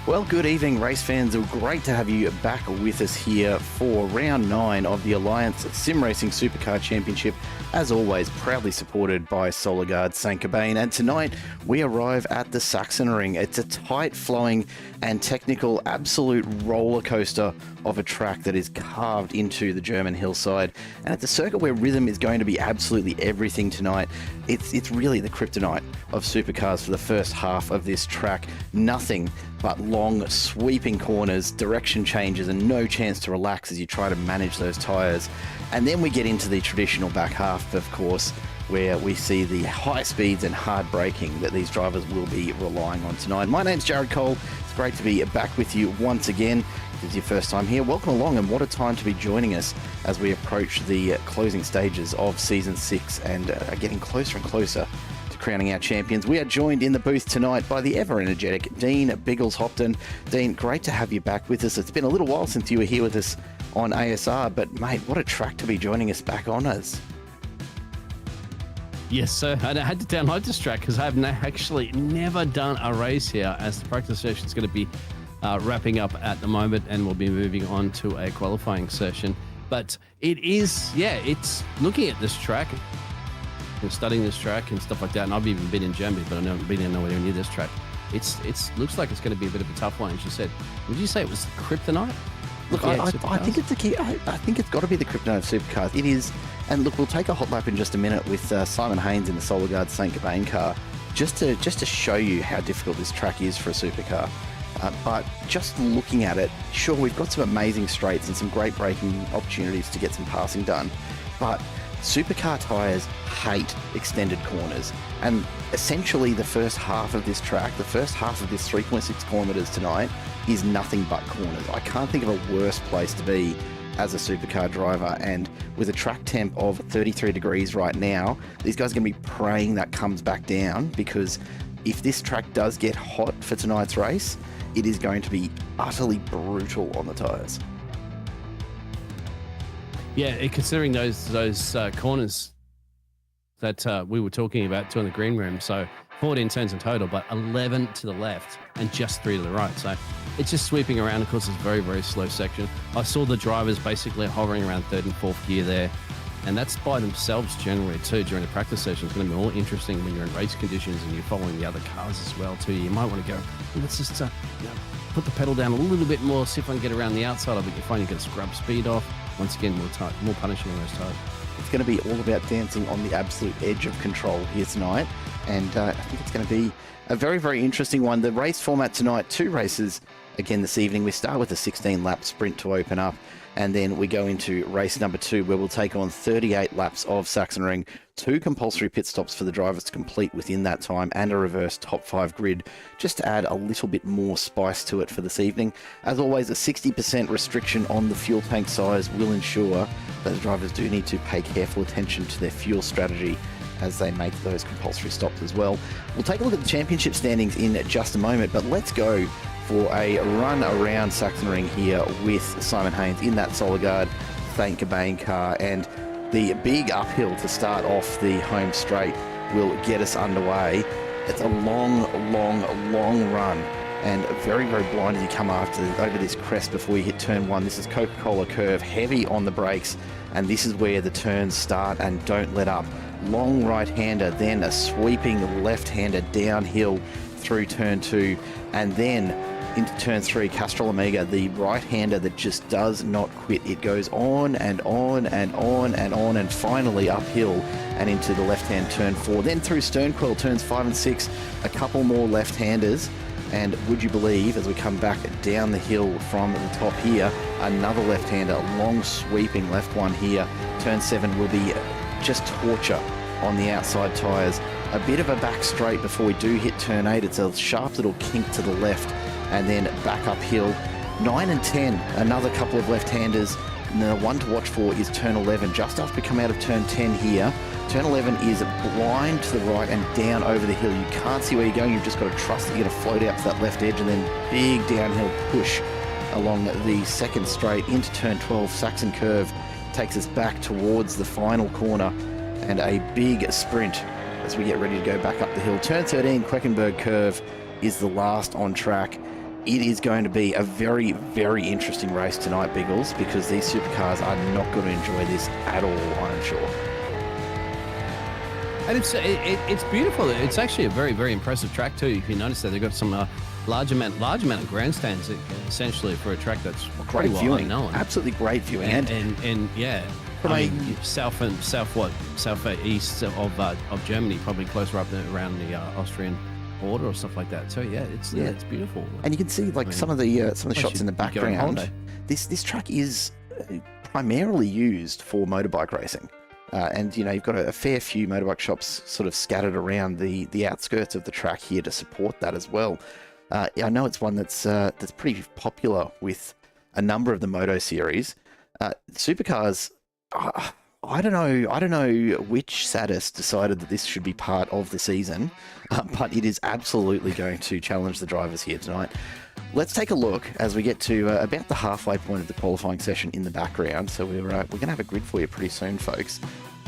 Well, good evening, race fans. Great to have you back with us here for round 9 of the Alliance Sim Racing Supercar Championship as always, proudly supported by SolarGuard Saint-Gobain. And tonight we arrive at the Sachsenring. It's a tight flowing and technical absolute roller coaster of a track that is carved into the German hillside. And it's a circuit where rhythm is going to be absolutely everything tonight. It's really the kryptonite of supercars for the first half of this track. Nothing but long sweeping corners, direction changes, and no chance to relax as you try to manage those tyres. And then we get into the traditional back half, of course, where we see the high speeds and hard braking that these drivers will be relying on tonight. My name's Jared Cole. It's great to be back with you once again. If it's your first time here, welcome along, and what a time to be joining us as we approach the closing stages of Season 6 and are getting closer and closer to crowning our champions. We are joined in the booth tonight by the ever-energetic Dean Biggles-Hopton. Dean, great to have you back with us. It's been a little while since you were here with us on ASR, but mate, what a track to be joining us back on us. Yes, sir. I had to download this track because I've actually never done a race here, as the practice session is going to be wrapping up at the moment, and we'll be moving on to a qualifying session. But it is, it's looking at this track and studying this track and stuff like that. And I've even been in Germany, but I've never been nowhere near this track. It's looks like it's going to be a bit of a tough one, as you said. Would you say it was kryptonite? Look, I think it's the key. I think it's got to be the kryptonite of supercars. It is. And look, we'll take a hot lap in just a minute with Simon Haynes in the SolarGuard Saint-Gobain car, just to show you how difficult this track is for a supercar. But just looking at it, sure, we've got some amazing straights and some great braking opportunities to get some passing done. But supercar tyres hate extended corners. And essentially the first half of this track, the first half of this 3.6 kilometres tonight, is nothing but corners. I can't think of a worse place to be as a supercar driver, and with a track temp of 33 degrees right now, these guys are going to be praying that comes back down, because if this track does get hot for tonight's race, it is going to be utterly brutal on the tyres. Yeah, considering those corners that we were talking about, 2 in the green room, so 14 turns in total, but 11 to the left and just 3 to the right. So it's just sweeping around. Of course, it's a very, very slow section. I saw the drivers basically hovering around 3rd and 4th gear there, and that's by themselves generally too during the practice session. It's going to be more interesting when you're in race conditions and you're following the other cars as well too. You might want to go, let's just put the pedal down a little bit more, see if I can get around the outside of it. You find you can scrub speed off. Once again, more punishing on those tires. It's going to be all about dancing on the absolute edge of control here tonight, and I think it's going to be a very, very interesting one. The race format tonight, 2 races again this evening. We start with a 16-lap sprint to open up, and then we go into race number 2, where we'll take on 38 laps of Sachsenring, 2 compulsory pit stops for the drivers to complete within that time, and a reverse top 5 grid, just to add a little bit more spice to it for this evening. As always, a 60% restriction on the fuel tank size will ensure that the drivers do need to pay careful attention to their fuel strategy as they make those compulsory stops as well. We'll take a look at the championship standings in just a moment, but let's go for a run around Sachsenring here with Simon Haynes in that SolarGuard Saint-Gobain car. And the big uphill to start off the home straight will get us underway. It's a long run, and very, very blind as you come over this crest before you hit turn 1. This is Coca-Cola curve, heavy on the brakes, and this is where the turns start and don't let up. Long right-hander, then a sweeping left-hander downhill through turn 2, and then into turn 3, Castrol Omega, the right-hander that just does not quit. It goes on and on and on and on, and finally uphill and into the left-hand turn 4. Then through Sternquell, turns 5 and 6, a couple more left-handers. And would you believe, as we come back down the hill from the top here, another left-hander, long sweeping left one here. Turn 7 will be just torture on the outside tyres. A bit of a back straight before we do hit turn 8. It's a sharp little kink to the left, and then back uphill. 9 and 10, another couple of left-handers. And the one to watch for is turn 11. Just after we come out of turn 10 here, turn 11 is blind to the right and down over the hill. You can't see where you're going. You've just got to trust that you're going to float out to that left edge, and then big downhill push along the second straight into turn 12. Saxon curve takes us back towards the final corner, and a big sprint as we get ready to go back up the hill. Turn 13, Queckenberg curve, is the last on track. It is going to be a very, very interesting race tonight, Biggles, because these supercars are not going to enjoy this at all, I'm sure. And it's beautiful. It's actually a very, very impressive track too. If you notice that they've got some large amount of grandstands essentially for a track that's Great well viewing. known. Absolutely great viewing. And yeah, south east of Germany, probably closer up around the Austrian border or stuff like that. So yeah, it's beautiful. And you can see some of the shots in the background. This track is primarily used for motorbike racing. And you've got a fair few motorbike shops sort of scattered around the outskirts of the track here to support that as well. I know it's one that's pretty popular with a number of the moto series. Supercars, I don't know which sadist decided that this should be part of the season, but it is absolutely going to challenge the drivers here tonight. Let's take a look as we get to about the halfway point of the qualifying session in the background. So we're going to have a grid for you pretty soon, folks.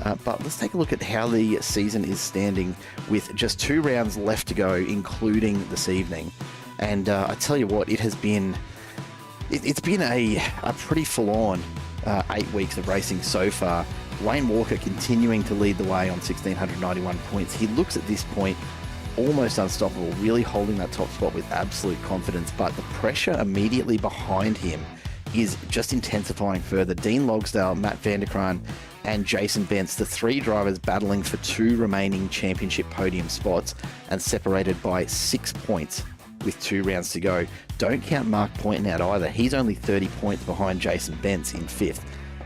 But let's take a look at how the season is standing with just 2 rounds left to go, including this evening. And I tell you what, it's been a pretty full-on 8 weeks of racing so far. Wayne Walker continuing to lead the way on 1,691 points. He looks at this point almost unstoppable, really holding that top spot with absolute confidence, but the pressure immediately behind him is just intensifying further. Dean Logsdale, Matt Vanderkraan and Jason Bentz, the 3 drivers battling for 2 remaining championship podium spots and separated by 6 points with 2 rounds to go. Don't count Mark Poynton out either. He's only 30 points behind Jason Bentz in 5th.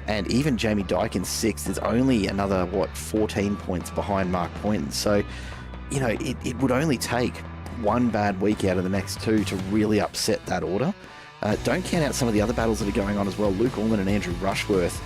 And even Jamie Dyke in 6th is only another, 14 points behind Mark Poynton. So, it would only take one bad week out of the next 2 to really upset that order. Don't count out some of the other battles that are going on as well. Luke Ullman and Andrew Rushworth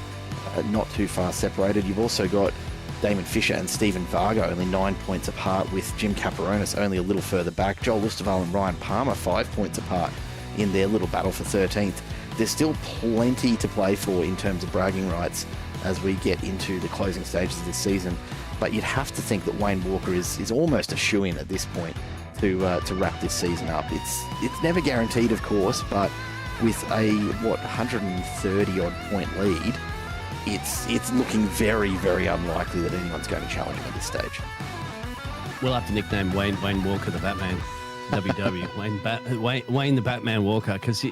not too far separated. You've also got Damon Fisher and Stephen Vargo only 9 points apart, with Jim Caparonis only a little further back. Joel Lustoval and Ryan Palmer 5 points apart in their little battle for 13th. There's still plenty to play for in terms of bragging rights as we get into the closing stages of this season. But you'd have to think that Wayne Walker is almost a shoo-in at this point to wrap this season up. It's never guaranteed, of course, but with a 130 odd point lead, it's looking very, very unlikely that anyone's going to challenge him at this stage. We'll have to nickname Wayne Walker the Batman. Wayne the Batman Walker, because he's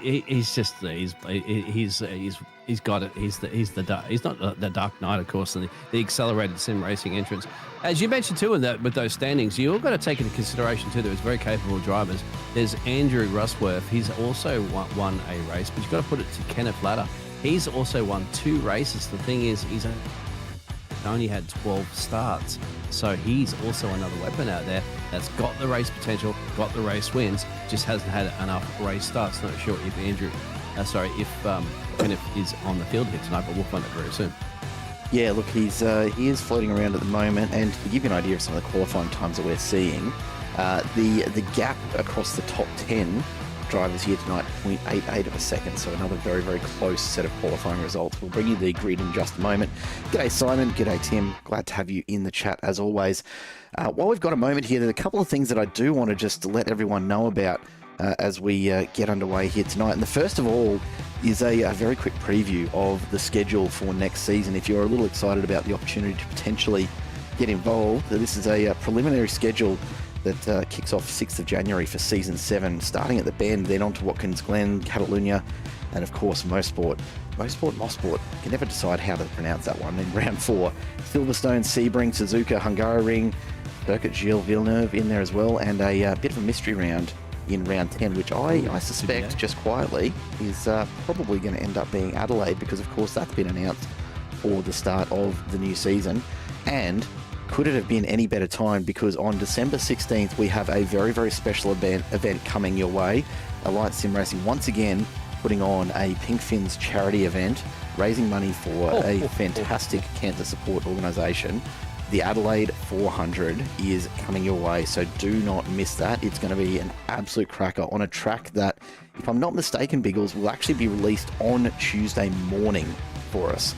got it. He's not the Dark Knight, of course, and the accelerated sim racing entrance. As you mentioned too, with those standings, you've got to take into consideration too. There's very capable drivers. There's Andrew Rushworth. He's also won a race, but you've got to put it to Kenneth Latta. He's also won 2 races. The thing is, he's only had 12 starts. So he's also another weapon out there that's got the race potential, got the race wins, just hasn't had enough race starts. Not sure if Kenneth is on the field here tonight, but we'll find out very soon. Yeah, look, he is floating around at the moment, and to give you an idea of some of the qualifying times that we're seeing, the gap across the top 10 drivers here tonight, 0.88 of a second, so another very, very close set of qualifying results. We'll bring you the grid in just a moment. G'day Simon, g'day Tim, glad to have you in the chat as always. While we've got a moment here, there's a couple of things that I do want to just let everyone know about as we get underway here tonight. And the first of all is a very quick preview of the schedule for next season. If you're a little excited about the opportunity to potentially get involved, this is a preliminary schedule that kicks off 6th of January for Season 7, starting at the Bend, then on to Watkins Glen, Catalunya, and of course Mosport. Mosport, you can never decide how to pronounce that one. In round 4, Silverstone, Sebring, Suzuka, Hungaroring, Circuit Gilles Villeneuve in there as well, and a bit of a mystery round in round 10, which I suspect, just quietly, is probably going to end up being Adelaide, because of course that's been announced for the start of the new season. And could it have been any better time, because on December 16th we have a very, very special event coming your way. Alliance Sim Racing once again putting on a Pink Fins charity event, raising money for a fantastic cancer support organisation. The Adelaide 400 is coming your way, so do not miss that. It's going to be an absolute cracker on a track that, if I'm not mistaken, Biggles, will actually be released on Tuesday morning for us.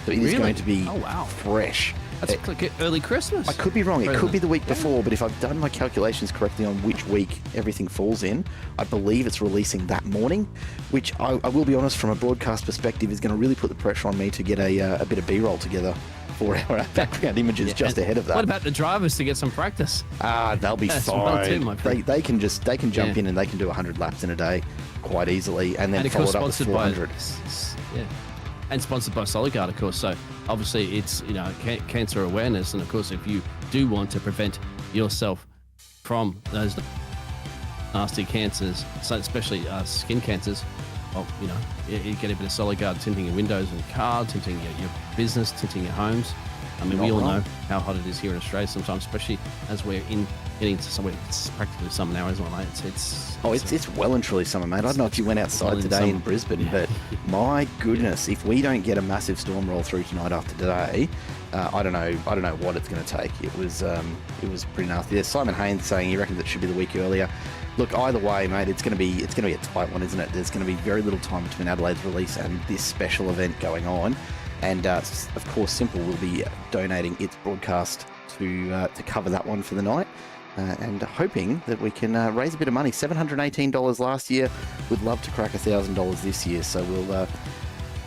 So it is going to be fresh. That's like early Christmas. I could be wrong. It could be the week before, but if I've done my calculations correctly on which week everything falls in, I believe it's releasing that morning, which I will be honest, from a broadcast perspective, is going to really put the pressure on me to get a bit of B-roll together 4-hour background images just ahead of that. What about the drivers to get some practice? They'll be As well fine. too, my friend. They can jump in and they can do 100 laps in a day quite easily, and then And of follow course, it up with sponsored 400. And sponsored by Supercar, of course. So obviously, it's cancer awareness, and of course, if you do want to prevent yourself from those nasty cancers, so especially skin cancers, well, you get a bit of Supercar tinting your windows and car, tinting your business, tinting your homes. I mean, we all know how hot it is here in Australia sometimes, especially as we're getting to somewhere. It's practically summer now, isn't it, mate? It's well and truly summer, mate. I don't know if you went outside today in Brisbane, but my goodness, if we don't get a massive storm roll through tonight after today, I don't know what it's going to take. It was pretty nasty. There's Simon Haynes saying he reckons it should be the week earlier. Look, either way, mate, it's going to be a tight one, isn't it? There's going to be very little time between Adelaide's release and this special event going on. And of course, Simple will be donating its broadcast to cover that one for the night, and hoping that we can raise a bit of money. $718 last year. We'd love to crack $1,000 this year. So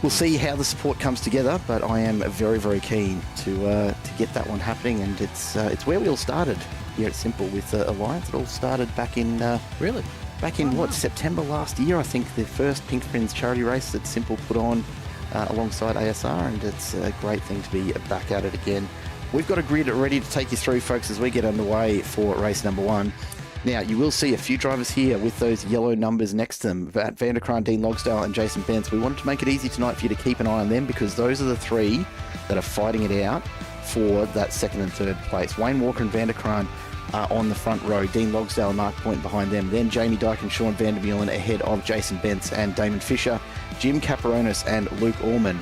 we'll see how the support comes together. But I am very, very keen to get that one happening. And it's where we all started here at Simple with Alliance. It all started back in September last year. I think the first Pink Pins charity race that Simple put on. Alongside ASR, and it's a great thing to be back at it again. We've got a grid ready to take you through, folks, as we get underway for race number 1. Now, you will see a few drivers here with those yellow numbers next to them, Van der Kraan, Dean Logsdale and Jason Bence. We wanted to make it easy tonight for you to keep an eye on them, because those are the 3 that are fighting it out for that 2nd and 3rd place. Wayne Walker and Van der Kraan are on the front row. Dean Logsdale and Mark Point behind them. Then Jamie Dyke and Sean Van der Meulen ahead of Jason Bence and Damon Fisher. Jim Caperonis and Luke Orman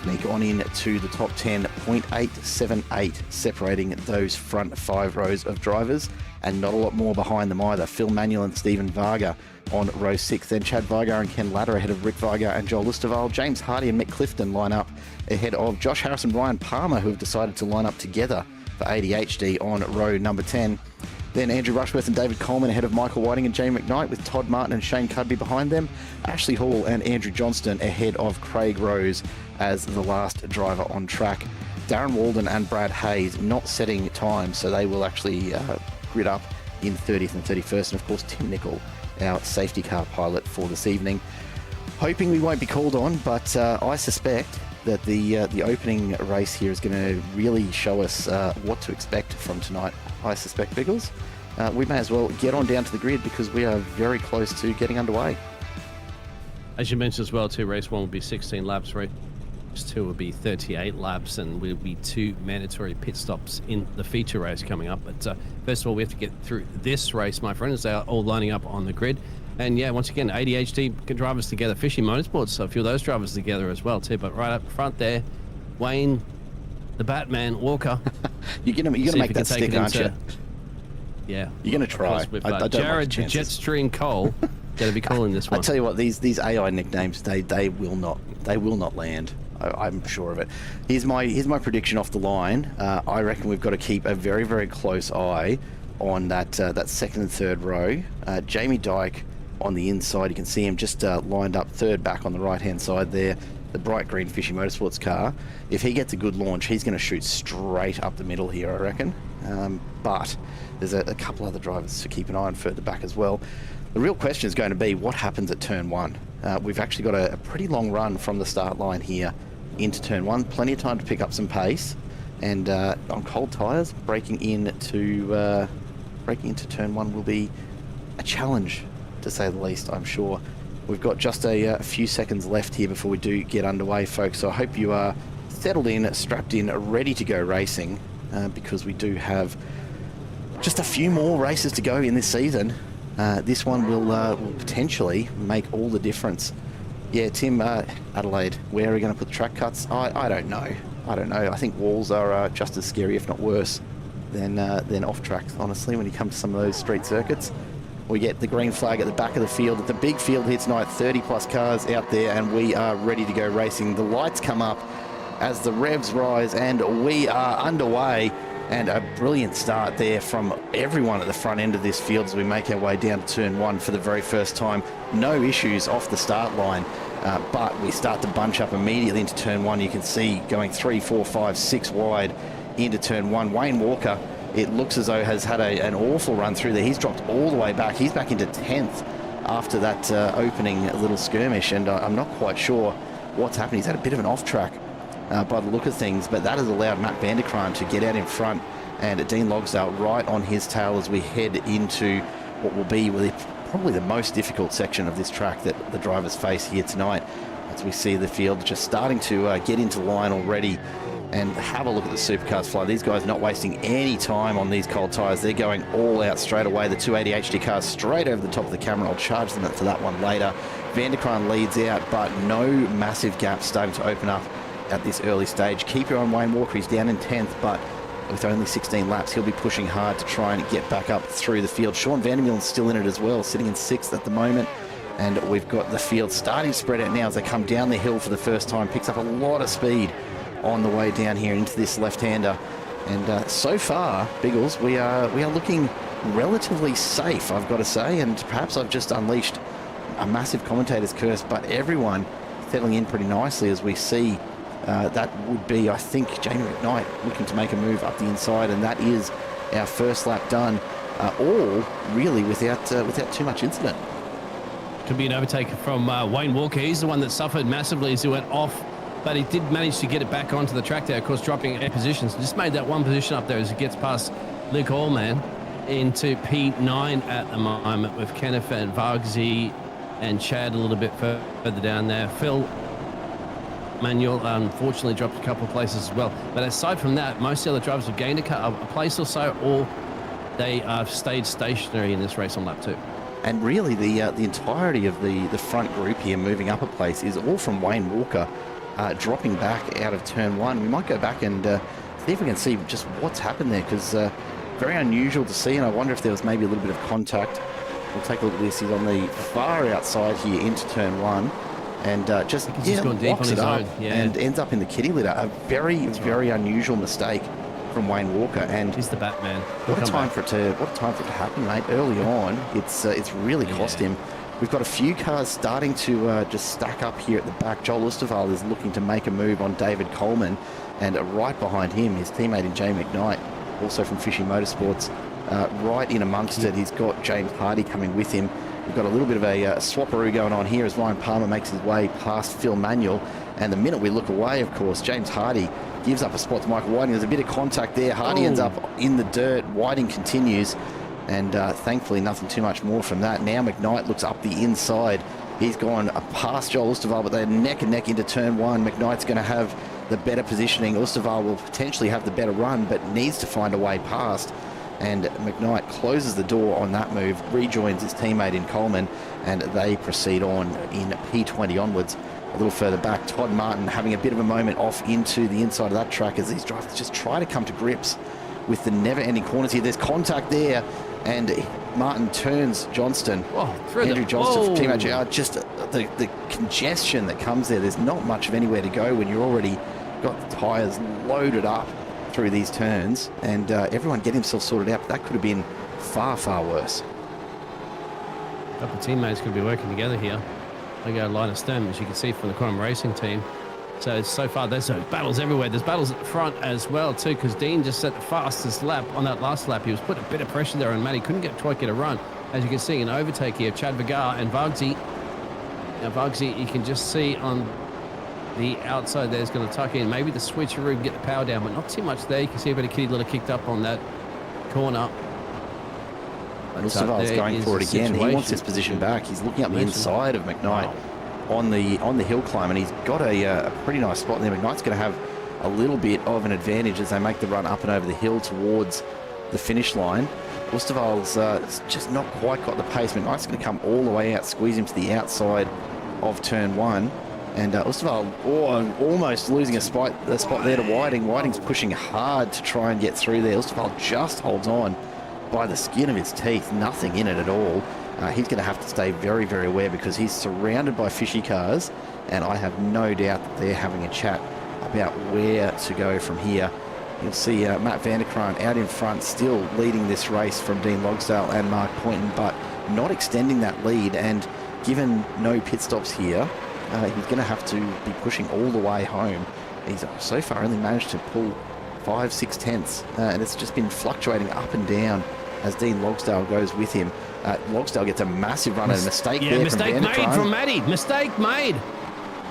sneak on in to the top 10, 0.878 separating those front 5 rows of drivers, and not a lot more behind them either. Phil Manuel and Stephen Varga on row 6. Then Chad Varga and Ken Ladder ahead of Rick Varga and Joel Listerval. James Hardy and Mick Clifton line up ahead of Josh Harris and Ryan Palmer, who have decided to line up together for ADHD on row number 10. Then Andrew Rushworth and David Coleman ahead of Michael Whiting and Jamie McKnight, with Todd Martin and Shane Cudby behind them. Ashley Hall and Andrew Johnston ahead of Craig Rose as the last driver on track. Darren Walden and Brad Hayes not setting time, so they will actually grid up in 30th and 31st. And of course, Tim Nicol, our safety car pilot for this evening. Hoping we won't be called on, but I suspect that the opening race here is going to really show us what to expect from tonight. I suspect, Biggles, we may as well get on down to the grid, because we are very close to getting underway. As you mentioned as well, too, race 1 will be 16 laps, race 2 will be 38 laps, and will be 2 mandatory pit stops in the feature race coming up. But first of all, we have to get through this race, my friends. They are all lining up on the grid. And yeah, once again, ADHD drivers together, Fishing Motorsports, so a few of those drivers together as well too. But right up front there, Wayne, the Batman Walker. You're gonna make that stick, aren't you? Yeah, you're gonna try. With, I don't Jared like the chances. Jetstream Cole going to be calling this one. I tell you what, these AI nicknames, they will not land. I'm sure of it. Here's my prediction off the line. I reckon we've got to keep a very, very close eye on that 2nd and 3rd row. Jamie Dyke on the inside, you can see him just lined up 3rd back on the right hand side there, the bright green Fishing Motorsports car. If he gets a good launch, he's going to shoot straight up the middle here, I reckon. But there's a couple other drivers to keep an eye on further back as well. The real question is going to be what happens at turn 1. We've actually got a pretty long run from the start line here into turn 1, plenty of time to pick up some pace, and on cold tyres, breaking into turn 1 will be a challenge, to say the least, I'm sure. We've got just a few seconds left here before we do get underway, folks, so I hope you are settled in, strapped in, ready to go racing, because we do have just a few more races to go in this season. This one will potentially make all the difference. Yeah, Tim, Adelaide, where are we going to put the track cuts? I don't know. I think walls are just as scary, if not worse, than off track, honestly, when you come to some of those street circuits. We get the green flag at the back of the field. The big field here tonight, 30 plus cars out there, and we are ready to go racing. The lights come up as the revs rise, and we are underway. And a brilliant start there from everyone at the front end of this field as we make our way down to turn 1 for the very first time. No issues off the start line. But we start to bunch up immediately into turn 1. You can see going 3, 4, 5, 6 wide into turn 1. Wayne Walker, it looks as though has had an awful run through there. He's dropped all the way back. He's back into 10th after that opening little skirmish, and I'm not quite sure what's happened. He's had a bit of an off track by the look of things, but that has allowed Matt Vanderkraan to get out in front, and Dean Logsdale right on his tail as we head into what will be probably the most difficult section of this track that the drivers face here tonight, as we see the field just starting to get into line already. And have a look at the supercars fly. These guys not wasting any time on these cold tyres. They're going all out straight away. The 280 HD cars straight over the top of the camera. I'll charge them for that one later. Vanderkraan leads out, but no massive gaps starting to open up at this early stage. Keep your eye on Wayne Walker. He's down in 10th, but with only 16 laps, he'll be pushing hard to try and get back up through the field. Sean Vandermeulen's still in it as well, sitting in 6th at the moment. And we've got the field starting to spread out now as they come down the hill for the first time. Picks up a lot of speed on the way down here into this left-hander. And so far, Biggles, we are looking relatively safe, I've got to say. And perhaps I've just unleashed a massive commentator's curse, but everyone settling in pretty nicely as we see that would be, I think, Jamie McKnight looking to make a move up the inside, and that is our first lap done, all really without too much incident. Could be an overtake from Wayne Walker. He's the one that suffered massively as he went off, but he did manage to get it back onto the track there, of course, dropping 8 positions. Just made that one position up there as he gets past Luke Allman into P9 at the moment, with Kenneth and Vargsy and Chad a little bit further down there. Phil Manuel unfortunately dropped a couple of places as well. But aside from that, most of the other drivers have gained a place or so, or they have stayed stationary in this race on lap 2. And really, the entirety of the front group here moving up a place is all from Wayne Walker dropping back out of turn 1. We might go back and see if we can see just what's happened there, because very unusual to see, and I wonder if there was maybe a little bit of contact. We'll take a look at this. He's on the far outside here into turn 1, and just gone deep on his own, and ends up in the kitty litter. A very unusual mistake from Wayne Walker, and he's the Batman. What a time for it to happen, mate. Early on, it's really cost him. We've got a few cars starting to just stack up here at the back. Joel Osterwald is looking to make a move on David Coleman, and right behind him, his teammate in Jay McKnight, also from Fishy Motorsports. Right in amongst it, he's got James Hardy coming with him. We've got a little bit of a swapperoo going on here as Ryan Palmer makes his way past Phil Manuel. And the minute we look away, of course, James Hardy gives up a spot to Michael Whiting. There's a bit of contact there. Hardy ends up in the dirt. Whiting continues. And thankfully, nothing too much more from that. Now McKnight looks up the inside. He's gone past Joel Osterwald, but they're neck and neck into turn 1. McKnight's going to have the better positioning. Osterwald will potentially have the better run, but needs to find a way past. And McKnight closes the door on that move, rejoins his teammate in Coleman, and they proceed on in P20 onwards. A little further back, Todd Martin having a bit of a moment off into the inside of that track as these drivers just try to come to grips with the never-ending corners here. There's contact there, and Martin turns Johnston. Andrew Johnston from Team AJR. Just the congestion that comes there. There's not much of anywhere to go when you're already got the tyres loaded up through these turns, and everyone get himself sorted out. But that could have been far worse. A couple of teammates could be working together here. They go line of stem, as you can see from the Chrome Racing team. So far, there's battles everywhere. There's battles at the front as well, too, because Dean just set the fastest lap on that last lap. He was putting a bit of pressure there on Matt. He couldn't quite get a run. As you can see, an overtake here, Chad Vergar and Vargsy. Now, Vargsy, you can just see on the outside there is going to tuck in. Maybe the switcheroo can get the power down, but not too much there. You can see a bit of kitty litter kicked up on that corner. Osterwald's going for it again. He wants his position back. He's looking up the inside of McKnight on the hill climb, and he's got a pretty nice spot there. McKnight's going to have a little bit of an advantage as they make the run up and over the hill towards the finish line. Osterwald's just not quite got the pace. McKnight's going to come all the way out, squeeze him to the outside of turn 1. And Osterwald almost losing a spot there to Whiting. Whiting's pushing hard to try and get through there. Osterwald just holds on by the skin of his teeth. Nothing in it at all. He's going to have to stay very aware because he's surrounded by fishy cars, and I have no doubt that they're having a chat about where to go from here. You'll see Matt Vanderkraan out in front, still leading this race from Dean Logsdale and Mark Poynton, but not extending that lead. And given no pit stops here, he's going to have to be pushing all the way home. He's so far only managed to pull 5-6 tenths, and it's just been fluctuating up and down as Dean Logsdale goes with him. Logsdale gets a massive run and a mistake there mistake from made from Maddie. Mistake made.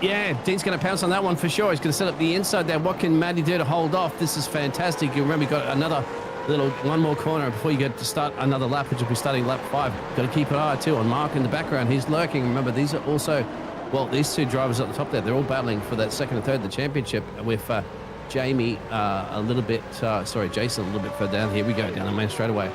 Yeah, Dean's going to pounce on that one for sure. He's going to set up the inside there. What can Maddie do to hold off? This is fantastic. You remember, you've got one more corner before you get to start another lap, which will be starting lap 5. Got to keep an eye too on Mark in the background. He's lurking. Remember, these are also, well, these two drivers at the top there, they're all battling for that second and third in the championship with Jamie Jason a little bit further down. Here we go, down the main straightaway.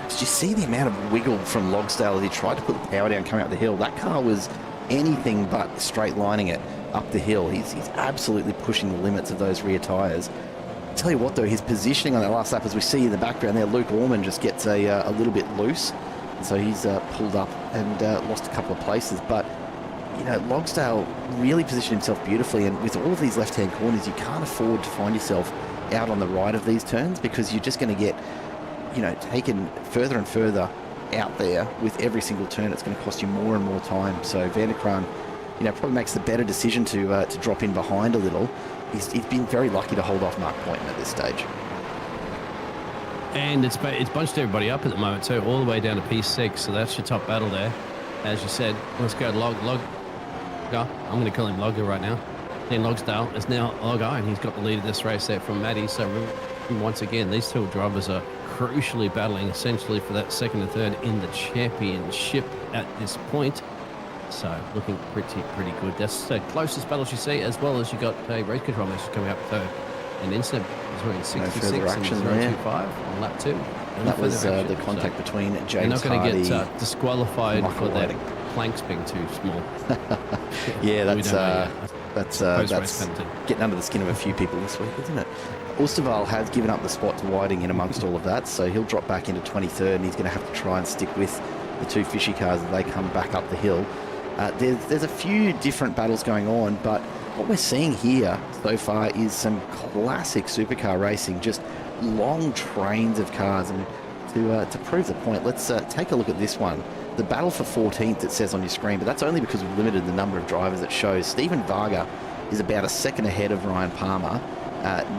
Did you see the amount of wiggle from Logsdale as he tried to put the power down coming up the hill? That car was anything but straight lining it up the hill. He's absolutely pushing the limits of those rear tyres. Tell you what though, his positioning on that last lap, as we see in the background there, Luke Orman just gets a little bit loose. So he's pulled up and lost a couple of places. But, you know, Logsdale really positioned himself beautifully. And with all of these left-hand corners, you can't afford to find yourself out on the right of these turns, because you're just going to get, you know, taken further and further out there with every single turn. It's going to cost you more and more time. So Vanderkraan, you know, probably makes the better decision to drop in behind a little. He's been very lucky to hold off Mark Poynton at this stage. And it's bunched everybody up at the moment too, all the way down to P6. So that's your top battle there. As you said, let's go to Logger. I'm going to call him Logger right now. Then Logsdale is now Logger, and he's got the lead of this race there from Maddie. So once again, these two drivers are crucially battling essentially for that second and third in the championship at this point. So looking pretty good. That's the closest battles you see, as well as you got a race control message coming up third. And Instab is wearing 66 and 025 on lap 2. And that was the contact betwing James Hardy. They're not going to get disqualified for their planks being too small. Yeah, that's getting under the skin of a few people this week, isn't it? Oosterwal has given up the spot to Whiting in amongst all of that, so he'll drop back into 23rd, and he's going to have to try and stick with the two fishy cars as they come back up the hill. There's a few different battles going on, but what we're seeing here so far is some classic supercar racing, just long trains of cars. And to prove the point, let's take a look at this one. The battle for 14th, it says on your screen, but that's only because we've limited the number of drivers it shows. Stephen Varga is about a second ahead of Ryan Palmer.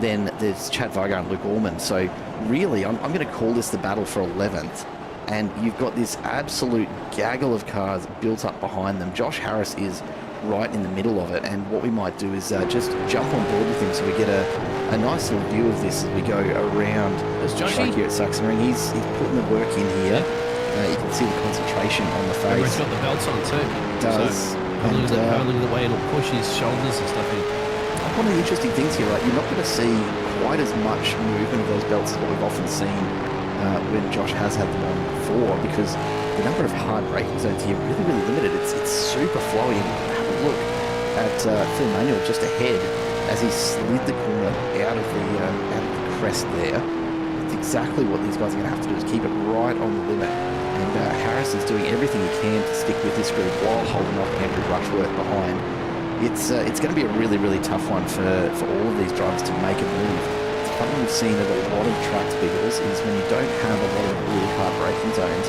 Then there's Chad Varga and Luke Orman. So really, I'm going to call this the battle for 11th. And you've got this absolute gaggle of cars built up behind them. Josh Harris is right in the middle of it, and what we might do is just jump on board with him so we get a nice little view of this as we go around the track here at Sachsenring. He's putting the work in here. You can see the concentration on the face. He's got the belts on too. It does. So, look at the way it'll push his shoulders and stuff in. One of the interesting things here, right, you're not going to see quite as much movement of those belts as what we've often seen when Josh has had them on before, because the number of hard braking zones here really limited. It's super flowy. And have a look at Phil Manuel just ahead as he slid the corner out of the crest there. It's exactly what these guys are going to have to do, is keep it right on the limit. And Harris is doing everything he can to stick with this group while holding off Andrew Rushworth behind. It's going to be a really tough one for all of these drivers to make a move. Something we've seen at a lot of tracks, Biggles, is when you don't have a lot of really hard braking zones,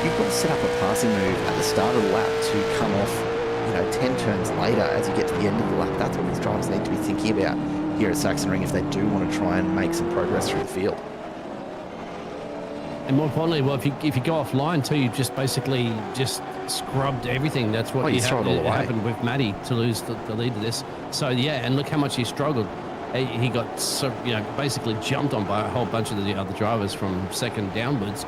you've got to set up a passing move at the start of the lap to come off, 10 turns later as you get to the end of the lap. That's what these drivers need to be thinking about here at Sachsenring if they do want to try and make some progress through the field. And more importantly, well, if you go offline too, you just basically scrubbed everything. That's what happened with Matty to lose the lead of this. So yeah, and look how much he struggled. He got basically jumped on by a whole bunch of the other drivers from second downwards,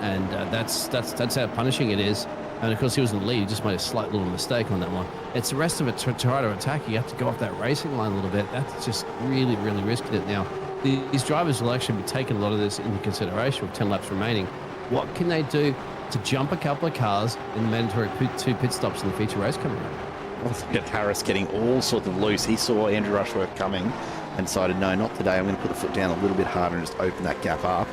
and that's how punishing it is. And of course, he was in the lead. He just made a slight little mistake on that one. It's the rest of it to try to attack. You have to go off that racing line a little bit. That's just really risking it now. These drivers will actually be taking a lot of this into consideration with 10 laps remaining. What can they do to jump a couple of cars in the mandatory 2 pit stops in the feature race coming up? Well, look at Harris getting all sorts of loose. He saw Andrew Rushworth coming and decided, no, not today. I'm going to put the foot down a little bit harder and just open that gap up.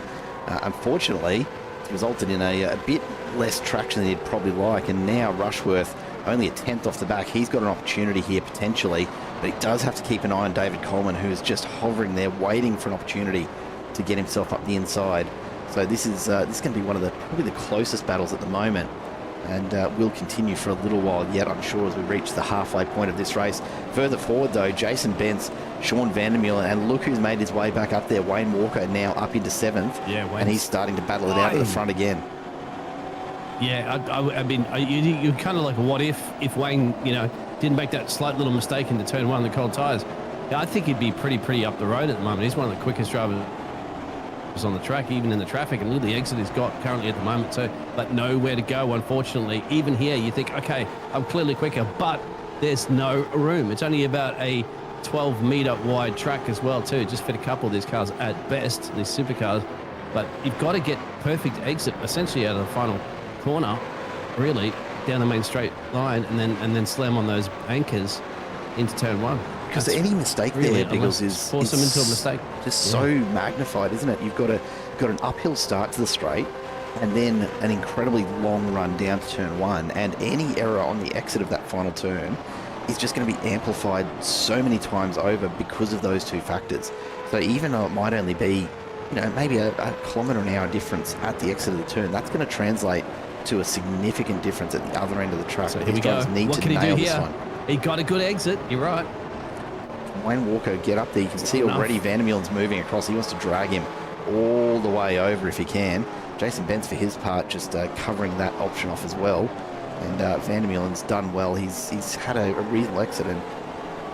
Unfortunately, it's resulted in a bit less traction than he'd probably like. And now Rushworth, only a 10th off the back. He's got an opportunity here potentially, but he does have to keep an eye on David Coleman, who is just hovering there, waiting for an opportunity to get himself up the inside. So this is going to be one of probably the closest battles at the moment. and will continue for a little while yet, I'm sure, as we reach the halfway point of this race. Further forward, though, Jason Bentz, Sean Vandermeulen, and look who's made his way back up there. Wayne Walker now up into 7th, and he's starting to battle it out at the front again. Yeah, I mean, you kind of like, what if Wayne, didn't make that slight little mistake into turn 1 on the cold tyres? Yeah, I think he'd be pretty up the road at the moment. He's one of the quickest drivers on the track, even in the traffic, and look at the exit he's got currently at the moment too, but nowhere to go, unfortunately. Even here, you think, okay, I'm clearly quicker, but there's no room. It's only about a 12-meter wide track as well too, just fit a couple of these cars at best, these supercars, but you've got to get perfect exit essentially out of the final corner, really, down the main straight line, and then slam on those anchors into turn 1. Because any mistake really there, Biggles, is force them into a mistake. Just so magnified, isn't it? You've got an uphill start to the straight, and then an incredibly long run down to turn 1, and any error on the exit of that final turn is just going to be amplified so many times over because of those two factors. So even though it might only be, maybe a kilometre an hour difference at the exit of the turn, that's going to translate to a significant difference at the other end of the track. So here we go. What can he do here? He got a good exit. You're right. Wayne Walker get up there. You can see already Vandermeulen's moving across. He wants to drag him all the way over if he can. Jason Bentz, for his part, just covering that option off as well. And Vandermeulen's done well. He's had a reasonable exit, and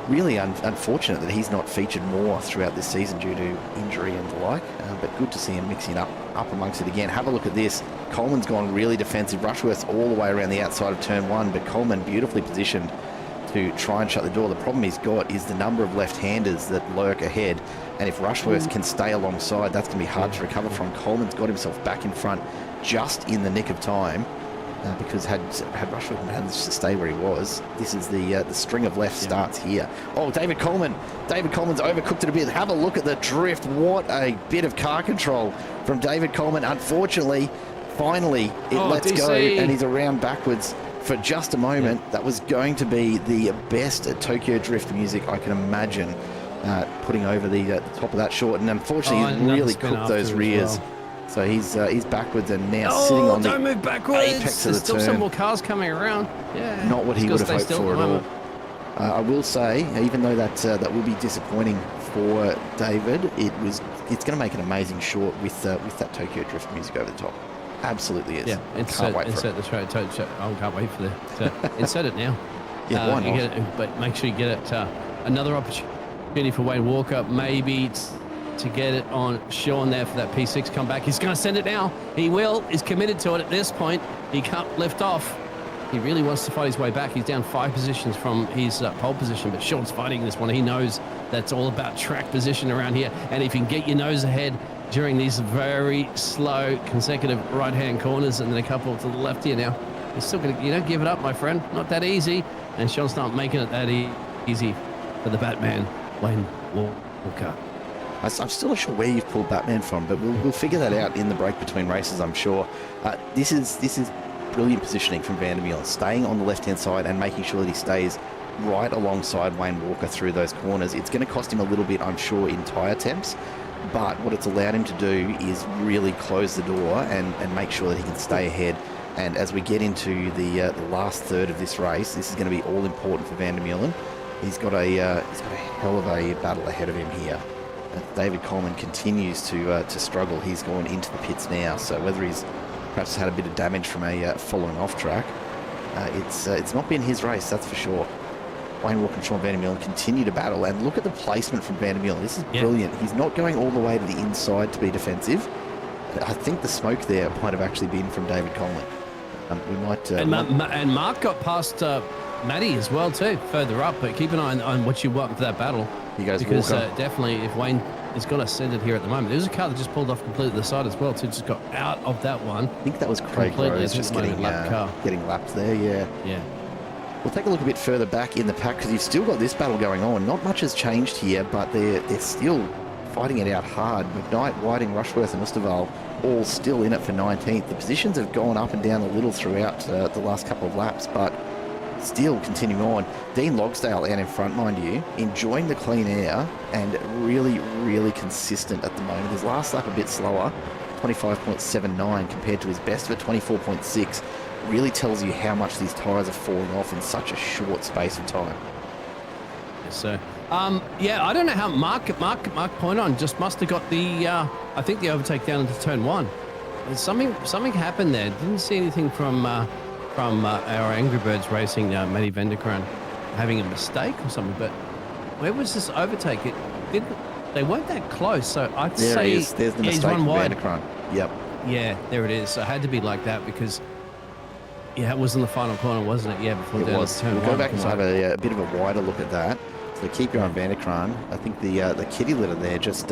really unfortunate that he's not featured more throughout this season due to injury and the like. But good to see him mixing up amongst it again. Have a look at this. Coleman's gone really defensive. Rushworth's all the way around the outside of turn 1, but Coleman beautifully positioned to try and shut the door. The problem he's got is the number of left-handers that lurk ahead, and if Rushworth can stay alongside, that's going to be hard to recover from. Coleman's got himself back in front just in the nick of time, because had Rushworth managed to stay where he was, this is the string of left starts here. Oh, David Coleman's overcooked it a bit. Have a look at the drift. What a bit of car control from David Coleman. Unfortunately, finally it lets go, and he's around backwards for just a moment. That was going to be the best Tokyo Drift music I can imagine, putting over the top of that short, and unfortunately he really cooked those rears. Well. So he's backwards and now sitting on the apex of the turn. There's still some more cars coming around. Yeah, not what he would have hoped for at all. I will say, even though that will be disappointing for David, it's going to make an amazing short with that Tokyo Drift music over the top. Absolutely is. Yeah, insert the track. I can't wait for the insert it now. Yeah, why not? But make sure you get it. Another opportunity for Wayne Walker, maybe to get it on Sean there for that P6 comeback. He's going to send it now. He will. He's committed to it at this point. He can't lift off. He really wants to fight his way back. He's down 5 positions from his pole position, but Sean's fighting this one. He knows that's all about track position around here, and if you can get your nose ahead during these very slow consecutive right-hand corners and then a couple to the left here now, you're still going to, give it up, my friend. Not that easy, and Sean's not making it that easy for the Batman, Wayne Walker. I'm still not sure where you've pulled Batman from, but we'll figure that out in the break between races, I'm sure. This is brilliant positioning from Vandermeulen, staying on the left-hand side and making sure that he stays right alongside Wayne Walker through those corners. It's going to cost him a little bit, I'm sure, in tyre temps, but what it's allowed him to do is really close the door and make sure that he can stay ahead. And as we get into the last third of this race, this is going to be all important for Vandermeulen. He's got a hell of a battle ahead of him here. David Coleman continues to struggle. He's gone into the pits now, so whether he's perhaps had a bit of damage from a following off track, it's not been his race, that's for sure. Wayne Walker and Sean Vandermeulen continue to battle, and look at the placement from Vandermeulen. This is brilliant. He's not going all the way to the inside to be defensive. I think the smoke there might have actually been from David Coleman. We might. And Mark got past Matty as well too, further up. But keep an eye on what you want for that battle. He goes because definitely, if Wayne has got us centered here at the moment, there's a car that just pulled off completely to the side as well. So just got out of that one. I think that was Craig Rose just getting lapped there. Yeah. We'll take a look a bit further back in the pack because you've still got this battle going on. Not much has changed here, but they're still fighting it out hard. McKnight, Whiting, Rushworth and Ustaval all still in it for 19th. The positions have gone up and down a little throughout the last couple of laps, but still continuing on. Dean Logsdale out in front, mind you, enjoying the clean air and really, really consistent at the moment. His last lap a bit slower, 25.79 compared to his best of 24.6. really tells you how much these tyres are falling off in such a short space of time. So, yeah, I don't know how Mark Pointon just must have got the, I think the overtake down into turn 1. Something happened there. Didn't see anything from our Angry Birds Racing, Matty Vanderkran, having a mistake or something. But where was this overtake? They weren't that close. So I'd say there's the mistake from Vanderkran. Yep. Yeah, there it is. So it had to be like that because. Yeah, it was in the final corner, wasn't it? Yeah, before it was. Turn we'll go back and have a bit of a wider look at that. So keep going, Vanderkran. I think the kitty litter there just,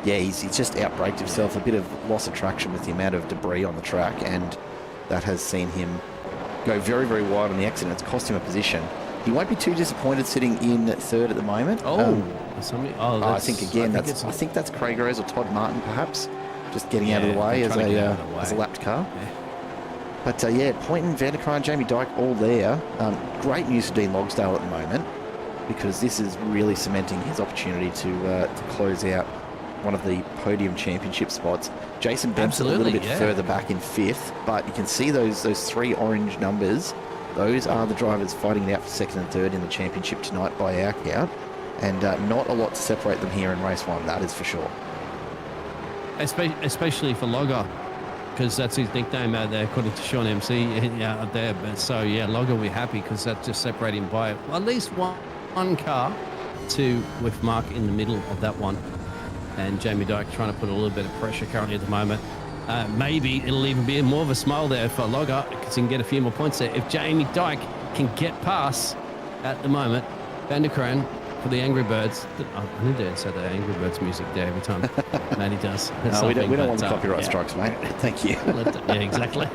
he's just outbraked himself. A bit of loss of traction with the amount of debris on the track, and that has seen him go very, very wide on the exit. It's cost him a position. He won't be too disappointed sitting in third at the moment. I think that's Craig Rose or Todd Martin, perhaps, just getting out of the way as a lapped car. Yeah. But Pointon, Vanderkran, Jamie Dyke, all there. Great news for Dean Logsdale at the moment, because this is really cementing his opportunity to close out one of the podium championship spots. Jason Benson a little bit further back in 5th, but you can see those 3 orange numbers. Those are the drivers fighting it out for 2nd and 3rd in the championship tonight by our count, and not a lot to separate them here in race 1, that is for sure. Especially for Logger, because that's his nickname out there, according to Sean MC out there. But so, yeah, Logger will be happy because that just separated him by at least one car, with Mark in the middle of that one. And Jamie Dyke trying to put a little bit of pressure currently at the moment. Maybe it'll even be more of a smile there for Logger because he can get a few more points there. If Jamie Dyke can get past at the moment, Vanderkran for the Angry Birds. I need to insert the Angry Birds music there every time Matty does. No, we don't want the copyright strikes, mate. Thank you. Yeah, exactly.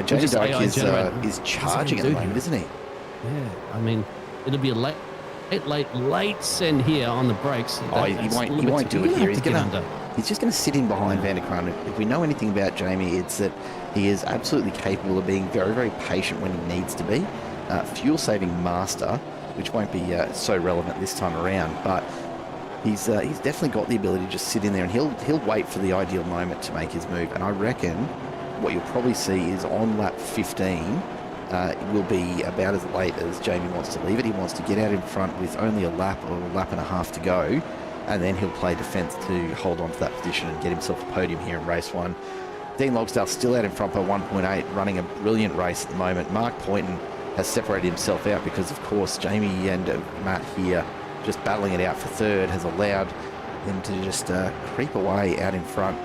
Jamie Dyke is charging at the moment, isn't he? Yeah, I mean, it'll be a late send here on the brakes. He won't do it here. He's just going to sit in behind Vanderkran. If we know anything about Jamie, it's that he is absolutely capable of being very, very patient when he needs to be. Fuel-saving master, which won't be so relevant this time around, but he's definitely got the ability to just sit in there, and he'll wait for the ideal moment to make his move. And I reckon what you'll probably see is on lap 15, it will be about as late as Jamie wants to leave it. He wants to get out in front with only a lap or a lap and a half to go, and then he'll play defence to hold on to that position and get himself a podium here in race 1. Dean Logsdale still out in front by 1.8, running a brilliant race at the moment. Mark Pointon has separated himself out because, of course, Jamie and Matt here just battling it out for 3rd has allowed him to just creep away out in front.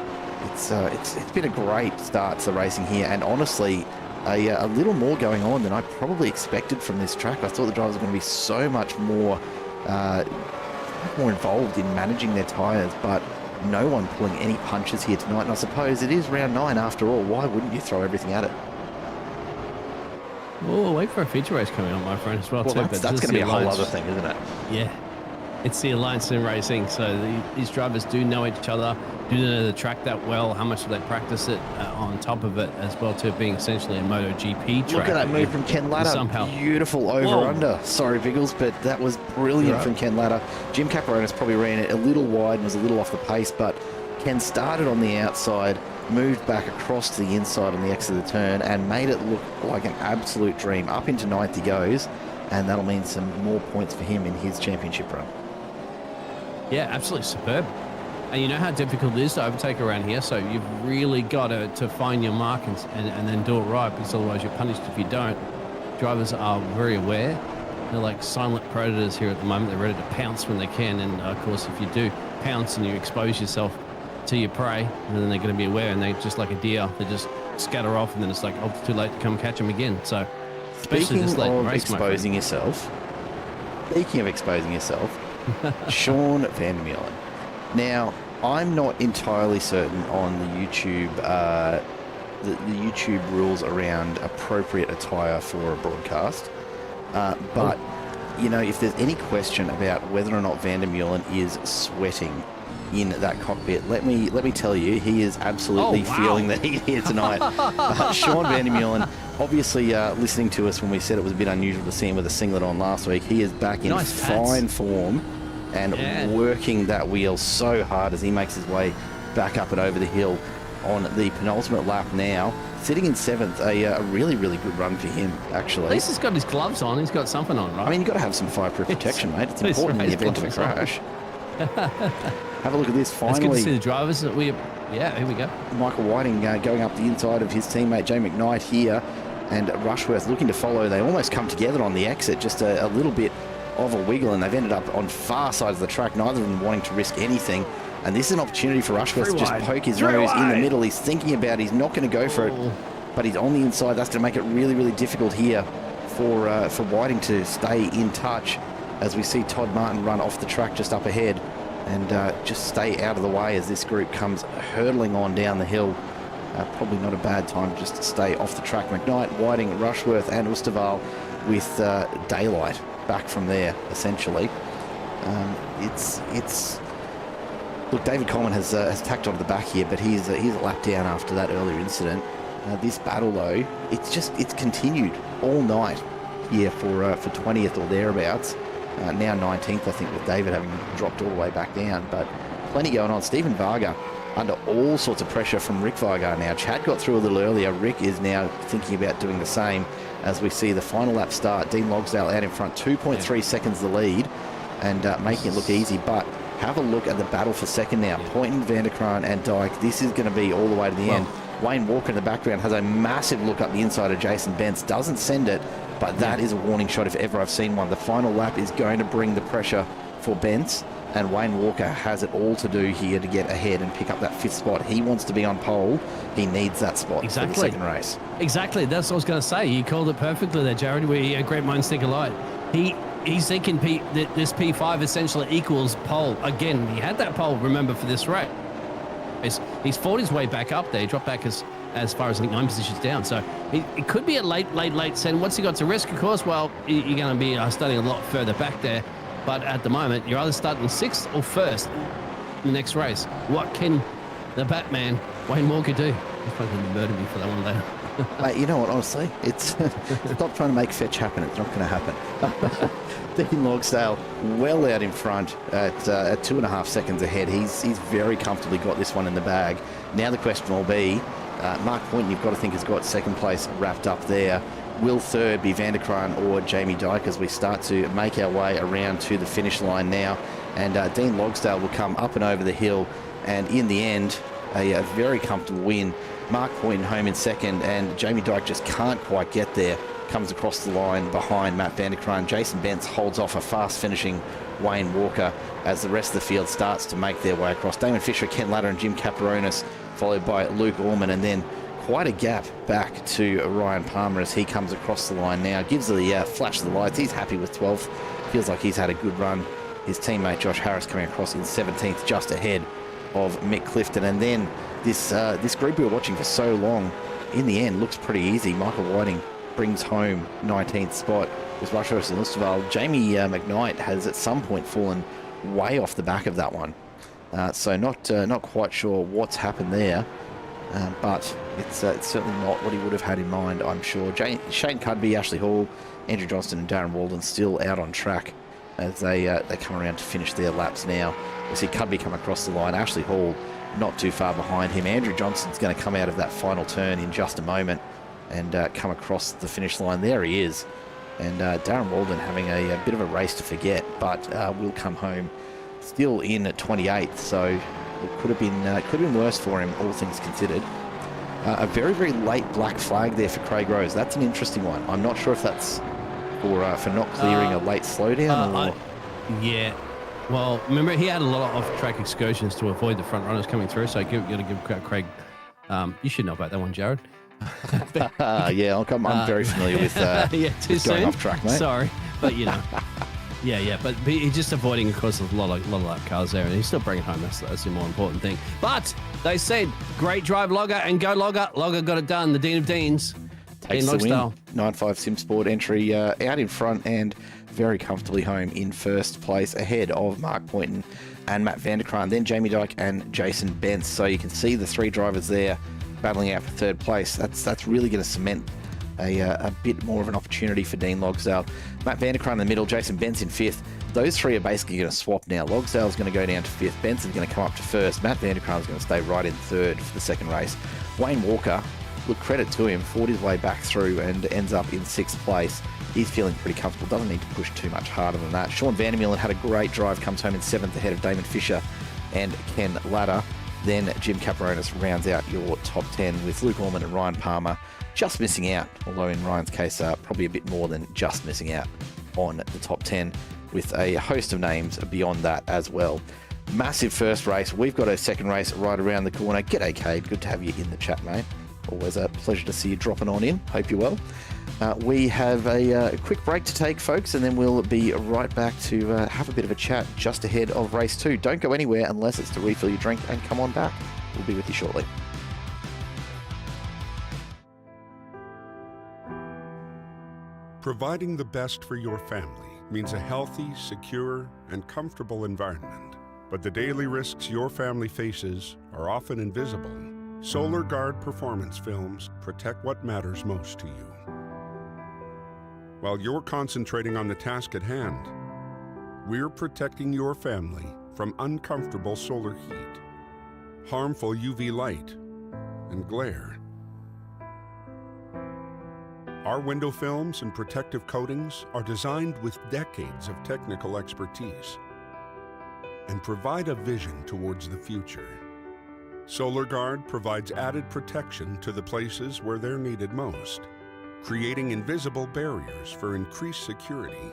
It's been a great start to the racing here, and honestly, a little more going on than I probably expected from this track. I thought the drivers were going to be so much more involved in managing their tyres, but no one pulling any punches here tonight. And I suppose it is round 9 after all. Why wouldn't you throw everything at it? Oh, wait for a feature race coming on, my friend, as well, too. That's going to be a whole other thing, isn't it? Yeah. It's the Alliance Sim Racing, so these drivers do know each other, do know the track that well. How much do they practice it on top of it as well, too, being essentially a MotoGP track. Look at that move from Ken Latta. Beautiful over-under. Sorry, Biggles, but that was brilliant from Ken Latta. Jim Caparonis probably ran it a little wide and was a little off the pace, but Ken started on the outside, moved back across to the inside on the exit of the turn, and made it look like an absolute dream. Up into 9th he goes, and that'll mean some more points for him in his championship run. Yeah, absolutely superb. And you know how difficult it is to overtake around here, so you've really got to find your mark and then do it right, because otherwise you're punished if you don't. Drivers are very aware. They're like silent predators here at the moment. They're ready to pounce when they can, and of course if you do pounce and you expose yourself to your prey, and then they're going to be aware, and they just like a deer, they just scatter off, and then it's like, oh, it's too late to come catch them again. So Speaking of exposing yourself, Sean Van Meulen. Now, I'm not entirely certain on the YouTube the YouTube rules around appropriate attire for a broadcast, but you know, if there's any question about whether or not Van der Meulen is sweating in that cockpit, let me tell you, he is absolutely feeling the heat here tonight. Sean Van der Meulen, obviously listening to us when we said it was a bit unusual to see him with a singlet on last week, he is back in fine form and working that wheel so hard as he makes his way back up and over the hill on the penultimate lap now. sitting in 7th, a really, really good run for him, actually. At least he's got his gloves on. He's got something on, right? I mean, you've got to have some fireproof protection, mate. It's important in the event of a crash. Have a look at this. Finally, it's good to see the drivers. Here we go. Michael Whiting going up the inside of his teammate Jay McKnight here, and Rushworth looking to follow. They almost come together on the exit, just a little bit of a wiggle, and they've ended up on far sides of the track, neither of them wanting to risk anything. And this is an opportunity for Rushworth to just poke his nose in the middle. He's thinking about it. He's not going to go for it, but he's on the inside. That's going to make it really, really difficult here for Whiting to stay in touch, as we see Todd Martin run off the track just up ahead, and just stay out of the way as this group comes hurtling on down the hill. Probably not a bad time just to stay off the track. McKnight, Whiting, Rushworth and Oosterwal with daylight back from there, essentially. Look, David Coleman has tacked onto the back here, but he's a lap down after that earlier incident. This battle, though, it's continued all night here for 20th or thereabouts. Now 19th, I think, with David having dropped all the way back down. But plenty going on. Stephen Varga under all sorts of pressure from Rick Varga now. Chad got through a little earlier. Rick is now thinking about doing the same as we see the final lap start. Dean Logsdale out in front, 2.3 seconds the lead, and making it look easy. But have a look at the battle for second now. Poynton, Vanderkraan and Dyke. This is going to be all the way to the end. Wayne Walker in the background has a massive look up the inside of Jason Bentz. Doesn't send it, but that is a warning shot if ever I've seen one. The final lap is going to bring the pressure for Bentz, and Wayne Walker has it all to do here to get ahead and pick up that 5th spot. He wants to be on pole. He needs that spot for the second race. Exactly. That's what I was going to say. You called it perfectly there, Jared. We great minds think alike. He's thinking that this P5 essentially equals pole. Again, he had that pole, remember, for this race. He's fought his way back up there. He dropped back as far as, I think, 9 positions down. So it could be a late send. What's he got to risk, of course? Well, you're going to be starting a lot further back there. But at the moment, you're either starting 6th or 1st in the next race. What can the Batman, Wayne Walker, do? He's probably going to murder me for that one later. Mate, you know what, honestly, stop trying to make fetch happen. It's not going to happen. Dean Logsdale well out in front at 2.5 seconds ahead. He's very comfortably got this one in the bag. Now the question will be, Mark Poynton, you've got to think, has got second place wrapped up there. Will third be Vanderkraan or Jamie Dyke as we start to make our way around to the finish line now? And Dean Logsdale will come up and over the hill, and in the end, a very comfortable win. Mark Poynton home in second, and Jamie Dyke just can't quite get there. Comes across the line behind Matt Vanderkraan. Jason Bentz holds off a fast finishing Wayne Walker as the rest of the field starts to make their way across. Damon Fisher, Ken Latter and Jim Caparonis, followed by Luke Orman, and then quite a gap back to Ryan Palmer as he comes across the line now. Gives the flash of the lights. He's happy with 12th. Feels like he's had a good run. His teammate Josh Harris coming across in 17th, just ahead of Mick Clifton. And then this group we were watching for so long, in the end, looks pretty easy. Michael Whiting brings home 19th spot with Rushworth and Oosterwal. Jamie McKnight has at some point fallen way off the back of that one. So not quite sure what's happened there. But it's certainly not what he would have had in mind, I'm sure. Shane Cudby, Ashley Hall, Andrew Johnston and Darren Walden still out on track as they come around to finish their laps now. We see Cudby come across the line. Ashley Hall not too far behind him. Andrew Johnston's going to come out of that final turn in just a moment and come across the finish line. There he is. And Darren Walden having a bit of a race to forget, but will come home still in at 28th. So it could have been worse for him, all things considered. A very, very late black flag there for Craig Rose. That's an interesting one. I'm not sure if that's for not clearing a late slowdown. Yeah. Well, remember, he had a lot of off-track excursions to avoid the front runners coming through, so you got to give Craig... you should know about that one, Jared. Yeah, I'm very familiar with, with going off track, mate. Sorry, but you know. Yeah, but he's just avoiding, of course, a lot of lap cars there, and he's still bringing it home. That's the more important thing. But they said, great drive, Logger, and go Logger. Logger got it done, the Dean of Deans. Takes the win. 9.5 Sim Sport entry out in front and very comfortably home in first place ahead of Mark Poynton and Matt Vanderkraan, then Jamie Dyke and Jason Bentz. So you can see the three drivers there battling out for third place. That's really going to cement a bit more of an opportunity for Dean Logsdale. Matt Vanderkraan in the middle, Jason Bentz in fifth. Those three are basically going to swap now. Logsdale's going to go down to fifth. Bentz is going to come up to first. Matt Vanderkraan is going to stay right in third for the second race. Wayne Walker look, credit to him, fought his way back through and ends up in 6th place. He's feeling pretty comfortable, doesn't need to push too much harder than that. Sean Vandermeulen had a great drive, comes home in 7th ahead of Damon Fisher and Ken Latta. Then Jim Caparonis rounds out your top 10 with Luke Orman and Ryan Palmer just missing out, although in Ryan's case, probably a bit more than just missing out on the top 10, with a host of names beyond that as well. Massive first race. We've got a second race right around the corner. G'day, Cade. Good to have you in the chat, mate. Always a pleasure to see you dropping on in. Hope you're well. We have a quick break to take, folks, and then we'll be right back to have a bit of a chat just ahead of race 2. Don't go anywhere unless it's to refill your drink, and come on back. We'll be with you shortly. Providing the best for your family means a healthy, secure, and comfortable environment. But the daily risks your family faces are often invisible. Solar Guard performance films protect what matters most to you. While you're concentrating on the task at hand, we're protecting your family from uncomfortable solar heat, harmful UV light, and glare. Our window films and protective coatings are designed with decades of technical expertise and provide a vision towards the future. Solar Guard provides added protection to the places where they're needed most, creating invisible barriers for increased security.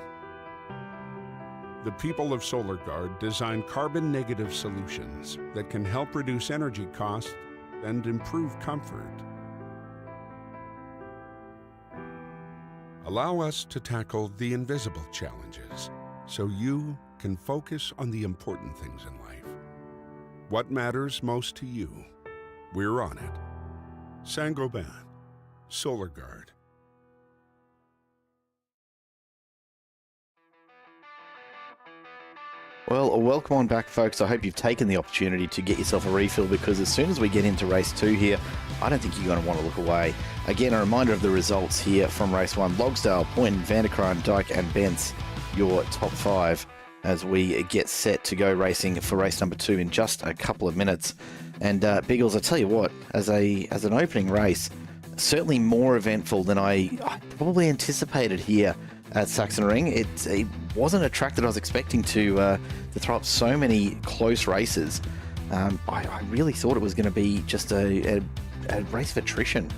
The people of Solar Guard design carbon-negative solutions that can help reduce energy costs and improve comfort. Allow us to tackle the invisible challenges so you can focus on the important things in life. What matters most to you? We're on it. Saint-Gobain, Solar Guard. Well, welcome on back, folks. I hope you've taken the opportunity to get yourself a refill, because as soon as we get into race 2 here, I don't think you're going to want to look away. Again, a reminder of the results here from race 1. Logsdale, Point, Vanderkraan, Dyke and Bentz, your top 5, as we get set to go racing for race number 2 in just a couple of minutes. And Biggles, I tell you what, as an opening race, certainly more eventful than I probably anticipated here at Sachsenring. It wasn't a track that I was expecting to throw up so many close races. I really thought it was going to be just a race of attrition,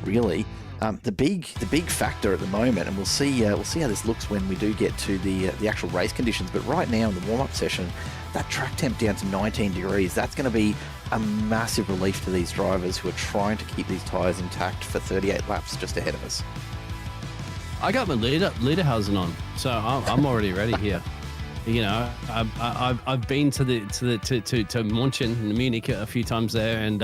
really. The big factor at the moment, and we'll see how this looks when we do get to the actual race conditions. But right now in the warm-up session, that track temp down to 19 degrees. That's going to be a massive relief to these drivers who are trying to keep these tyres intact for 38 laps just ahead of us. I got my lederhosen on, so I'm already ready here. You know, I've been to München and Munich a few times there, and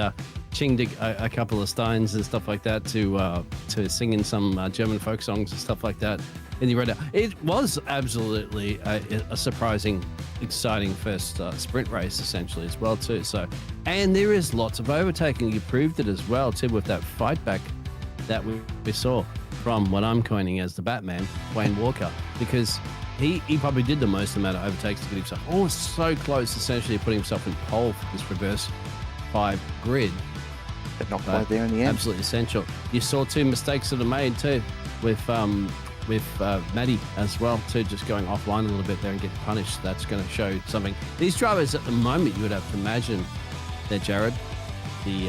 chinged a couple of steins and stuff like that to sing in some German folk songs and stuff like that in the radar. It was absolutely a surprising, exciting first sprint race essentially as well too. So, and there is lots of overtaking. You proved it as well too with that fight back that we saw from what I'm coining as the Batman, Wayne Walker, because he probably did the most amount of overtakes to get himself so close, essentially putting himself in pole for this reverse 5 grid. But not quite there in the end. Absolutely essential. You saw 2 mistakes that are made too with Maddie as well too, just going offline a little bit there and getting punished. That's going to show something. These drivers at the moment, you would have to imagine they're Jared, the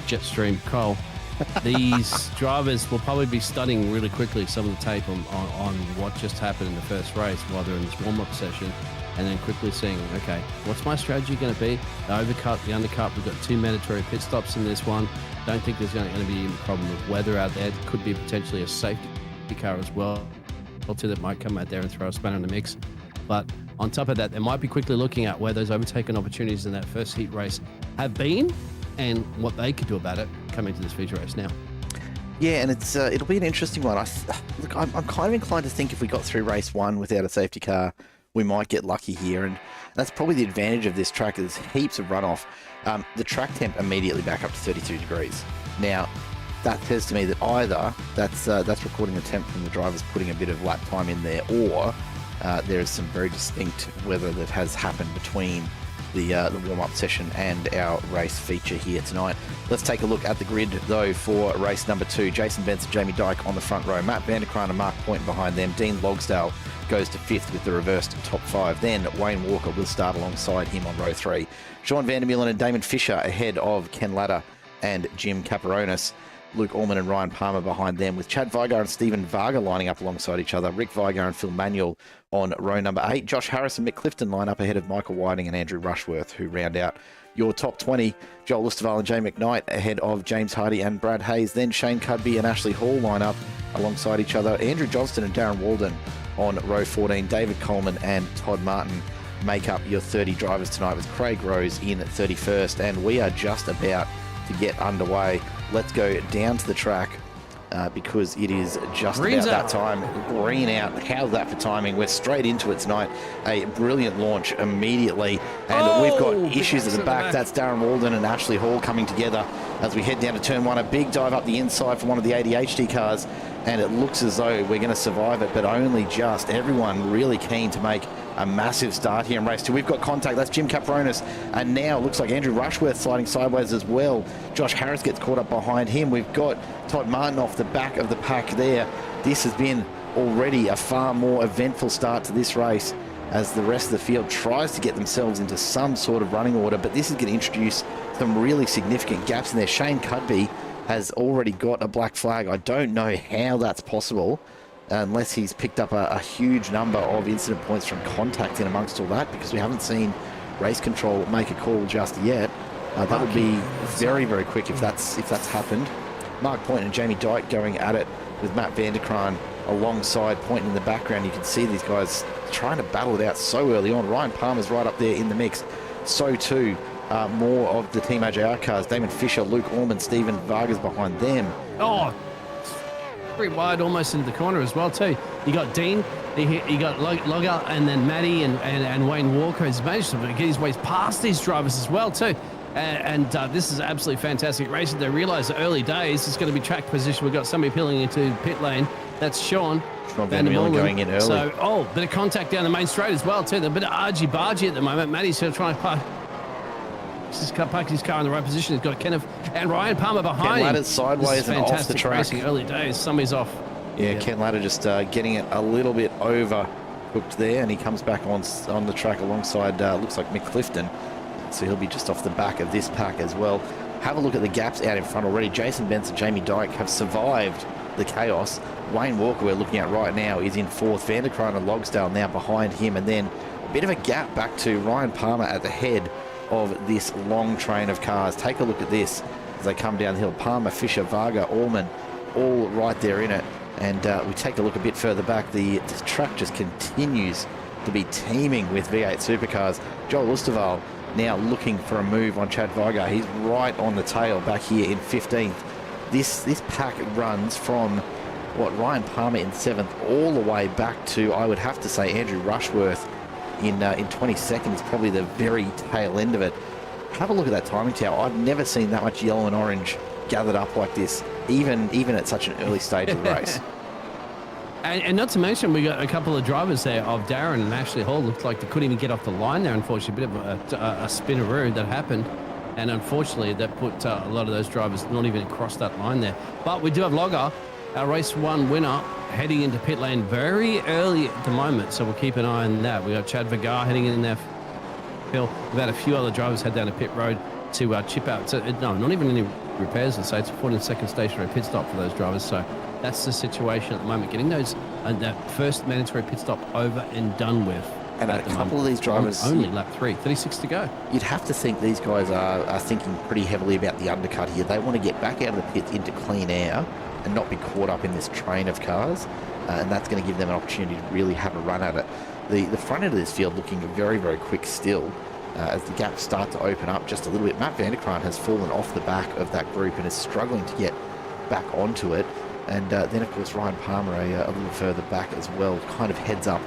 Jetstream Cole. These drivers will probably be studying really quickly some of the tape on what just happened in the first race while they're in this warm-up session, and then quickly seeing, okay, what's my strategy going to be? The overcut, the undercut, we've got 2 mandatory pit stops in this one. Don't think there's going to be any problem with weather out there. It could be potentially a safety car as well, or 2 that might come out there and throw a spanner in the mix. But on top of that, they might be quickly looking at where those overtaken opportunities in that first heat race have been, and what they could do about it coming to this feature race now. Yeah, and it'll be an interesting one. I'm kind of inclined to think if we got through race 1 without a safety car, we might get lucky here, and that's probably the advantage of this track. There's heaps of runoff. The track temp immediately back up to 32 degrees. Now, that says to me that either that's recording a temp from the drivers putting a bit of lap time in there, or there is some very distinct weather that has happened between the warm-up session and our race feature here tonight. Let's take a look at the grid, though, for race number 2. Jason Benson, Jamie Dyke on the front row. Matt Vanderkraan and Mark Point behind them. Dean Logsdale goes to 5th with the reversed top 5. Then Wayne Walker will start alongside him on row 3. Sean Vandermeulen and Damon Fisher ahead of Ken Latta and Jim Caperonis. Luke Allman and Ryan Palmer behind them, with Chad Vigar and Stephen Varga lining up alongside each other. Rick Vigar and Phil Manuel on row number 8. Josh Harris and Mick Clifton line up ahead of Michael Whiting and Andrew Rushworth, who round out your top 20. Joel Lustaval and Jay McKnight ahead of James Hardy and Brad Hayes. Then Shane Cudby and Ashley Hall line up alongside each other. Andrew Johnston and Darren Walden on row 14. David Coleman and Todd Martin make up your 30 drivers tonight, with Craig Rose in 31st. And we are just about to get underway. Let's go down to the track because it is just Green's about out. that time. Green out. How's that for timing? We're straight into it tonight. A brilliant launch immediately. And we've got issues at the back. That's Darren Walden and Ashley Hall coming together as we head down to turn 1. A big dive up the inside from one of the ADHD cars. And it looks as though we're going to survive it, but only just. Everyone really keen to make a massive start here in race 2. We've got contact. That's Jim Caperonis. And now it looks like Andrew Rushworth sliding sideways as well. Josh Harris gets caught up behind him. We've got Todd Martin off the back of the pack there. This has been already a far more eventful start to this race as the rest of the field tries to get themselves into some sort of running order. But this is going to introduce some really significant gaps in there. Shane Cudby has already got a black flag. I don't know how that's possible unless he's picked up a huge number of incident points from contact in amongst all that, because we haven't seen race control make a call just yet. That would be very, very quick if that's happened. Mark Point and Jamie Dyke going at it with Matt Vanderkraan alongside Point in the background. You can see these guys trying to battle it out so early on. Ryan Palmer's right up there in the mix. So too more of the Team AJR cars. Damon Fisher, Luke Allman, Stephen Vargas behind them. Oh, pretty wide, almost into the corner as well too. You got Dean, you got Logger, and then Matty and Wayne Walker has managed to get his way past these drivers as well too. And this is absolutely fantastic racing. They realise the early days it's going to be track position. We've got somebody peeling into pit lane. That's Sean Vandermeulen going in early. So, bit of contact down the main straight as well too. A bit of argy-bargy at the moment. Matty's still trying to park his car in the right position. He's got Kenneth and Ryan Palmer behind him. Ken Latter's sideways and off the track. Racing early days. Somebody's off. Yeah, Ken Latter just getting it a little bit overhooked there, and he comes back on the track alongside, looks like Mick Clifton. So he'll be just off the back of this pack as well. Have a look at the gaps out in front already. Jason Benson, Jamie Dyke have survived the chaos. Wayne Walker, we're looking at right now, is in 4th. Vanderkraan and Logsdale now behind him, and then a bit of a gap back to Ryan Palmer at the head of this long train of cars. Take a look at this as they come down the hill. Palmer, Fisher, Varga, Allman, all right there in it. And we take a look a bit further back. The track just continues to be teeming with V8 supercars. Joel Lustaval now looking for a move on Chad Vigar. He's right on the tail back here in 15th. This pack runs from Ryan Palmer in 7th all the way back to, I would have to say, Andrew Rushworth in 22nd is probably the very tail end of it. Have a look at that timing tower. I've never seen that much yellow and orange gathered up like this, even at such an early stage of the race. And not to mention, we got a couple of drivers there of Darren and Ashley Hall. Looked like they couldn't even get off the line there, unfortunately. A bit of a spinneroo that happened. And unfortunately, that put a lot of those drivers not even across that line there. But we do have Logger, our race 1 winner, heading into pit lane very early at the moment. So we'll keep an eye on that. We got Chad Vigar heading in there. Phil, we've had a few other drivers head down to pit road to chip out. So no, not even any repairs. I'd say it's a 42nd stationary pit stop for those drivers. So that's the situation at the moment. Getting those that first mandatory pit stop over and done with. And a couple of these drivers... Only lap 3, 36 to go. You'd have to think these guys are thinking pretty heavily about the undercut here. They want to get back out of the pits into clean air and not be caught up in this train of cars. And that's going to give them an opportunity to really have a run at it. The front end of this field looking very, very quick still. As the gaps start to open up just a little bit. Matt Vanderkraan has fallen off the back of that group and is struggling to get back onto it. And then, of course, Ryan Palmer a little further back as well, kind of heads up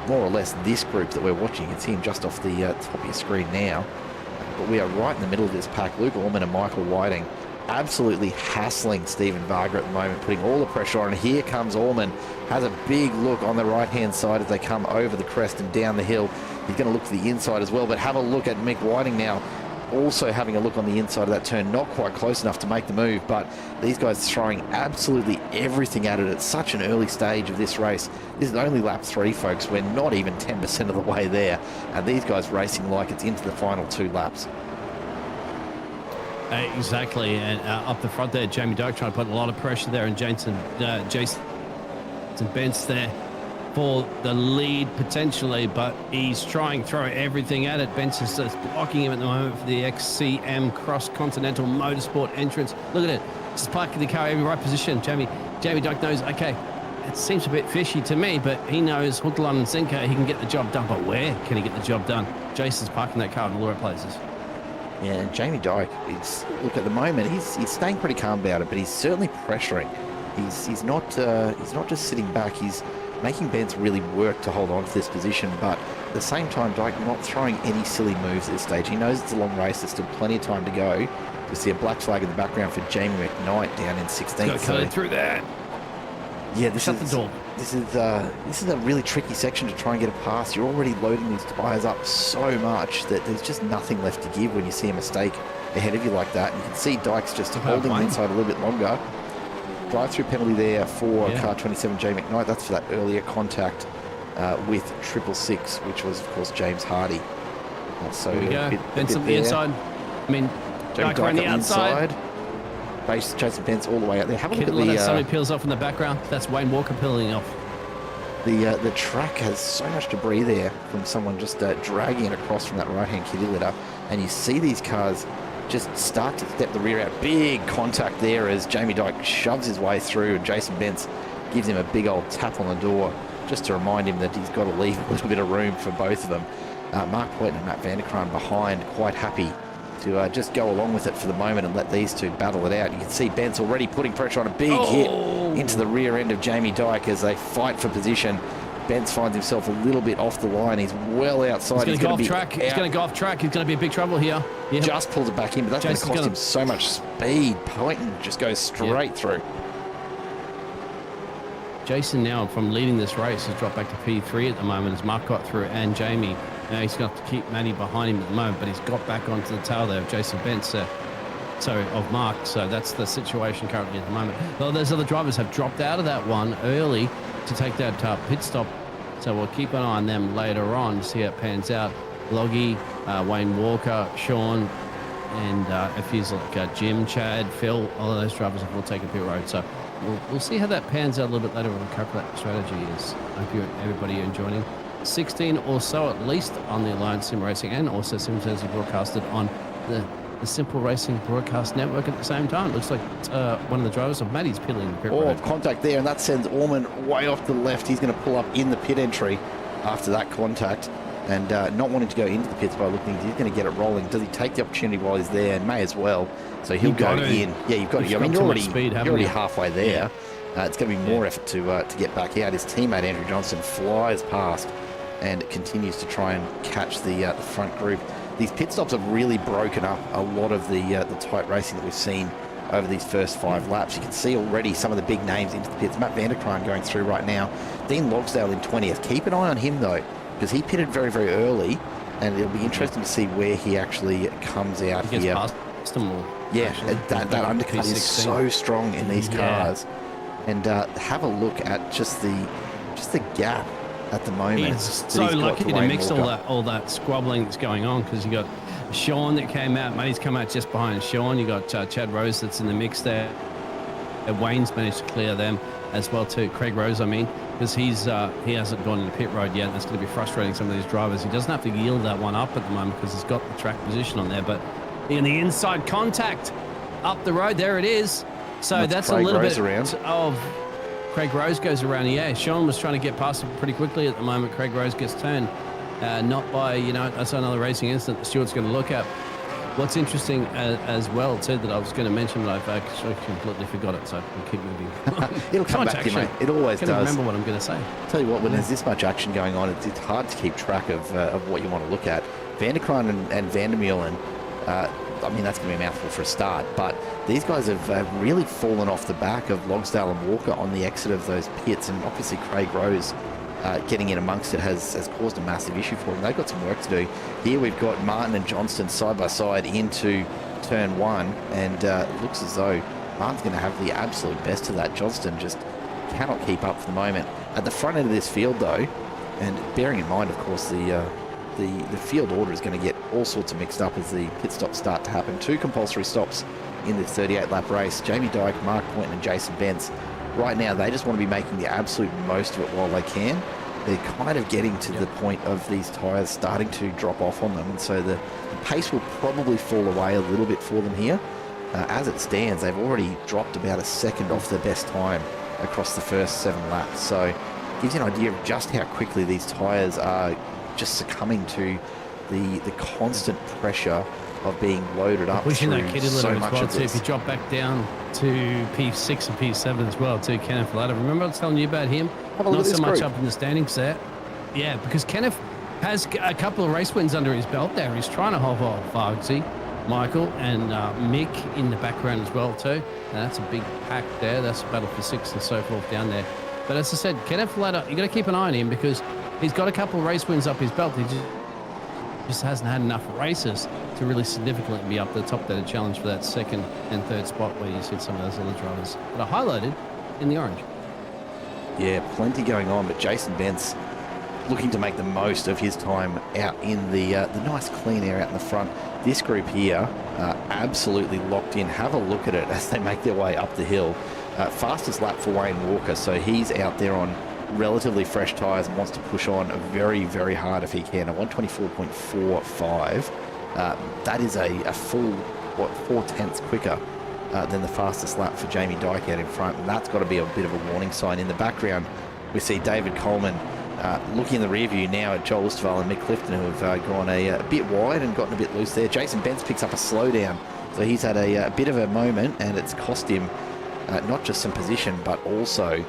more or less this group that we're watching. You can see him just off the top of your screen now. But we are right in the middle of this pack. Luke Allman and Michael Whiting absolutely hassling Stephen Varga at the moment, putting all the pressure on. And here comes Orman, has a big look on the right-hand side as they come over the crest and down the hill. He's going to look to the inside as well, but have a look at Mick Whiting now, also having a look on the inside of that turn, not quite close enough to make the move, but these guys throwing absolutely everything at it at such an early stage of this race. This is only lap 3, folks. We're not even 10% of the way there, and these guys racing like it's into the final 2 laps. Exactly, and up the front there, Jamie Doak trying to put a lot of pressure there, and Jason Bentz there for the lead potentially, but he's trying to throw everything at it. Bentz is just blocking him at the moment for the XCM Cross Continental Motorsport entrance. Look at it, just parking the car in the right position. Jamie Doak knows, okay, it seems a bit fishy to me, but he knows hook, line and sinker, he can get the job done. But where can he get the job done? Jason's parking that car in all the right places. Yeah, and Jamie Dyke, look, at the moment, he's staying pretty calm about it, but he's certainly pressuring. He's not just sitting back. He's making Bentz really work to hold on to this position, but at the same time, Dyke not throwing any silly moves at this stage. He knows it's a long race. There's still plenty of time to go. You see a black flag in the background for Jamie McKnight down in 16th. Got to cut it through that. Yeah, Shut the door. This is a really tricky section to try and get it past. You're already loading these tyres up so much that there's just nothing left to give when you see a mistake ahead of you like that. And you can see Dyke's just holding the inside a little bit longer. Drive-through penalty there for car 27, Jay McKnight. That's for that earlier contact with 666, which was, of course, James Hardy. So here we go. Bentz on the inside. I mean, Dyke on the outside. Jason Bentz all the way out there. Have a look at the somebody peels off in the background. That's Wayne Walker peeling off. The track has so much debris there from someone just dragging it across from that right-hand kitty litter, and you see these cars just start to step the rear out. Big contact there as Jamie Dyke shoves his way through, and Jason Bentz gives him a big old tap on the door just to remind him that he's got to leave a little bit of room for both of them. Mark Poyton and Matt Vanderkraan behind, quite happy to just go along with it for the moment and let these two battle it out. You can see Bentz already putting pressure on a big hit into the rear end of Jamie Dyke as they fight for position. Bentz finds himself a little bit off the line. He's well outside. He's going to go off track. He's going to go off track. He's going to be in big trouble here. Yep. Just pulls it back in, but that's going to cost him so much speed. Poynton just goes straight through. Jason now, from leading this race, has dropped back to P3 at the moment as Mark got through, and Jamie. Now he's got to keep Matty behind him at the moment, but he's got back onto the tail there of Jason Bentz, of Mark. So that's the situation currently at the moment. Well, those other drivers have dropped out of that one early to take that pit stop. So we'll keep an eye on them later on to see how it pans out. Loggy, Wayne Walker, Sean, and if he's like Jim, Chad, Phil, all of those drivers will take a pit road. So we'll see how that pans out a little bit later on what that strategy is. I hope everybody are enjoying. 16 or so at least on the Alliance Sim Racing, and also Simulcast broadcasted on the Simple Racing Broadcast Network at the same time. Looks like one of the drivers of Matty's peeling the pit road. Contact there, and that sends Orman way off to the left. He's going to pull up in the pit entry after that contact, and not wanting to go into the pits by looking, he's going to get it rolling. Does he take the opportunity while he's there? And may as well. So he'll go in. Yeah, you've got to. I mean, you're already halfway there. It's going to be more effort to get back out. His teammate Andrew Johnson flies past and continues to try and catch the front group. These pit stops have really broken up a lot of the tight racing that we've seen over these first 5 laps. You can see already some of the big names into the pits. Matt Vanderkraan going through right now. Dean Logsdale in 20th. Keep an eye on him though, because he pitted very, very early, and it'll be interesting to see where he actually comes out here. Past them all, that undercut is so strong in these cars. And have a look at just the gap at the moment. He's so lucky to mix all that squabbling that's going on, because you got Sean that came out. Matty's come out just behind Sean. You got Chad Rose that's in the mix there. Wayne's managed to clear them as well too. Craig Rose, I mean, because he hasn't gone into pit road yet. That's going to be frustrating some of these drivers. He doesn't have to yield that one up at the moment because he's got the track position on there. But in the inside contact up the road, there it is. So that's a little bit of Craig Rose goes around. Yeah, Sean was trying to get past him pretty quickly at the moment. Craig Rose gets turned, not by, that's another racing incident that Stuart's going to look at. What's interesting as well, too, that I was going to mention, but I've actually completely forgot it, so we'll keep moving. It'll come back to you, mate. It always does. I can't remember what I'm going to say. Tell you what, when there's this much action going on, it's hard to keep track of what you want to look at. Vanderkraan and Vandermeulen, I mean, that's going to be a mouthful for a start, but these guys have really fallen off the back of Logsdale and Walker on the exit of those pits, and obviously Craig Rose getting in amongst it has caused a massive issue for them. They've got some work to do. Here we've got Martin and Johnston side by side into turn 1, and it looks as though Martin's going to have the absolute best of that. Johnston just cannot keep up for the moment. At the front end of this field, though, and bearing in mind, of course, the field order is going to get all sorts of mixed up as the pit stops start to happen. 2 compulsory stops in this 38-lap race. Jamie Dyke, Mark Poynton and Jason Bentz. Right now, they just want to be making the absolute most of it while they can. They're kind of getting to the point of these tyres starting to drop off on them, and so the pace will probably fall away a little bit for them here. As it stands, they've already dropped about a second off their best time across the first 7 laps. So it gives you an idea of just how quickly these tyres are just succumbing to the constant pressure of being loaded up pushing through that kid a little so bit as much well of too. this. If you drop back down to P6 and P7 as well too, Kenneth Latta. Remember I was telling you about him? Have a look Not at this so much group. up in the standings there. Yeah, because Kenneth has a couple of race wins under his belt there. He's trying to hold off Fargsy, Michael and Mick in the background as well too. And that's a big pack there. That's a battle for 6 and so forth down there. But as I said, Kenneth Latta, you got to keep an eye on him because he's got a couple of race wins up his belt. He just hasn't had enough races to really significantly be up the top of the challenge for that 2nd and 3rd spot where you see some of those other drivers that are highlighted in the orange. Yeah, plenty going on, but Jason Bentz looking to make the most of his time out in the nice clean air out in the front. This group here absolutely locked in. Have a look at it as they make their way up the hill. Fastest lap for Wayne Walker, so he's out there on relatively fresh tyres and wants to push on very, very hard if he can. A 124.45. That is a full, 4/10 quicker than the fastest lap for Jamie Dyke out in front, and that's got to be a bit of a warning sign. In the background, we see David Coleman looking in the rear view now at Joel Ostervale and Mick Clifton, who have gone a bit wide and gotten a bit loose there. Jason Bentz picks up a slowdown, so he's had a bit of a moment, and it's cost him not just some position, but also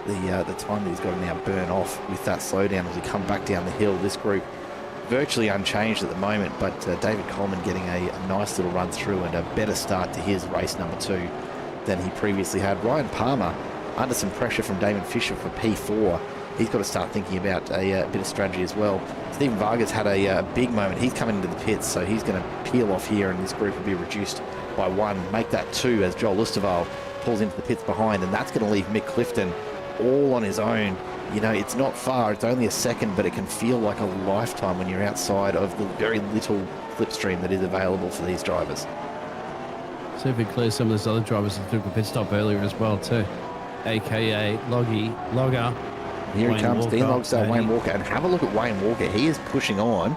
the time that he's got to now burn off with that slowdown as we come back down the hill. This group virtually unchanged at the moment, but David Coleman getting a nice little run through and a better start to his race number 2 than he previously had. Ryan Palmer under some pressure from Damon Fisher for P4. He's got to start thinking about a bit of strategy as well. Stephen Vargas had a big moment. He's coming into the pits, so he's going to peel off here, and this group will be reduced by 1. Make that 2 as Joel Ostervale pulls into the pits behind, and that's going to leave Mick Clifton all on his own. You know, it's not far, it's only a second, but it can feel like a lifetime when you're outside of the very little slipstream that is available for these drivers. See if we clear some of those other drivers that took a pit stop earlier as well too, aka Logger. Here Wayne he comes, Walker, Dean Logsdale, Wayne Walker, and have a look at Wayne Walker. He is pushing on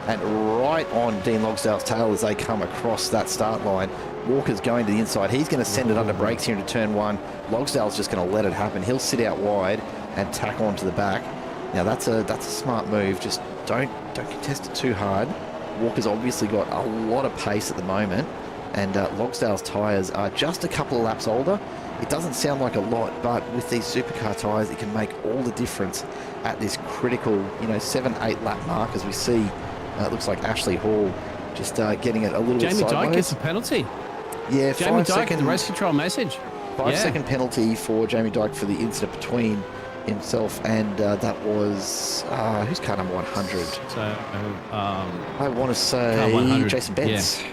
and right on Dean Logsdale's tail as they come across that start line. Walker's going to the inside. He's going to send it under brakes here into turn 1. Logsdale's just going to let it happen. He'll sit out wide and tack on to the back. Now that's a smart move. Just don't contest it too hard. Walker's obviously got a lot of pace at the moment, and Logsdale's tyres are just a couple of laps older. It doesn't sound like a lot, but with these supercar tyres, it can make all the difference at this critical, 7-8 lap mark, as we see. It looks like Ashley Hall just getting it a little bit Jamie sideways. Dyke gets a penalty. Yeah, Jamie 5 Dyke, second the race control message. 5-second penalty for Jamie Dyke for the incident between himself and that was who's car number 100? So I want to say Jason Bentz.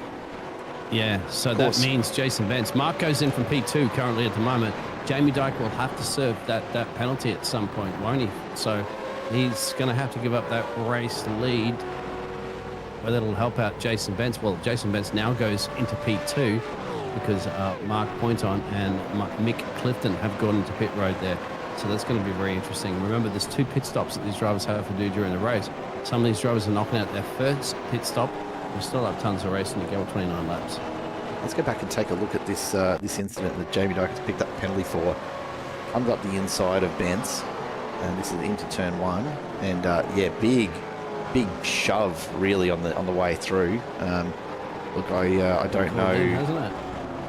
Yeah, so that means Jason Bentz. Mark goes in from P2 currently at the moment. Jamie Dyke will have to serve that penalty at some point, won't he? So he's going to have to give up that race lead. Whether it'll help out Jason Bentz. Well, Jason Bentz now goes into P2 because Mark Poynton and Mick Clifton have gone into pit road there. So that's going to be very interesting. Remember, there's 2 pit stops that these drivers have to do during the race. Some of these drivers are knocking out their first pit stop. We still have tons of racing to go, 29 laps. Let's go back and take a look at this this incident that Jamie Dyke has picked up a penalty for. Comes up the inside of Bentz, and this is into turn 1. And big shove really on the way through. Look, I don't know. Hasn't it?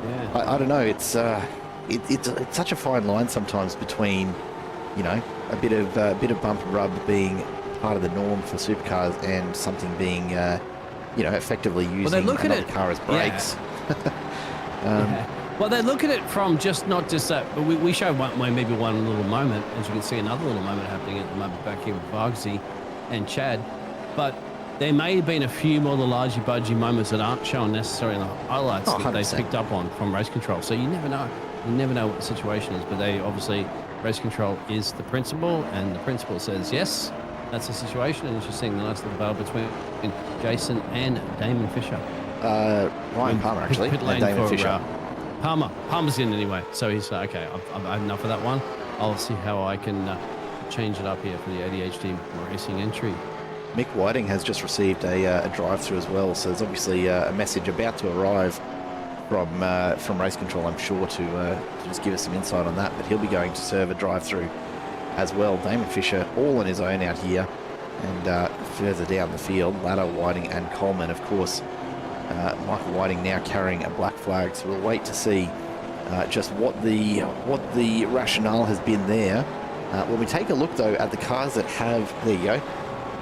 Yeah. I don't know. It's such a fine line sometimes between, a bit of bump and rub being part of the norm for supercars and something being effectively using they look at another it- car as brakes. Well, they look at it from not just that, but we show maybe one little moment, as you can see another little moment happening at the moment back here with Vargsy and Chad. But there may have been a few more of the largy budgy moments that aren't shown necessarily in the highlights that they 100%. picked up on from race control. So you never know. You never know what the situation is. But they obviously, race control is the principal, and the principal says, yes, that's the situation. And you're just seeing the nice little battle between Jason and Damon Fisher. Ryan Palmer, actually, Pit and lane Damon for, Fisher. Palmer's in anyway, so he's okay. I've had enough of that one. I'll see how I can change it up here for the ADHD racing entry. Mick Whiting has just received a drive-through as well, so there's obviously a message about to arrive from race control, I'm sure, to just give us some insight on that. But he'll be going to serve a drive-through as well. Damon Fisher all on his own out here, and further down the field, Ladder, Whiting, and Coleman, of course. Michael Whiting now carrying a black flag, so we'll wait to see just what the rationale has been there. When we take a look though at the cars that have, there you go,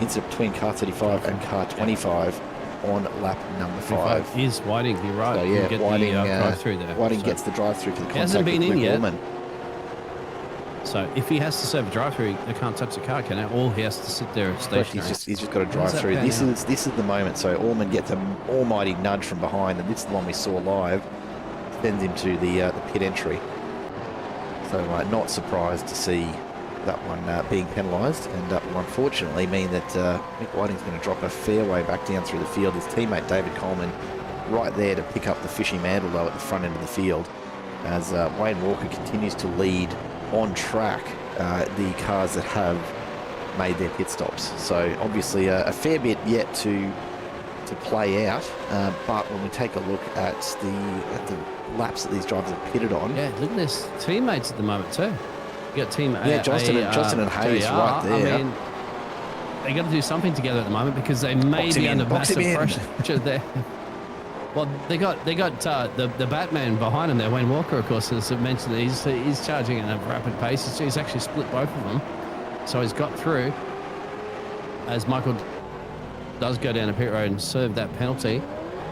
incident between car 35 and car 25 on lap number 5. Is Whiting, you're right. So We'll yeah, get Whiting, the drive-through there. Whiting So gets the drive-through for the he hasn't contact been with in Mick yet. Allman. So if he has to serve a drive-through, they can't touch the car, can they? Or he has to sit there Correct, stationary. he's just got to How's drive that through. pan out? This is the moment. So Allman gets an almighty nudge from behind, and this is the one we saw live. Sends him to the pit entry. So not surprised to see that one being penalised, and will unfortunately mean that Mick Whiting's going to drop a fair way back down through the field. His teammate David Coleman right there to pick up the fishing mantle though at the front end of the field, as Wayne Walker continues to lead on track the cars that have made their pit stops. So obviously a fair bit yet to play out, but when we take a look at the laps that these drivers have pitted on, Yeah, look at this. Teammates at the moment too. You got team Johnston and Hayes JR. right there. I mean, they got to do something together at the moment because they may Box him be in, under box him massive in. pressure there. Well, they got the Batman behind him there, Wayne Walker, of course, as I mentioned. He's charging at a rapid pace. He's actually split both of them, so he's got through. As Michael does go down a pit road and serve that penalty,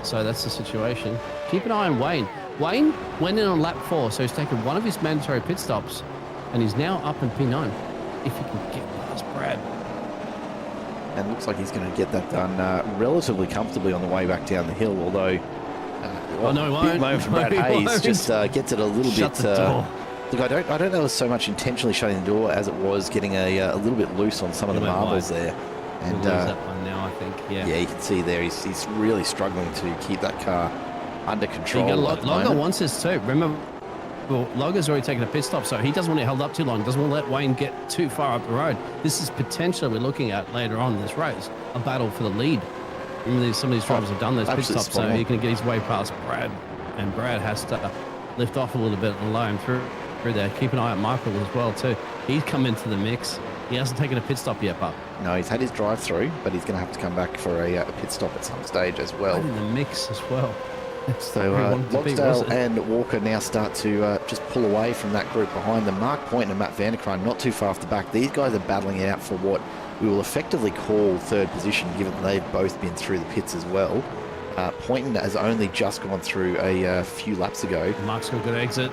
so that's the situation. Keep an eye on Wayne. Wayne went in on lap 4, so he's taken one of his mandatory pit stops, and he's now up in P9. If he can get past Brad. And looks like he's going to get that done relatively comfortably on the way back down the hill, although no, he big won't. moment from No, Brad he Hayes won't. just gets it a little Shut bit. the door. Look, I don't know it was so much intentionally shutting the door as it was getting a little bit loose on some of He the went marbles wide. there. We'll And lose that one now, I think. Yeah. yeah, you can see there he's really struggling to keep that car under control. You got at the Logger moment. wants this too. Remember, well, Logger's already taken a pit stop, so he doesn't want it held up too long. Doesn't want to let Wayne get too far up the road. This is potentially, we're looking at later on in this race, a battle for the lead. Remember, some of these drivers have done those pit absolutely stops, so spot on. he can get his way past Brad, and Brad has to lift off a little bit and low him through there. Keep an eye on Michael as well too. He's come into the mix. He hasn't taken a pit stop yet, but No, he's had his drive-through, but he's going to have to come back for a pit stop at some stage as well. in the mix as well. So Where he wanted to be, Logsdale wasn't it? and Walker now start to just pull away from that group behind them. Mark Point and Matt Vanderkraan not too far off the back. These guys are battling it out for what we will effectively call third position, given they've both been through the pits as well. Poynton has only just gone through a few laps ago, Mark's got a good exit.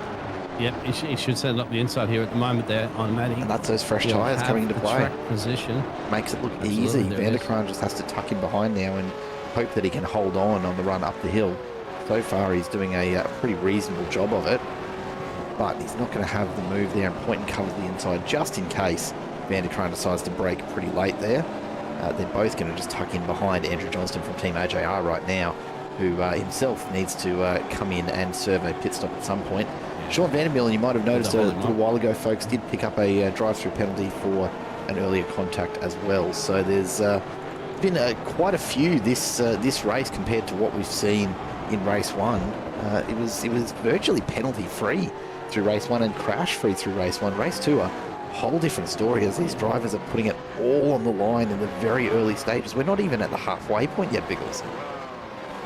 Yep, he should send up the inside here at the moment there on Matty. and that's those fresh He'll tyres have coming into the play. track position. Makes it look Absolutely, easy. there it is. Vanderkraan just has to tuck in behind now and hope that he can hold on the run up the hill. So far, he's doing a pretty reasonable job of it, but he's not going to have the move there, and Poynton covers the inside just in case Vanderkraan decides to brake pretty late there. They're both going to just tuck in behind Andrew Johnston from Team AJR right now, who himself needs to come in and serve a pit stop at some point. Sean Vandermeulen, you might have noticed a little while ago, folks, did pick up a drive-through penalty for an earlier contact as well. So there's been quite a few this race compared to what we've seen in race 1. It was virtually penalty-free through race 1 and crash-free through race 1. Race 2, a whole different story as these drivers are putting it all on the line in the very early stages. We're not even at the halfway point yet, Biggles.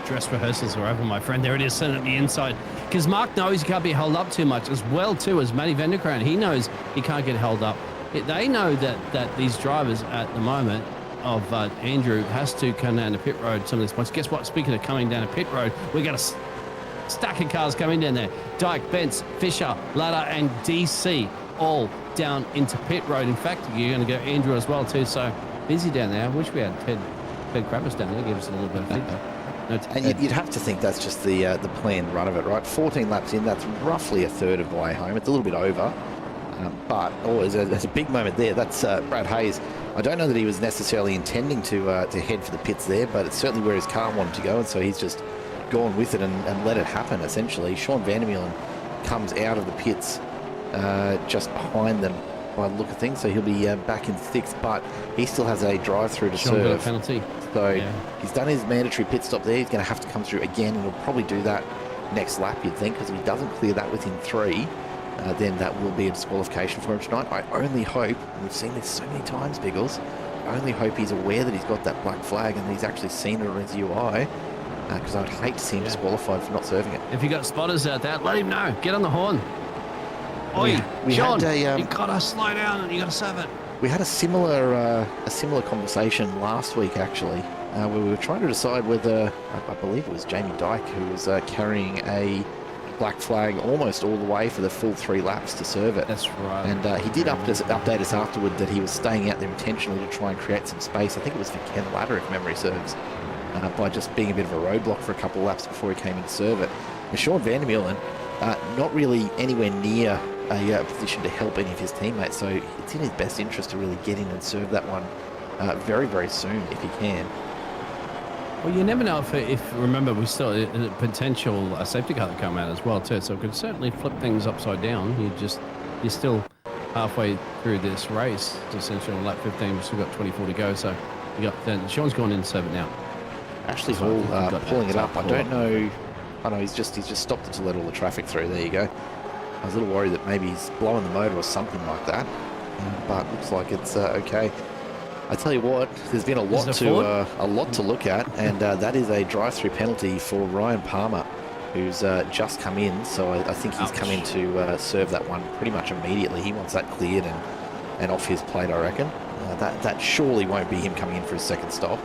Dress rehearsals are over, my friend. There it is, sent at the inside. Because Mark knows he can't be held up too much, as well too as Matty Vanderkraan. He knows he can't get held up. They know that these drivers at the moment of Andrew has to come down to pit road some of these points. Guess what? Speaking of coming down to pit road, we got a stack of cars coming down there. Dyke, Bentz, Fisher, Ladder, and DC all down into pit road. In fact, you're going to go Andrew as well too. So busy down there. I wish we had Ted Kravis down there. Give us a little bit of feedback. No, And you'd have to think that's just the planned run of it, right? 14 laps in, that's roughly a third of the way home. It's a little bit over, but there's a big moment there. That's Brad Hayes. I don't know that he was necessarily intending to head for the pits there, but it's certainly where his car wanted to go, and so he's just gone with it and let it happen, essentially. Sean Van der Meulen comes out of the pits just behind them by the look of things, so he'll be back in sixth, but he still has a drive-through to Sean serve. got a penalty. So he's done his mandatory pit stop there. He's going to have to come through again, and he'll probably do that next lap, you'd think, because if he doesn't clear that within 3, then that will be a disqualification for him tonight. I only hope, and we've seen this so many times, Biggles, I only hope he's aware that he's got that black flag and he's actually seen it on his UI, because I would hate to see him disqualified for not serving it. If you got spotters out there, let him know. Get on the horn. Oi, Sean, you got to slow down and you got to serve it. We had a similar conversation last week, actually, where we were trying to decide whether, I believe it was Jamie Dyke who was carrying a black flag almost all the way for the full 3 laps to serve it. That's right. And he did update us afterward that he was staying out there intentionally to try and create some space. I think it was for Ken Ladder, if memory serves, by just being a bit of a roadblock for a couple of laps before he came in to serve it. And Sean Van der Meulen, not really anywhere near a position to help any of his teammates, so it's in his best interest to really get in and serve that one very, very soon if he can. Well, you never know if remember, we still a potential safety car that come out as well too, so it could certainly flip things upside down. You're still halfway through this race, essentially on lap 15. We've still got 24 to go, so you got Sean's gone in to serve it now. Ashley Hall pulling it up. I don't know. I know he's just stopped it to let all the traffic through. There you go. I was a little worried that maybe he's blowing the motor or something like that, but looks like it's okay. I tell you what, there's been a lot to look at, and that is a drive-through penalty for Ryan Palmer, who's just come in. So I think he's come in to serve that one pretty much immediately. He wants that cleared and off his plate, I reckon. That surely won't be him coming in for his second stop.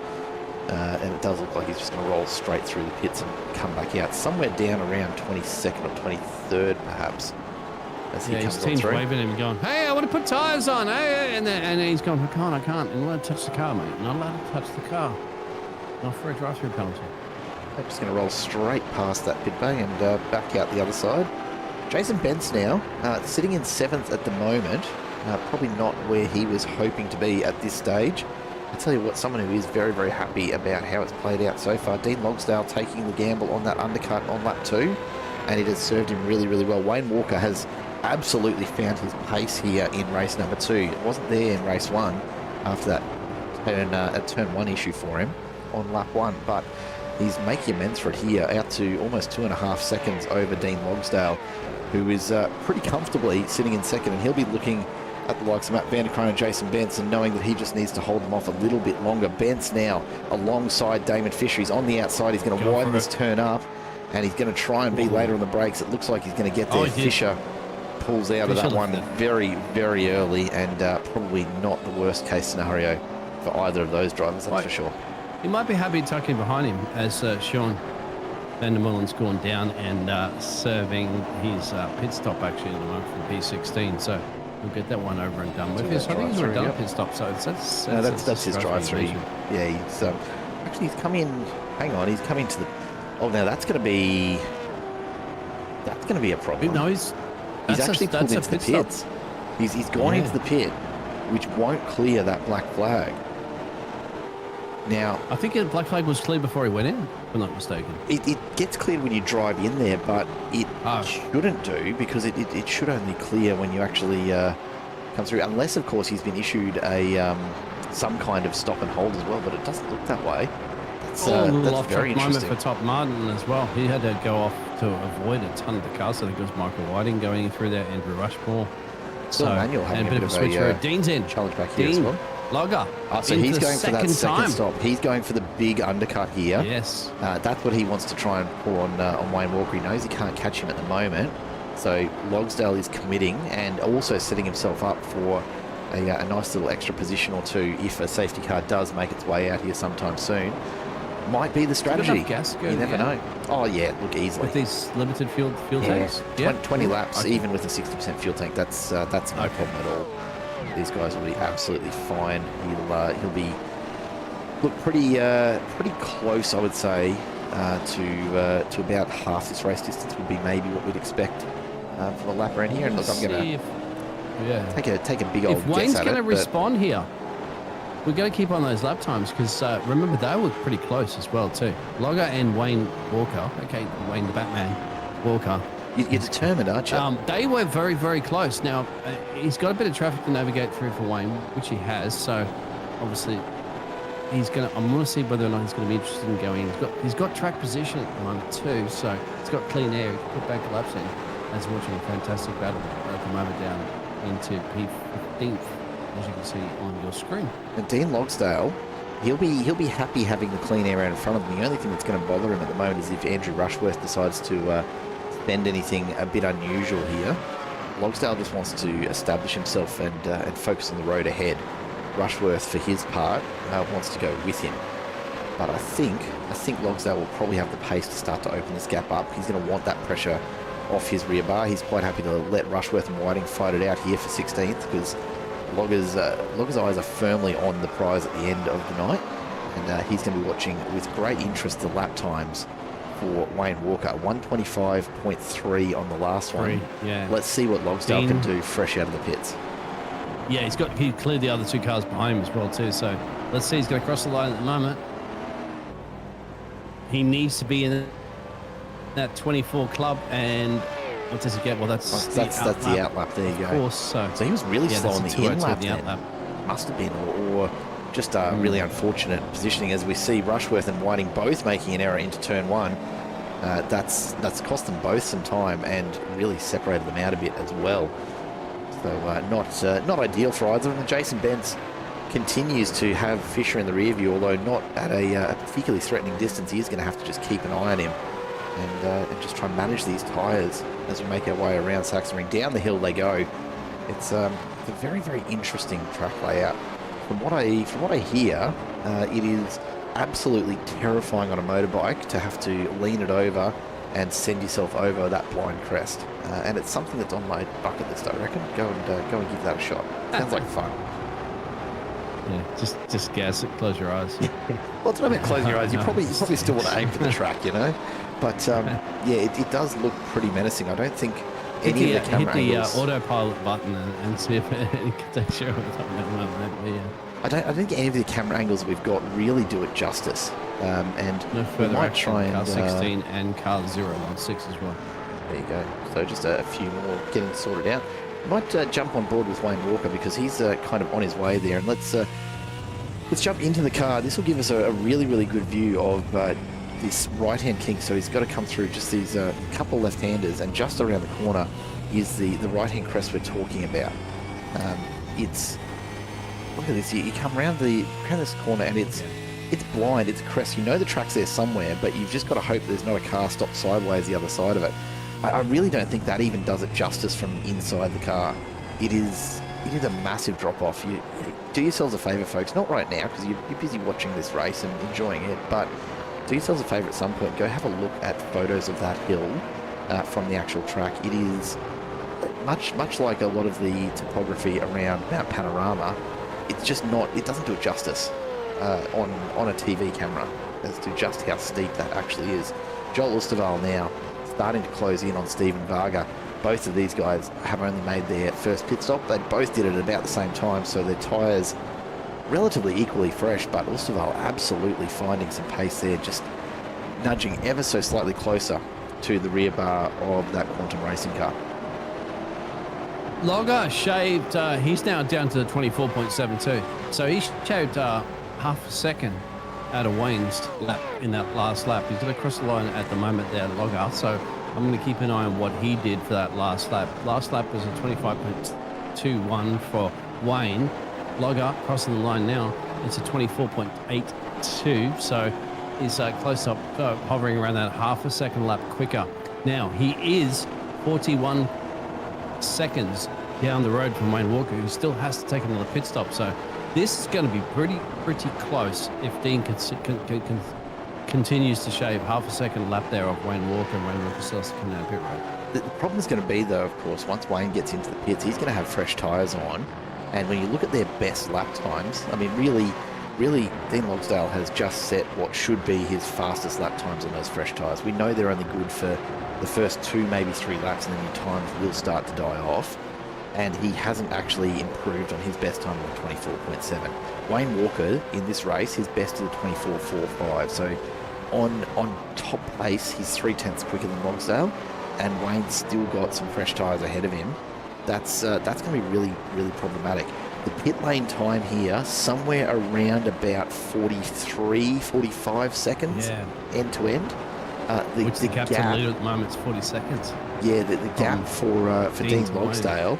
And it does look like he's just going to roll straight through the pits and come back out somewhere down around 22nd or 23rd, perhaps. As he comes his team's through. waving at him, going, "Hey, I want to put tyres on." Hey, and he's going, I can't. You're not allowed to touch the car, mate. Not allowed to touch the car. Not for a drive-through penalty. They're just going to roll straight past that pit bay and back out the other side. Jason Bentz now sitting in 7th at the moment. Probably not where he was hoping to be at this stage. I tell you what, someone who is very, very happy about how it's played out so far. Dean Logsdale taking the gamble on that undercut on lap 2, and it has served him really, really well. Wayne Walker has absolutely found his pace here in race number 2. It wasn't there in race 1 after that turn 1 issue for him on lap 1, but he's making amends for it here, out to almost 2.5 seconds over Dean Logsdale, who is pretty comfortably sitting in 2nd, and he'll be looking at the likes of Matt Vanderkroon and Jason Bentz and knowing that he just needs to hold them off a little bit longer. Bentz now alongside Damon Fisher. He's on the outside. He's going to widen this turn up, and he's going to try and be later on the brakes. It looks like he's going to get there. Fisher pulls out of that one very, very early, and probably not the worst case scenario for either of those drivers, that's for sure. He might be happy tucking behind him as Sean Van der Meulen's gone down and serving his pit stop actually in the moment from P16. So we'll get that one over and done with. I think he's already done a pit stop, so that's his drive-through. Yeah, he's actually he's come in. Hang on, he's coming to the. Oh, now that's going to be a problem. No, he's actually pulled into the pits. He's gone into the pit, which won't clear that black flag. Now, I think the black flag was cleared before he went in, if I'm not mistaken. It gets cleared when you drive in there, but it shouldn't do, because it should only clear when you actually come through, unless, of course, he's been issued a some kind of stop and hold as well, but it doesn't look that way. That's very interesting. Moment for Top Martin as well. He had to go off to avoid a ton of the cars. So I think it was Michael Whiting going through there, Andrew Rushmore. So Manuel having a bit of a switch through. Dean's in. Challenge back here as well. Logger. So he's going for that second stop. He's going for the big undercut here. Yes. That's what he wants to try and pull on Wayne Walker. He knows he can't catch him at the moment. So Logsdale is committing and also setting himself up for a nice little extra position or two if a safety car does make its way out here sometime soon. Might be the strategy. Enough gas You never know. Oh yeah, look, easily. With these limited fuel tanks? 20 laps, even with a 60% fuel tank, that's no problem at all. These guys will be absolutely fine. He'll be pretty close, I would say, to about half this race distance would be maybe what we'd expect for the lap around here. And look, I'm going to take a big old if guess Wayne's at going to it, respond here, we're going to keep on those lap times because remember they were pretty close as well too. Logger and Wayne Walker, okay, Wayne the Batman Walker. You're determined, aren't you? They were very, very close. Now he's got a bit of traffic to navigate through for Wayne, which he has. So obviously he's going to. I'm going to see whether or not he's going to be interested in going. He's got track position at the moment too, so he's got clean air. He can put back laps in. As watching a fantastic battle at the moment down into P15th, as you can see on your screen. And Dean Logsdale, he'll be happy having the clean air out in front of him. The only thing that's going to bother him at the moment is if Andrew Rushworth decides to spend anything a bit unusual here. Logsdale just wants to establish himself and focus on the road ahead. Rushworth, for his part, wants to go with him. But I think Logsdale will probably have the pace to start to open this gap up. He's going to want that pressure off his rear bar. He's quite happy to let Rushworth and Whiting fight it out here for 16th because Logger's eyes are firmly on the prize at the end of the night, and he's going to be watching with great interest the lap times for Wayne Walker. 125.3 on the last one. Yeah. Let's see what Logsdale can do fresh out of the pits. Yeah, he cleared the other two cars behind him as well too. So let's see. He's going to cross the line at the moment. He needs to be in that 24 club, and what does he get? Well, that's the outlap. There you go. Of course. So he was really slow on the in-lap. Outlap. Must have been, or just really unfortunate positioning as we see Rushworth and Whiting both making an error into turn one. That's cost them both some time and really separated them out a bit as well. So not ideal for either of them. Jason Bentz continues to have Fisher in the rear view, although not at a particularly threatening distance. He is going to have to just keep an eye on him and just try and manage these tyres as we make our way around Sachsenring. Down the hill they go. It's a very, very interesting track layout. From what I hear, it is absolutely terrifying on a motorbike to have to lean it over and send yourself over that blind crest. And it's something that's on my bucket list, I reckon. Go and give that a shot. Sounds like fun. Yeah, just gas it, close your eyes. Well, it's not about closing your eyes. You probably still want to aim for the track, you know? But, it does look pretty menacing. I don't think any of the camera angles... Hit the autopilot button and see if it takes you over the moment. I don't think any of the camera angles we've got really do it justice. And no further we might action. try and... Car 16 and car 016 as well. There you go. So just a few more getting sorted out. Might jump on board with Wayne Walker because he's kind of on his way there. And let's jump into the car. This will give us a really, really good view of this right-hand kink. So he's got to come through just these couple left-handers, and just around the corner is the right-hand crest we're talking about. Look at this. You come around this corner and it's blind. It's a crest. You know the track's there somewhere, but you've just got to hope there's not a car stopped sideways the other side of it. I really don't think that even does it justice from inside the car. It is a massive drop-off. You do yourselves a favour, folks. Not right now, because you're busy watching this race and enjoying it, but do yourselves a favour at some point. Go have a look at photos of that hill from the actual track. It is much like a lot of the topography around Mount Panorama. It's just not... It doesn't do it justice on a TV camera as to just how steep that actually is. Joel Osterwald now starting to close in on Stephen Varga. Both of these guys have only made their first pit stop. They both did it at about the same time, so their tyres relatively equally fresh, but Osterwald absolutely finding some pace there, just nudging ever so slightly closer to the rear bar of that Quantum Racing car. Logger shaved, he's now down to 24.72. So he shaved half a second out of Wayne's lap in that last lap. He's going to cross the line at the moment there, Logger. So I'm going to keep an eye on what he did for that last lap. Last lap was a 25.21 for Wayne. Logger crossing the line now. It's a 24.82. So he's close up, hovering around that half a second lap quicker. Now he is 41 seconds down the road from Wayne Walker, who still has to take another pit stop. So this is going to be pretty close if Dean continues to shave half a second lap there of Wayne Walker, and Wayne Walker still has to come down pit road. The problem is going to be, though, of course, once Wayne gets into the pits, he's going to have fresh tyres on. And when you look at their best lap times, I mean, really, Dean Logsdale has just set what should be his fastest lap times on those fresh tyres. We know they're only good for the first 2, maybe 3 laps, and then your times will start to die off. And he hasn't actually improved on his best time of 24.7. Wayne Walker, in this race, his best is a 24.45. So on top pace, he's 0.3 quicker than Logsdale, and Wayne's still got some fresh tyres ahead of him. That's going to be really problematic. The pit lane time here, somewhere around about 45 seconds end to end. The gap to lead at the moment is 40 seconds. Yeah, the gap for Dean Logsdale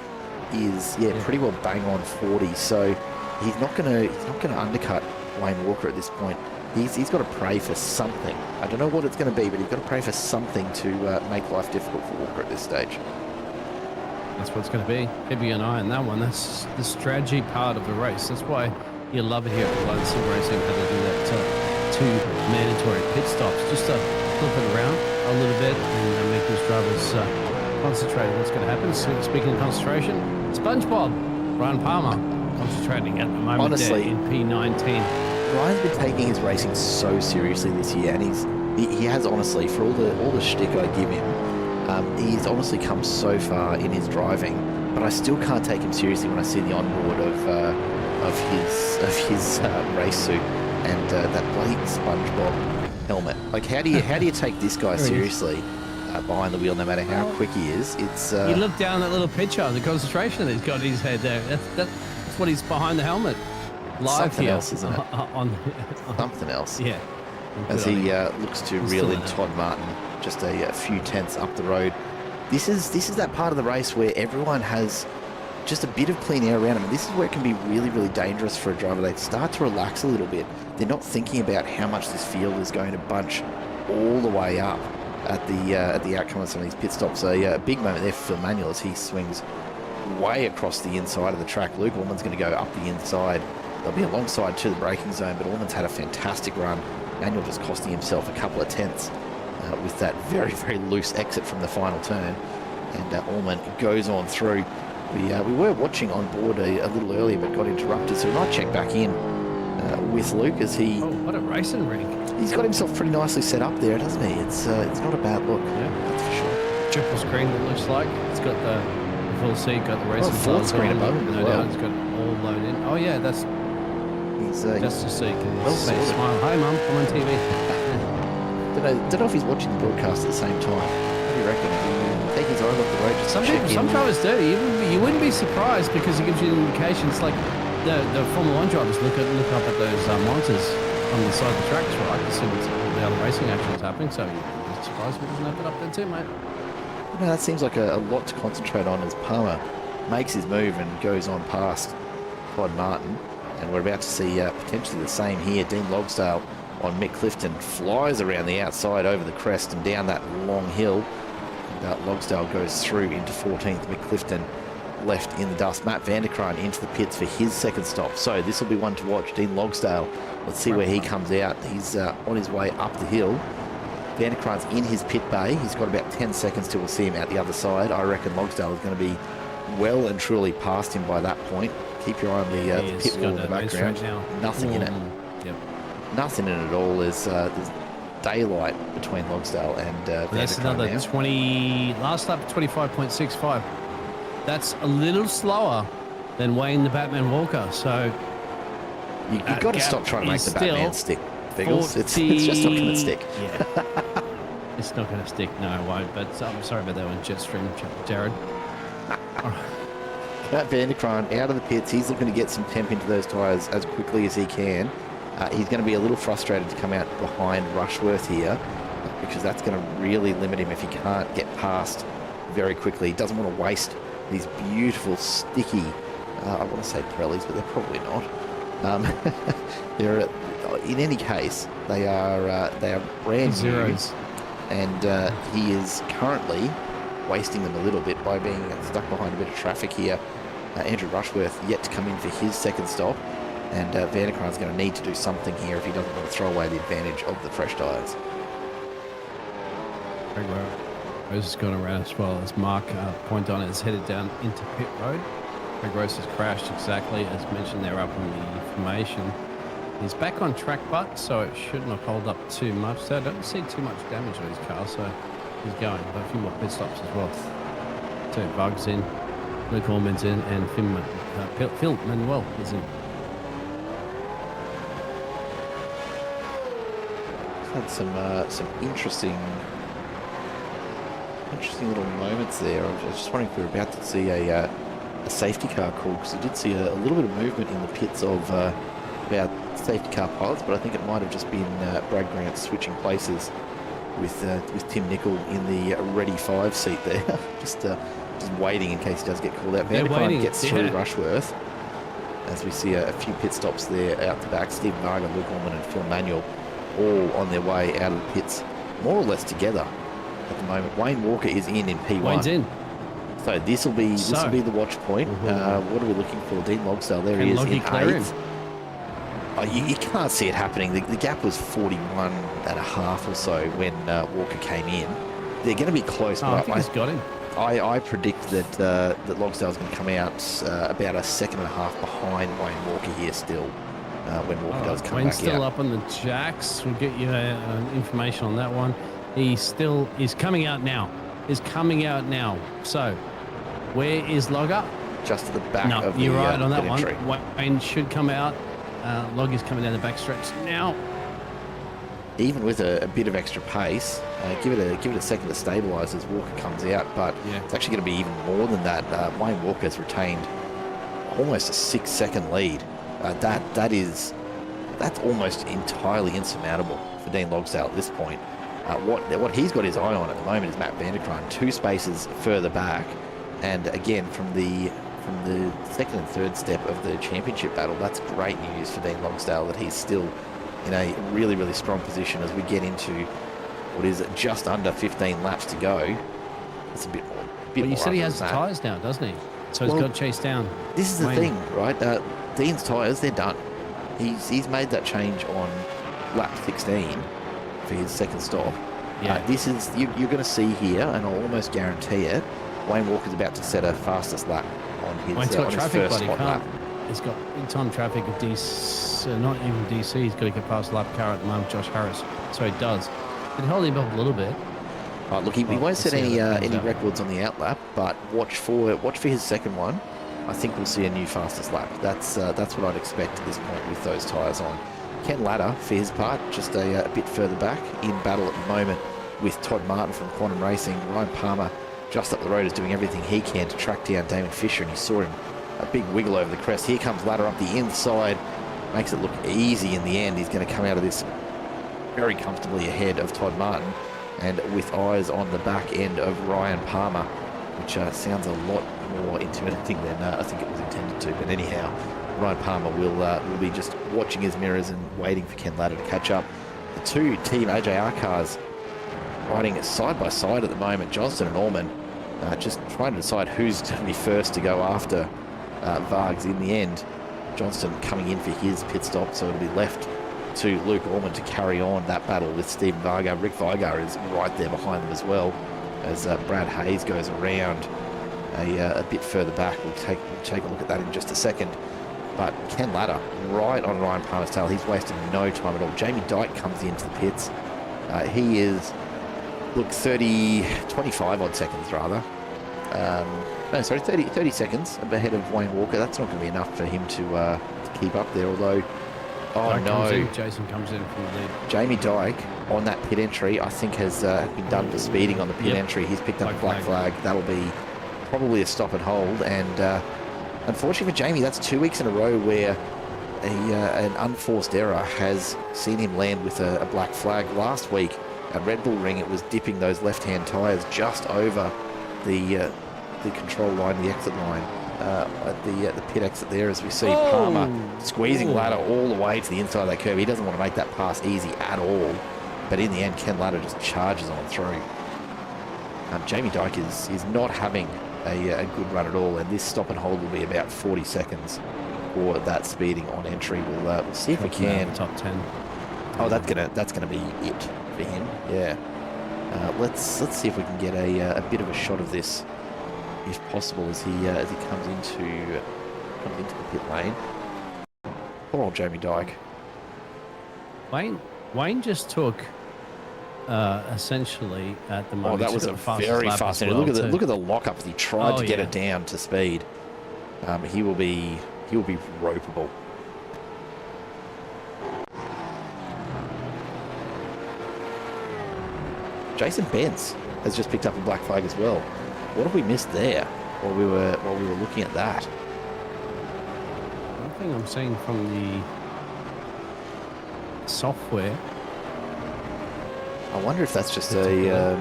is pretty well bang on 40. So he's not going to undercut Wayne Walker at this point. He's got to pray for something. I don't know what it's going to be, but he's got to pray for something to make life difficult for Walker at this stage. That's what it's going to be. Keeping an eye on that one. That's the strategy part of the race. That's why you love it here at Alliance Sim Racing, how they do that 2 mandatory pit stops, just to flip it around a little bit and make these drivers concentrate on what's going to happen. So, speaking of concentration, SpongeBob, Ryan Palmer, concentrating at the moment. Honestly, in P19. Ryan's been taking his racing so seriously this year, and he has honestly, for all the shtick I give him, he's honestly come so far in his driving, but I still can't take him seriously when I see the onboard of his race suit and that bloody SpongeBob helmet. Like, how do you take this guy seriously behind the wheel, no matter how quick he is? It's you look down that little picture, the concentration that he's got in his head there. That's what he's behind the helmet. Live something here. Else, isn't it? Something else. Yeah. As he looks to reel in Todd Martin just a few tenths up the road. This is that part of the race where everyone has just a bit of clean air around them. And this is where it can be really dangerous for a driver. They start to relax a little bit. They're not thinking about how much this field is going to bunch all the way up at the outcome of some of these pit stops. So a big moment there for Phil Manuel as he swings way across the inside of the track. Luke Allman's going to go up the inside. They'll be alongside to the braking zone, but Allman's had a fantastic run. Manuel just costing himself a couple of tenths with that very loose exit from the final turn. And Allman goes on through. We were watching on board a little earlier, but got interrupted, so we might check back in with Luke as he... Oh, what a racing ring. He's got himself pretty nicely set up there, doesn't he? It's not a bad look, that's for sure. Triple screen, it looks like. It's got the full seat, got the racing full screen above it as no well. doubt, it's got all loaded in. Oh yeah, that's just to see. Well say smile. Hi mum, I'm on TV. Don't know if he's watching the broadcast at the same time. What do you reckon? Take his eye off the road. Just some drivers do. You wouldn't be surprised because it gives you an indication. It's like the Formula 1 drivers look up at those monitors on the side of the tracks, right, to see what's the other racing action is happening. So you'd be surprised if he doesn't have it up there too, mate. No, that seems like a lot to concentrate on as Palmer makes his move and goes on past Todd Martin. And we're about to see potentially the same here. Dean Logsdale on Mick Clifton flies around the outside over the crest and down that long hill. And Logsdale goes through into 14th. Mick Clifton left in the dust. Matt Vanderkraan into the pits for his second stop. So this will be one to watch. Dean Logsdale, let's see where he comes out. He's on his way up the hill. Vanderkraan's in his pit bay. He's got about 10 seconds till we'll see him out the other side. I reckon Logsdale is going to be well and truly past him by that point. Keep your eye on the pit wall in the background. Nothing in it. Yep. Nothing in it at all. There's daylight between Logsdale and that's Vanderkraan another now. 20. Last lap 25.65. That's a little slower than Wayne the Batman Walker. So You've got to stop trying to make the Batman stick, Biggles. It's just not going to stick. Yeah. It's not going to stick. No, it won't. But I'm sorry about that one, Jetstream, Jared. Matt Vanderkraan out of the pits. He's looking to get some temp into those tyres as quickly as he can. He's going to be a little frustrated to come out behind Rushworth here because that's going to really limit him if he can't get past very quickly. He doesn't want to waste these beautiful, sticky, I want to say Pirellis, but they're probably not. They're, in any case, they are brand Zeros. new. And he is currently wasting them a little bit by being stuck behind a bit of traffic here. Andrew Rushworth yet to come in for his second stop, and Vanderkran's going to need to do something here if he doesn't want to throw away the advantage of the fresh tyres. Greg Rose has gone around as well as Mark Pointon is headed down into pit road. Greg Rose has crashed exactly as mentioned there up on the information. He's back on track, but so it shouldn't have held up too much. So I don't see too much damage on his car, so he's going. But a few more pit stops as well. So Bug's in, Luke Orman's in, and Phil Manuel is in. Had some interesting little moments there. I was just wondering if we were about to see a safety car call, because we did see a little bit of movement in the pits of about safety car pilots, but I think it might have just been Brad Grant switching places with Tim Nicol in the ready 5 seat there, just waiting in case he does get called out. Vanderkran gets through Rushworth, as we see a few pit stops there out the back. Steve Varga, Luke Orman and Phil Manuel all on their way out of the pits, more or less together at the moment. Wayne Walker is in P1. Wayne's in. So this will be the watch point. What are we looking for? Dean Logsdale, there he is in 8th. Oh, you can't see it happening. The gap was 41 and a half or so when Walker came in. They're going to be close. I think he's got him. I predict that Logsdale's going to come out about a second and a half behind Wayne Walker here still when Walker does come Wayne's back still out. up on the jacks. We'll get you information on that one. He's coming out now. He's coming out now. So where is Logger? Just to the back of the you're right on that entry. one. Wayne should come out. Log is coming down the back stretch now. Even with a bit of extra pace, give it a second to stabilise as Walker comes out. But it's actually going to be even more than that. Wayne Walker's retained almost a 6-second lead. That's almost entirely insurmountable for Dean Logsdale at this point. What he's got his eye on at the moment is Matt Vanderkran, 2 spaces further back, and again from the second and third step of the championship battle. That's great news for Dean Logsdale that he's still in a really, really strong position as we get into what is just under 15 laps to go. It's a bit more. But you said he has the tyres now, doesn't he? So he's got to chase down. This is the thing, right? Dean's tyres, they're done. He's made that change on lap 16 for his second stop. This is you're going to see here, and I'll almost guarantee it. Wayne Walker's about to set a fastest lap on his, first hot lap. He's got in-time traffic of DC, not even DC. He's got to get past lap car at the moment, Josh Harris. So he does. Can hold him up a little bit. Right, look, he won't set any records on the outlap, but watch for his second one. I think we'll see a new fastest lap. That's what I'd expect at this point with those tyres on. Ken Latta, for his part, just a bit further back in battle at the moment with Todd Martin from Quantum Racing. Ryan Palmer just up the road is doing everything he can to track down Damon Fisher, and you saw him a big wiggle over the crest. Here comes Latta up the inside, makes it look easy in the end. He's going to come out of this very comfortably ahead of Todd Martin and with eyes on the back end of Ryan Palmer, which sounds a lot more intimidating than I think it was intended to. But anyhow, Ryan Palmer will be just watching his mirrors and waiting for Ken Latta to catch up. The 2 Team AJR cars riding side by side at the moment, Johnston and Orman, just trying to decide who's going to be first to go after Vargs in the end. Johnston coming in for his pit stop, so it'll be left to Luke Orman to carry on that battle with Stephen Varga. Rick Vigar is right there behind them as well, as Brad Hayes goes around a bit further back. We'll take a look at that in just a second. But Ken Latta right on Ryan Palmer's tail. He's wasting no time at all. Jamie Dyke comes into the pits. He is, 25 odd seconds rather. 30 seconds ahead of Wayne Walker. That's not going to be enough for him to keep up there, although... Jason comes in from the lead. Jamie Dyke on that pit entry, I think, has been done for speeding on the pit entry. He's picked up a black flag. That'll be probably a stop and hold. And unfortunately for Jamie, that's 2 weeks in a row where an unforced error has seen him land with a black flag. Last week at Red Bull Ring, it was dipping those left-hand tyres just over the control line, the exit line. At the pit exit there, as we see Palmer squeezing Latta all the way to the inside of that curve. He doesn't want to make that pass easy at all, but in the end Ken Latta just charges on through. Jamie Dyke is not having a good run at all, and this stop and hold will be about 40 seconds for that speeding on entry. We'll see if we can. Top 10. Oh, that's gonna be it for him. Yeah. Let's see if we can get a bit of a shot of this, if possible, as he comes into the pit lane. Poor old Jamie Dyke. Wayne just took essentially at the moment. Oh, that was a very fast. Well, look at the lockup as he tried to get it down to speed. He will be ropeable. Jason Benz has just picked up a black flag as well. What have we missed there while we were looking at that? One thing I'm seeing from the software. I wonder if that's just I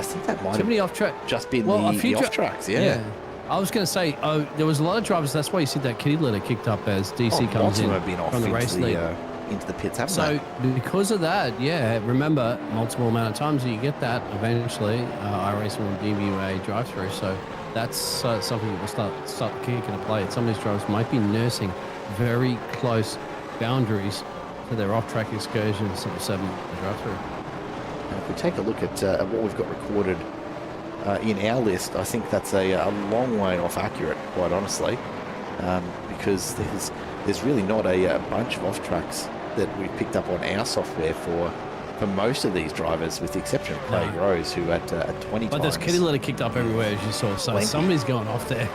think that might have just been the off tracks. Yeah. I was going to say, there was a lot of drivers. That's why you see that kitty litter kicked up as DC comes in have been off from the race lead. Into the pits, haven't they? Because of that, remember, multiple amount of times you get that, eventually iRacing will give you a drive-through. So that's something that will start kicking into play. Some of these drivers might be nursing very close boundaries to their off-track excursions at the 7 drive-through. If we take a look at what we've got recorded in our list, I think that's a long way off accurate, quite honestly, because there's really not a bunch of off-tracks that we've picked up on our software for most of these drivers, with the exception of Craig Rose, who at 20 times. But there's kitty litter kicked up everywhere, as you saw, so somebody's going off there.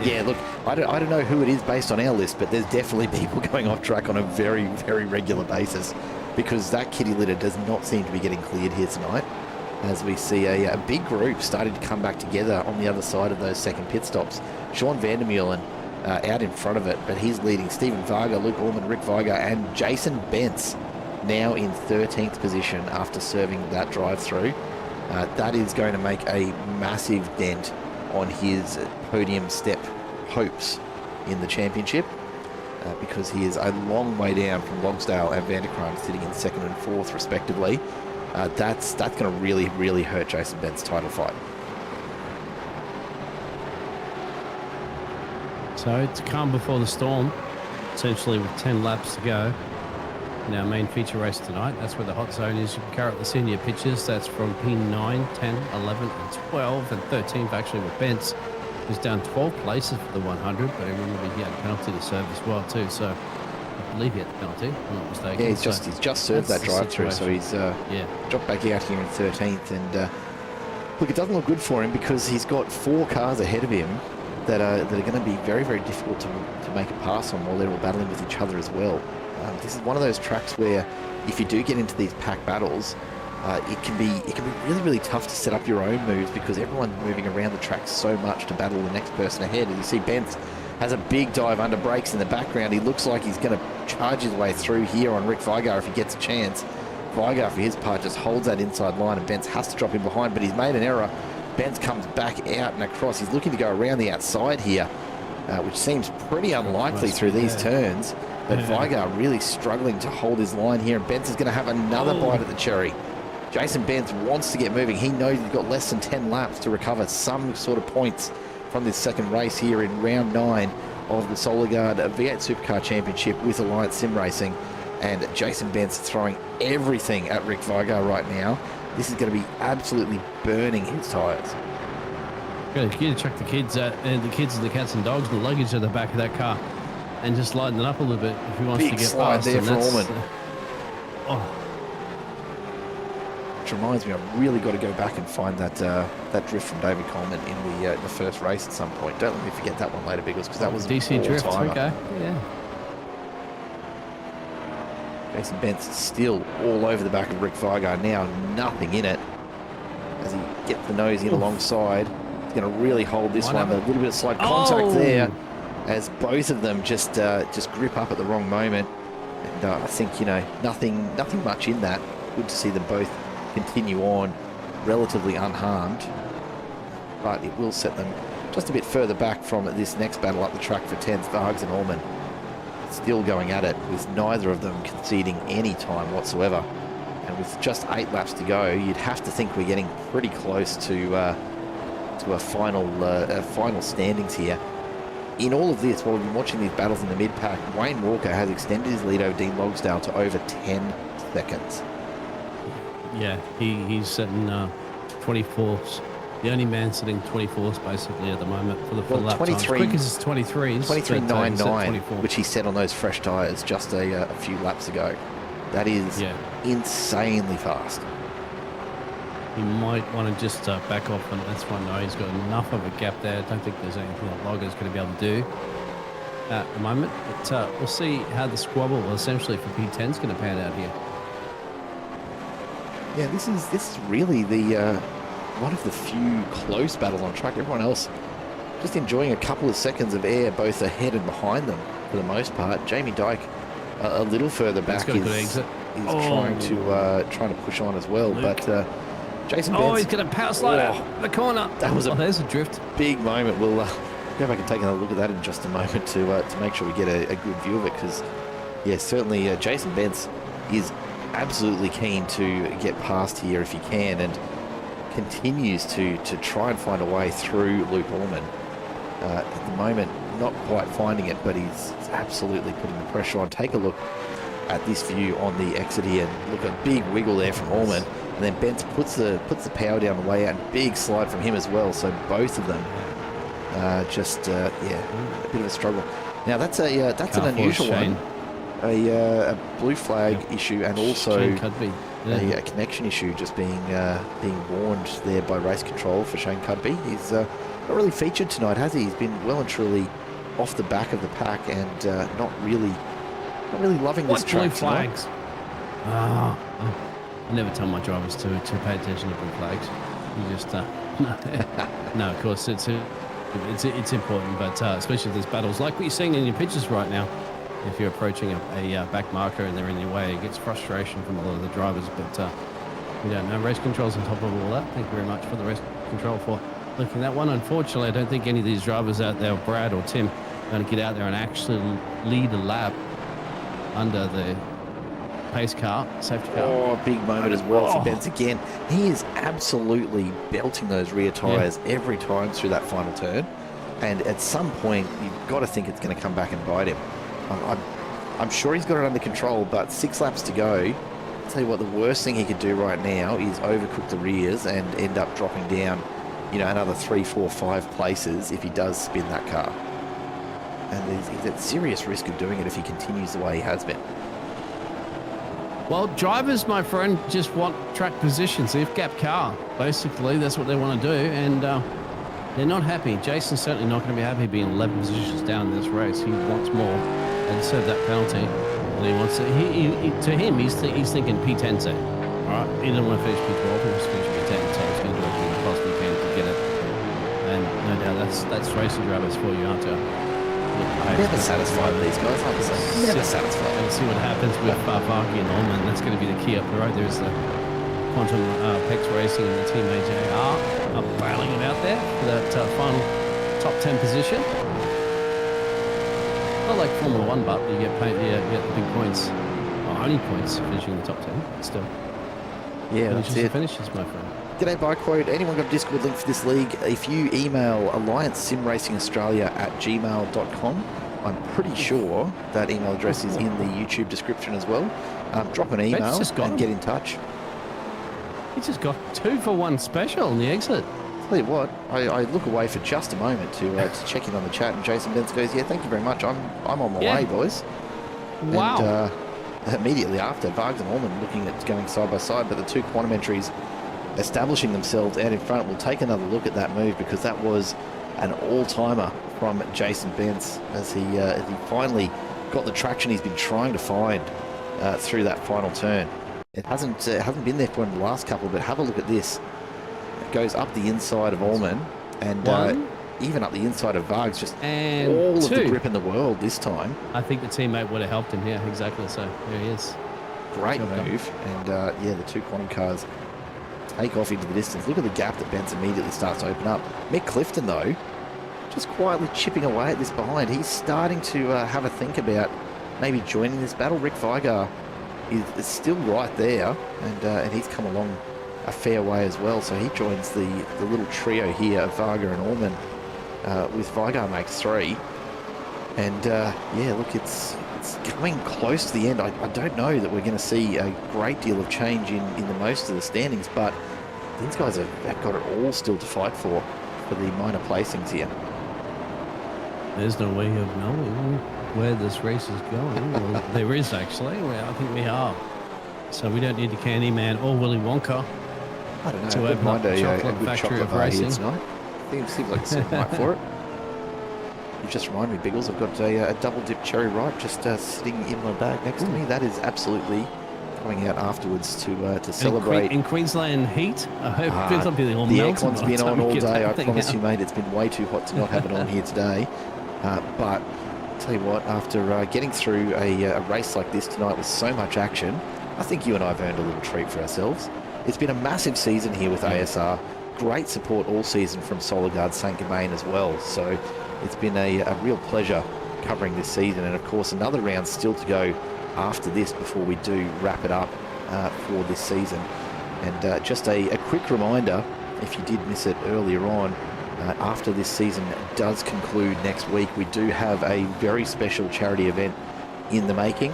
Yeah, look, I don't know who it is based on our list, but there's definitely people going off track on a very, very regular basis, because that kitty litter does not seem to be getting cleared here tonight, as we see a big group starting to come back together on the other side of those second pit stops. Sean Vandermeulen out in front of it, but he's leading Stephen Varga, Luke Allman, Rick Viger, and Jason Bentz now in 13th position after serving that drive-through. That is going to make a massive dent on his podium step hopes in the championship, because he is a long way down from Logsdale and Vanderkruijs sitting in 2nd and 4th respectively. That's going to really, really hurt Jason Bentz's title fight. So it's calm before the storm, essentially with 10 laps to go in our main feature race tonight. That's where the hot zone is. You can carry up the senior pitches. That's from P9, 10, 11, and 12, and 13th actually with Bentz, who's down 12 places for the 100, but I remember he had a penalty to serve as well too, so I believe he had the penalty, if I'm not mistaken. Yeah, he's just served that drive-through, so he's dropped back out here in 13th, and look, it doesn't look good for him, because he's got 4 cars ahead of him that are going to be very, very difficult to make a pass on while they're all battling with each other as well. This is one of those tracks where if you do get into these pack battles, it can be really, really tough to set up your own moves, because everyone's moving around the track so much to battle the next person ahead. And you see Bentz has a big dive under brakes in the background. He looks like he's going to charge his way through here on Rick Vigar if he gets a chance. Vigar, for his part, just holds that inside line, and Bentz has to drop him behind, but he's made an error. Bentz comes back out and across. He's looking to go around the outside here, which seems pretty unlikely through these turns. But Vigar really struggling to hold his line here, and Bentz is going to have another bite at the cherry. Jason Bentz wants to get moving. He knows he's got less than 10 laps to recover some sort of points from this second race here in round 9 of the SolarGuard V8 Supercar Championship with Alliance Sim Racing. And Jason Bentz throwing everything at Rick Vigar right now. This is going to be absolutely burning his tyres. You got to check the kids and the cats and dogs and the luggage at the back of that car, and just lighten it up a little bit if he wants Big to get slide past. there for Allman. Which reminds me, I've really got to go back and find that drift from David Coleman in the first race at some point. Don't let me forget that one later, because that was DC drift. Okay, yeah. Jason Bentz still all over the back of Rick Vigar now, nothing in it. As he gets the nose in alongside, he's going to really hold this one. A little bit of slight contact there, as both of them just grip up at the wrong moment. And I think, nothing much in that. Good to see them both continue on relatively unharmed, but it will set them just a bit further back from this next battle up the track for 10th. Vargs and Allman still going at it, with neither of them conceding any time whatsoever. And with just 8 laps to go, you'd have to think we're getting pretty close to a final standings here. In all of this, while we've been watching these battles in the mid-pack, Wayne Walker has extended his lead over Dean Logsdale to over 10 seconds. Yeah, he's sitting 24th. The only man sitting 24th basically at the moment for the full lap times. Quickest is 23s. 23.99, which he set on those fresh tyres just a few laps ago. That is insanely fast. He might want to just back off on this one. No, he's got enough of a gap there. I don't think there's anything that Logger's going to be able to do at the moment. But we'll see how the squabble, essentially for P10, is going to pan out here. Yeah, this is really the one of the few close battles on track. Everyone else just enjoying a couple of seconds of air both ahead and behind them for the most part. Jamie Dyke a little further back is trying to push on as well. Luke. But Jason Benz, he's going to power slide out the corner. That was there's a drift. Big moment. We'll go back and take another look at that in just a moment to make sure we get a good view of it, because certainly Jason Benz is absolutely keen to get past here if he can, and continues to try and find a way through Luke Orman. At the moment, not quite finding it, but he's absolutely putting the pressure on. Take a look at this view on the exit here. Look, a big wiggle there from Orman, and then Benz puts the power down the way out, and big slide from him as well. So both of them a bit of a struggle. Now that's an unusual one. A blue flag issue, and also a connection issue just being warned there by race control for Shane Cudby. He's not really featured tonight, has he? He's been well and truly off the back of the pack, and not really loving this track. Blue flags? I never tell my drivers to pay attention to blue flags. You just no, of course it's important, but especially if there's battles like what you're seeing in your pictures right now. If you're approaching a back marker and they're in your way, it gets frustration from a lot of the drivers, but we don't know. Race control's on top of all that. Thank you very muking for the race control for looking at that one. Unfortunately, I don't think any of these drivers out there, Brad or Tim, are going to get out there and actually lead a lap under the pace car, safety car. Oh, big moment as well for Benz again. He is absolutely belting those rear tyres every time through that final turn, and at some point, you've got to think it's going to come back and bite him. I'm sure he's got it under control, but 6 laps to go. I'll tell you what, the worst thing he could do right now is overcook the rears and end up dropping down, another 3, 4, 5 places if he does spin that car. And he's at serious risk of doing it if he continues the way he has been. Well, drivers, my friend, just want track positions. If gap car, basically, that's what they want to do, and they're not happy. Jason's certainly not going to be happy being 11 positions down in this race. He wants more and serve that penalty. And he wants to. To him, he's thinking P10 set. All right, he doesn't want to finish P12. He wants to finish P10, so he's going to do everything he possibly can to get it. And no doubt, that's racing drivers for you, aren't you? Never satisfied these guys, aren't they? Never satisfied. And see what happens with Varky and Orman. That's going to be the key up the road. There's the Quantum Pex Racing and the Team AJR are battling it out there for that final top 10 position. Not like Formula 1, but you get paid, you get the big points, or only points finishing in the top 10, but still. Yeah, that's it. Finishes, my friend. G'day, Bike Quote. Anyone got a Discord link for this league? If you email alliancesimracingaustralia@gmail.com, I'm pretty sure that email address is in the YouTube description as well. Drop an email and get in touch. He just got 2-for-1 special on the exit. Tell you what, I look away for just a moment to check in on the chat, and Jason Benz goes, "Yeah, thank you very much. I'm on my way, boys." Wow. And immediately after, Vargs and Orman looking at going side by side, but the two quantum entries establishing themselves out in front. We'll take another look at that move, because that was an all-timer from Jason Benz as he finally got the traction he's been trying to find through that final turn. It hasn't been there for the last couple, but have a look at this. It goes up the inside of Orman, and even up the inside of Vargs, just all of the grip in the world this time. I think the teammate would have helped him, yeah, exactly. So there he is. Great move, and the two quantum cars take off into the distance. Look at the gap that Benz immediately starts to open up. Mick Clifton, though, just quietly chipping away at this behind. He's starting to have a think about maybe joining this battle. Rick Vigar is still right there, and he's come along a fair way as well. So he joins the little trio here of Varga and Orman, with Vigar makes 3. And yeah, look, it's coming close to the end. I don't know that we're going to see a great deal of change in the most of the standings, but these guys have got it all still to fight for the minor placings here. There's no way of knowing where this race is going. Well, there is actually. Well, I think we are. So we don't need the Candyman or Willy Wonka. I don't know. To open up the chocolate factory of bar here racing. tonight. I think it seems like it's right for it. You just reminded me, Biggles, I've got a double dip cherry ripe just sitting in my bag next to me. That is absolutely coming out afterwards to celebrate. In Queensland heat, I hope it's not being all the melted. aircon's been on all day. I promise you, mate, it's been way too hot to not have it on here today. But I'll tell you what, after getting through a race like this tonight with so much action, I think you and I have earned a little treat for ourselves. It's been a massive season here with ASR. Great support all season from Solagard St. Germain as well. So it's been a real pleasure covering this season. And of course, another round still to go after this before we do wrap it up for this season. And just a quick reminder, if you did miss it earlier on, after this season does conclude next week, we do have a very special charity event in the making.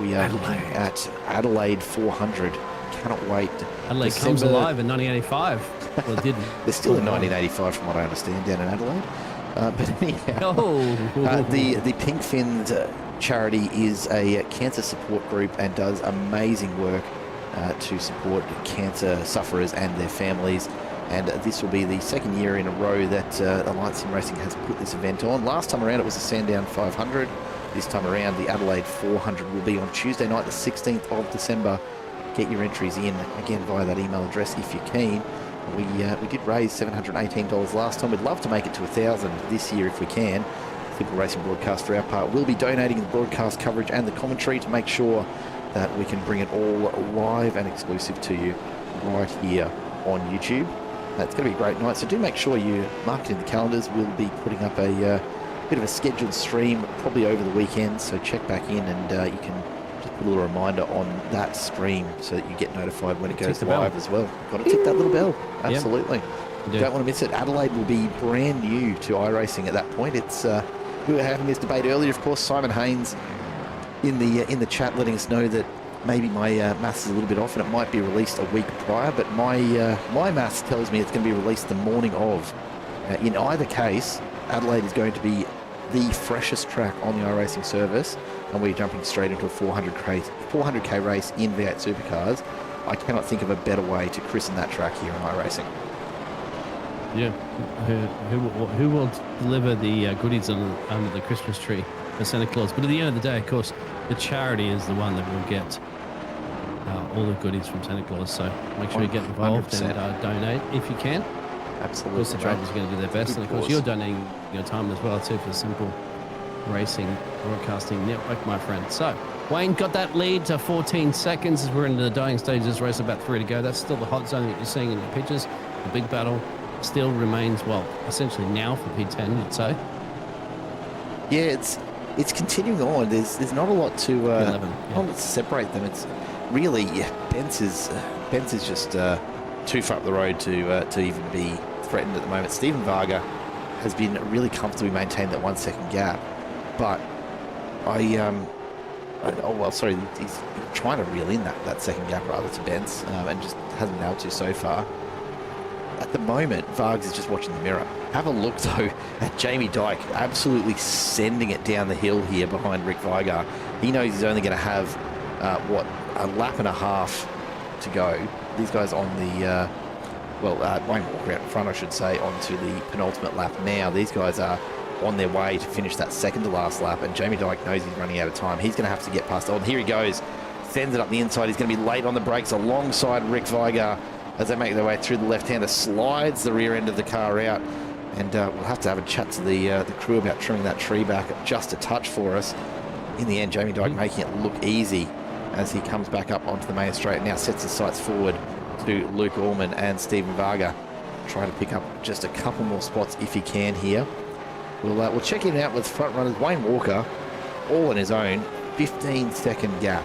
We are looking at Adelaide 400. Cannot wait. Adelaide comes alive in 1985. Well, it didn't. They're still in 1985 from what I understand down in Adelaide. But anyhow, the Pink Fins charity is a cancer support group and does amazing work to support cancer sufferers and their families. And this will be the second year in a row that Alliance Sim Racing has put this event on. Last time around it was the Sandown 500. This time around the Adelaide 400 will be on Tuesday night, the 16th of December. Get your entries in, again, via that email address if you're keen. We did raise $718 last time. We'd love to make it to $1,000 this year if we can. Simple Racing Broadcast, for our part, will be donating the broadcast coverage and the commentary to make sure that we can bring it all live and exclusive to you right here on YouTube. It's going to be a great night, so do make sure you mark it in the calendars. We'll be putting up a bit of a scheduled stream probably over the weekend, so check back in and you can just put a little reminder on that stream so that you get notified when it goes live as well. Got to tick that little bell. Absolutely. Yep. Don't want to miss it. Adelaide will be brand new to iRacing at that point. It's we were having this debate earlier, of course. Simon Haynes in the chat letting us know that maybe my maths is a little bit off and it might be released a week prior, but my maths tells me it's going to be released the morning of. In either case, Adelaide is going to be the freshest track on the iRacing service, and we're jumping straight into a 400k race in V8 Supercars. I cannot think of a better way to christen that track here in iRacing. Yeah, who will deliver the goodies under the Christmas tree for Santa Claus? But at the end of the day, of course, the charity is the one that will get all the goodies from Santa Claus. So make sure you get involved 100%. And donate if you can. Absolutely. Of course, the drivers are going to do their best, and of course, you're donating your time as well too for the Simple Racing Broadcasting Network, my friend. So Wayne got that lead to 14 seconds as we're into the dying stage of this race, about 3 to go. That's still the hot zone that you're seeing in your pictures. The big battle still remains, well, essentially now for P10, you'd say. Yeah, it's continuing on. There's not a lot to 11, not to separate them. It's really Benz is just too far up the road to even be threatened at the moment. Stephen Varga has been really comfortably maintained that 1 second gap, but he's trying to reel in that second gap rather to Benz and just hasn't been able to so far. At the moment, Vargs is just watching the mirror. Have a look, though, at Jamie Dyke absolutely sending it down the hill here behind Rick Vigar. He knows he's only going to have, a lap and a half to go. These guys on the, Wayne Walker out in front, I should say, onto the penultimate lap now. These guys are on their way to finish that second to last lap, and Jamie Dyke knows he's running out of time. He's going to have to get past. Oh, here he goes. Sends it up the inside. He's going to be late on the brakes alongside Rick Vigar. As they make their way through the left-hander, slides the rear end of the car out, and we'll have to have a chat to the crew about trimming that tree back just a touch for us. In the end, Jamie Dyke making it look easy as he comes back up onto the main straight, now sets his sights forward to Luke Allman and Stephen Varga. Trying to pick up just a couple more spots if he can here. We'll check it out with front runners Wayne Walker, all on his own, 15-second gap.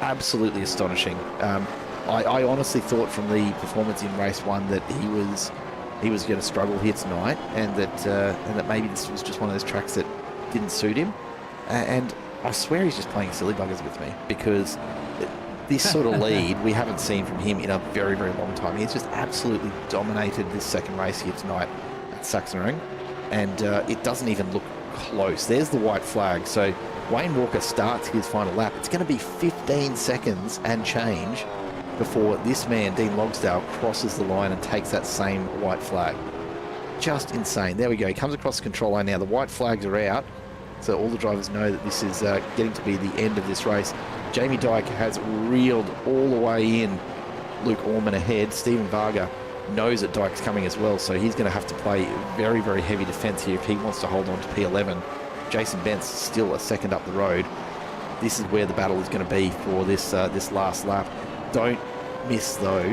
absolutely astonishing. I honestly thought from the performance in race 1 that he was going to struggle here tonight, and that maybe this was just one of those tracks that didn't suit him. And I swear he's just playing silly buggers with me, because this sort of lead we haven't seen from him in a very, very long time. He's just absolutely dominated this second race here tonight at Sachsenring, and it doesn't even look close. There's the white flag. So Wayne Walker starts his final lap. It's going to be 15 seconds and change before this man, Dean Logsdale, crosses the line and takes that same white flag. Just insane. There we go. He comes across the control line now. The white flags are out, so all the drivers know that this is getting to be the end of this race. Jamie Dyke has reeled all the way in Luke Orman ahead. Stephen Varga knows that Dyke's coming as well, so he's going to have to play very, very heavy defence here if he wants to hold on to P11. Jason Bent's still a second up the road. This is where the battle is going to be for this last lap. Don't miss, though,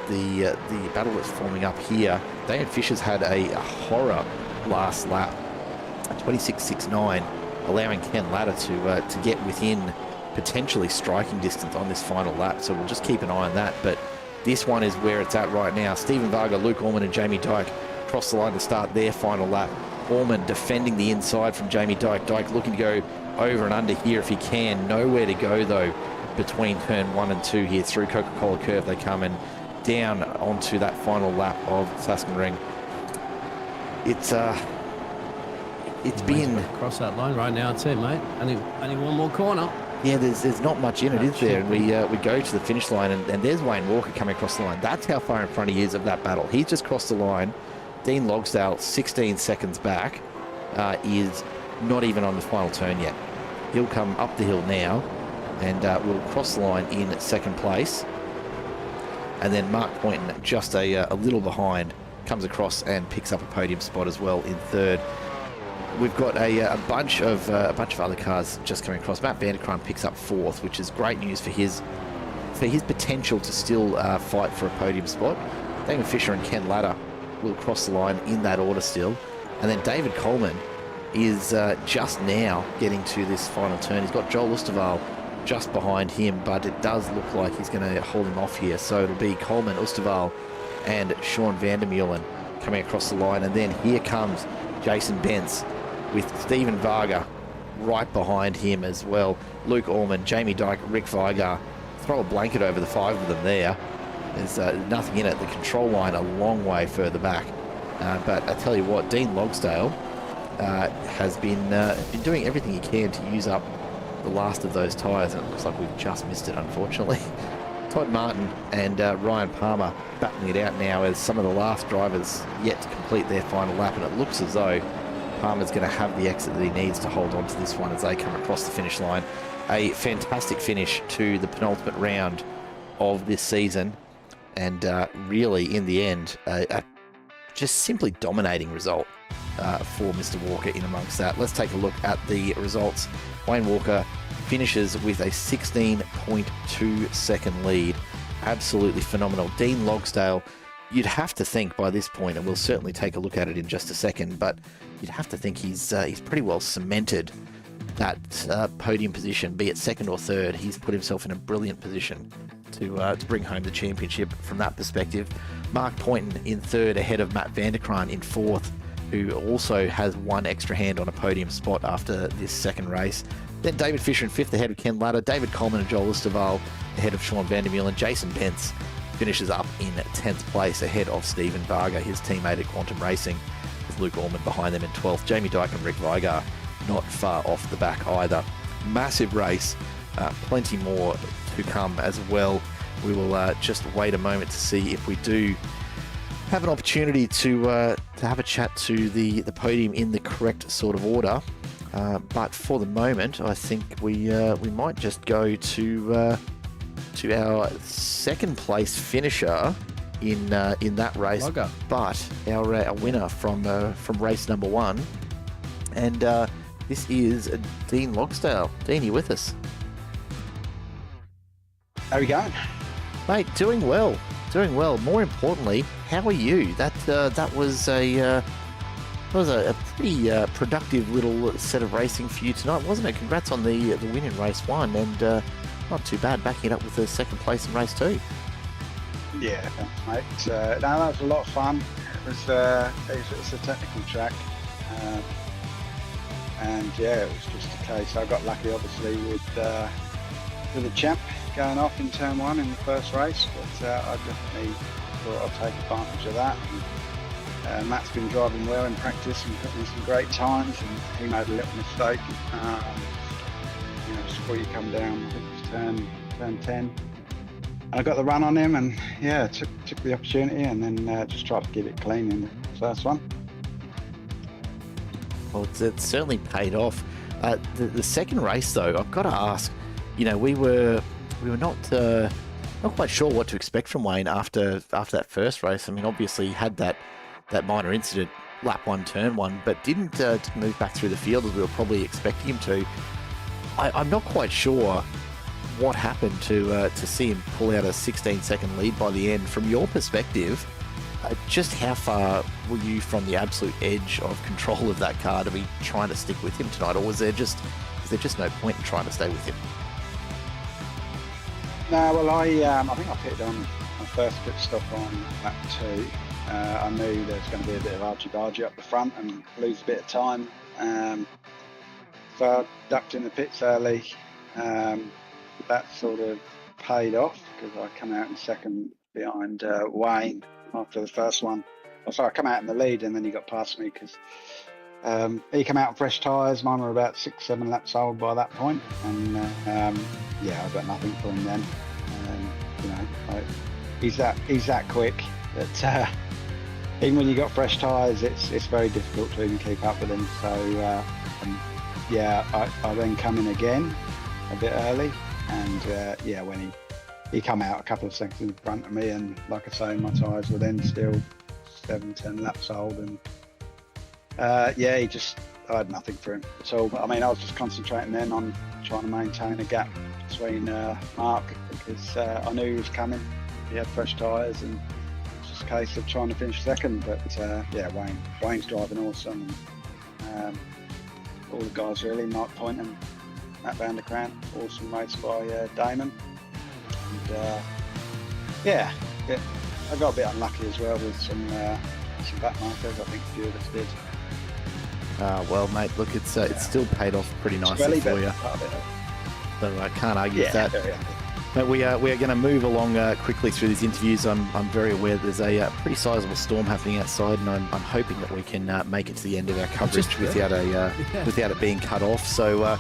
the battle that's forming up here. Damon Fisher's had a horror last lap, 26.69, allowing Ken Latta to get within potentially striking distance on this final lap. So we'll just keep an eye on that. But this one is where it's at right now. Stephen Varga, Luke Orman and Jamie Dyke cross the line to start their final lap. Orman defending the inside from Jamie Dyke. Dyke looking to go over and under here if he can. Nowhere to go, though, between turn 1 and 2 here. Through Coca-Cola Curve they come, and down onto that final lap of Saschenring. It's been across that line right now too, mate. Only one more corner. Yeah, there's not much in it, is there? And we go to the finish line, and there's Wayne Walker coming across the line. That's how far in front he is of that battle. He's just crossed the line. Dean Logsdale, 16 seconds back, is not even on the final turn yet. He'll come up the hill now, and will cross the line in second place. And then Mark Poynton, just a little behind, comes across and picks up a podium spot as well in third. We've got a bunch of other cars just coming across. Matt Vanderkruijm picks up fourth, which is great news for his potential to still fight for a podium spot. Damon Fisher and Ken Latta will cross the line in that order still. And then David Coleman is just now getting to this final turn. He's got Joel Oosterwal just behind him, but it does look like he's going to hold him off here. So it'll be Coleman, Oosterwal and Sean Vandermeulen coming across the line. And then here comes Jason Bentz with Stephen Varga right behind him as well. Luke Orman, Jamie Dyke, Rick Vigar. Throw a blanket over the five of them there. There's nothing in it. The control line a long way further back. But I tell you what, Dean Logsdale has been doing everything he can to use up the last of those tyres, and it looks like we've just missed it, unfortunately. Todd Martin and Ryan Palmer battling it out now as some of the last drivers yet to complete their final lap, and it looks as though Palmer's going to have the exit that he needs to hold on to this one as they come across the finish line. A fantastic finish to the penultimate round of this season, and really, in the end, a just simply dominating result for Mr. Walker in amongst that. Let's take a look at the results. Wayne Walker finishes with a 16.2 second lead. Absolutely phenomenal. Dean Logsdale, you'd have to think by this point, and we'll certainly take a look at it in just a second, but you'd have to think he's pretty well cemented that podium position, be it second or third. He's put himself in a brilliant position to bring home the championship from that perspective. Mark Poynton in third, ahead of Matt Vanderkruijm in fourth, who also has one extra hand on a podium spot after this second race. Then David Fisher in fifth, ahead of Ken Latta. David Coleman and Joel Oosterwal ahead of Sean Vandermeulen. Jason Bentz finishes up in 10th place ahead of Stephen Varga, his teammate at Quantum Racing, with Luke Orman behind them in 12th. Jamie Dyke and Rick Vigar not far off the back either. Massive race, plenty more to come as well. We will just wait a moment to see if we do have an opportunity to have a chat to the podium in the correct sort of order. But for the moment, I think we might just go to our second place finisher in that race. Logger. But our winner from race number one, and this is Dean Logsdale. Dean, you with us? How are we going? Mate, doing well. More importantly, how are you? That was a pretty productive little set of racing for you tonight, wasn't it? Congrats on the win in race one, and not too bad, backing it up with the second place in race 2. Yeah, thanks, mate. No, that was a lot of fun. It's a technical track, and yeah, it was just a case. I got lucky, obviously, with the champ going off in turn 1 in the first race, but I definitely thought I'd take advantage of that. And, Matt's been driving well in practice and putting in some great times, and he made a little mistake. Just before you come down, I think it was turn 10. I got the run on him, and yeah, took the opportunity, and then just tried to keep it clean in the first one. Well, it's certainly paid off. The second race, though, I've got to ask. We were not quite sure what to expect from Wayne after that first race. I mean, obviously he had that minor incident, lap 1, turn 1, but didn't move back through the field as we were probably expecting him to. I'm not quite sure what happened to see him pull out a 16-second lead by the end. From your perspective, just how far were you from the absolute edge of control of that car to be trying to stick with him tonight, or is there just no point in trying to stay with him? No, well, I think I pitted on my first pit stop on lap 2. I knew there was going to be a bit of argy-bargy up the front and lose a bit of time. So I ducked in the pits early. That sort of paid off because I come out in second behind Wayne after the first one. I come out in the lead, and then he got past me because he came out on fresh tyres. Mine were about 6-7 laps old by that point, and I got nothing for him then. He's that quick that even when you got fresh tyres, it's very difficult to even keep up with him. So I then come in again a bit early, and when he come out a couple of seconds in front of me, and like I say, my tyres were then still 7-10 laps old, and I had nothing for him at all. But I mean, I was just concentrating then on trying to maintain a gap between Mark, because I knew he was coming. He had fresh tyres, and it's just a case of trying to finish second. But Wayne's driving awesome. And, all the guys really, Mark Point and Matt Van der Krant, awesome race by Damon. And I got a bit unlucky as well with some back markers. I think a few of us did. Well, mate, look, it's still paid off pretty nicely for you. So I can't argue with that. But we are going to move along quickly through these interviews. I'm very aware there's a pretty sizable storm happening outside, and I'm hoping that we can make it to the end of our coverage without it being cut off. So,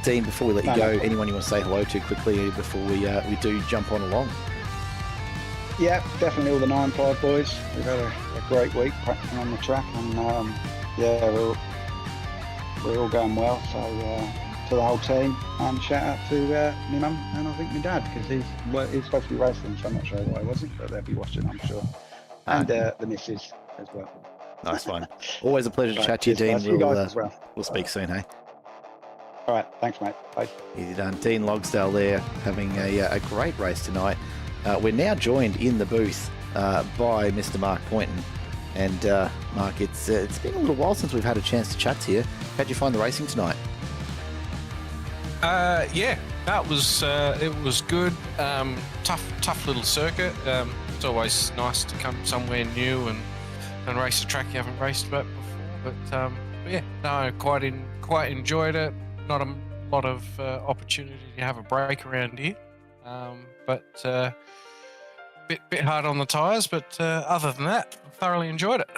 Dean, before we let you go, anyone you want to say hello to quickly before we do jump on along? Yeah, definitely all the 9-5 boys. We've had a great week practicing on the track, and we're all going well. So to the whole team, and shout out to my mum and I think my dad, because he's supposed to be racing, so I'm not sure why he wasn't, but they'll be watching, I'm sure. And the missus as well. Nice one. Always a pleasure to chat to you, Dean. We'll speak soon, hey? All right, thanks, mate. Bye. Easy done. Dean Logsdale there, having a great race tonight. We're now joined in the booth by Mr. Mark Poynton. And Mark, it's been a little while since we've had a chance to chat to you. How'd you find the racing tonight? It was good. Tough little circuit. It's always nice to come somewhere new and race a track you haven't raced about before. But quite enjoyed it. Not a lot of opportunity to have a break around here, but bit hard on the tyres. But other than that, thoroughly enjoyed it.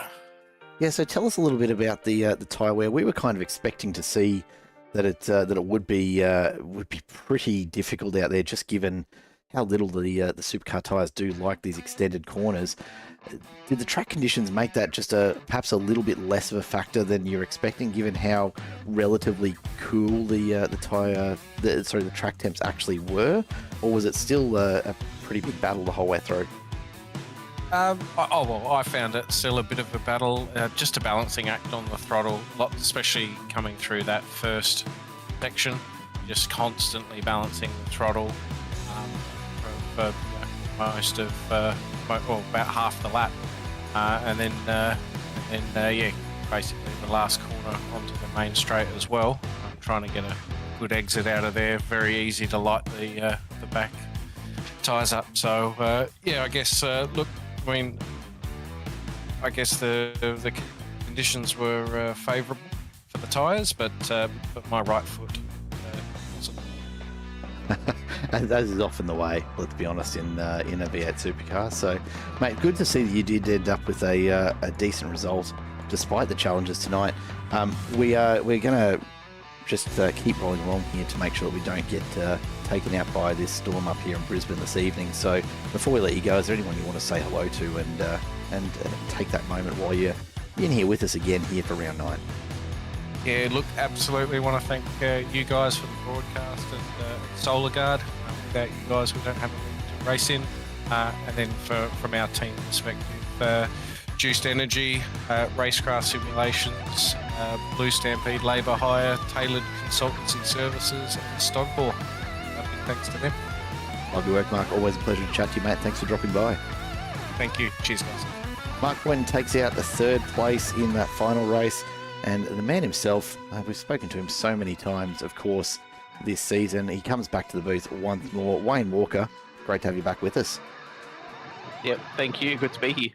Yeah. So tell us a little bit about the tyre wear. We were kind of expecting to see that it would be pretty difficult out there, just given how little the supercar tyres do like these extended corners. Did the track conditions make that just perhaps a little bit less of a factor than you're expecting, given how relatively cool the track temps actually were, or was it still a pretty big battle the whole way through? I found it still a bit of a battle, just a balancing act on the throttle, especially coming through that first section, just constantly balancing the throttle for most of, about half the lap, and then basically the last corner onto the main straight as well. I'm trying to get a good exit out of there. Very easy to light the the back tyres up. So I guess look, I mean, I guess the conditions were favourable for the tyres, but my right foot wasn't. And that is often the way, let's be honest, in a V8 supercar. So, mate, good to see that you did end up with a decent result despite the challenges tonight. We're going to just keep rolling along here to make sure that we don't get taken out by this storm up here in Brisbane this evening. So, before we let you go, is there anyone you want to say hello to and take that moment while you're in here with us again here for round 9? Yeah, look, absolutely want to thank you guys for the broadcast and Solar Guard. Without you guys, we don't have a league to race in. And then from our team perspective, Juiced Energy, Racecraft Simulations, Blue Stampede Labour Hire, Tailored Consultancy Services, and Stogport. Big thanks to them. Lovely work, Mark. Always a pleasure to chat to you, mate. Thanks for dropping by. Thank you. Cheers, guys. Mark Wynn takes out the 3rd place in that final race. And the man himself, we've spoken to him so many times, of course, this season. He comes back to the booth once more. Wayne Walker, great to have you back with us. Yep, thank you. Good to be here.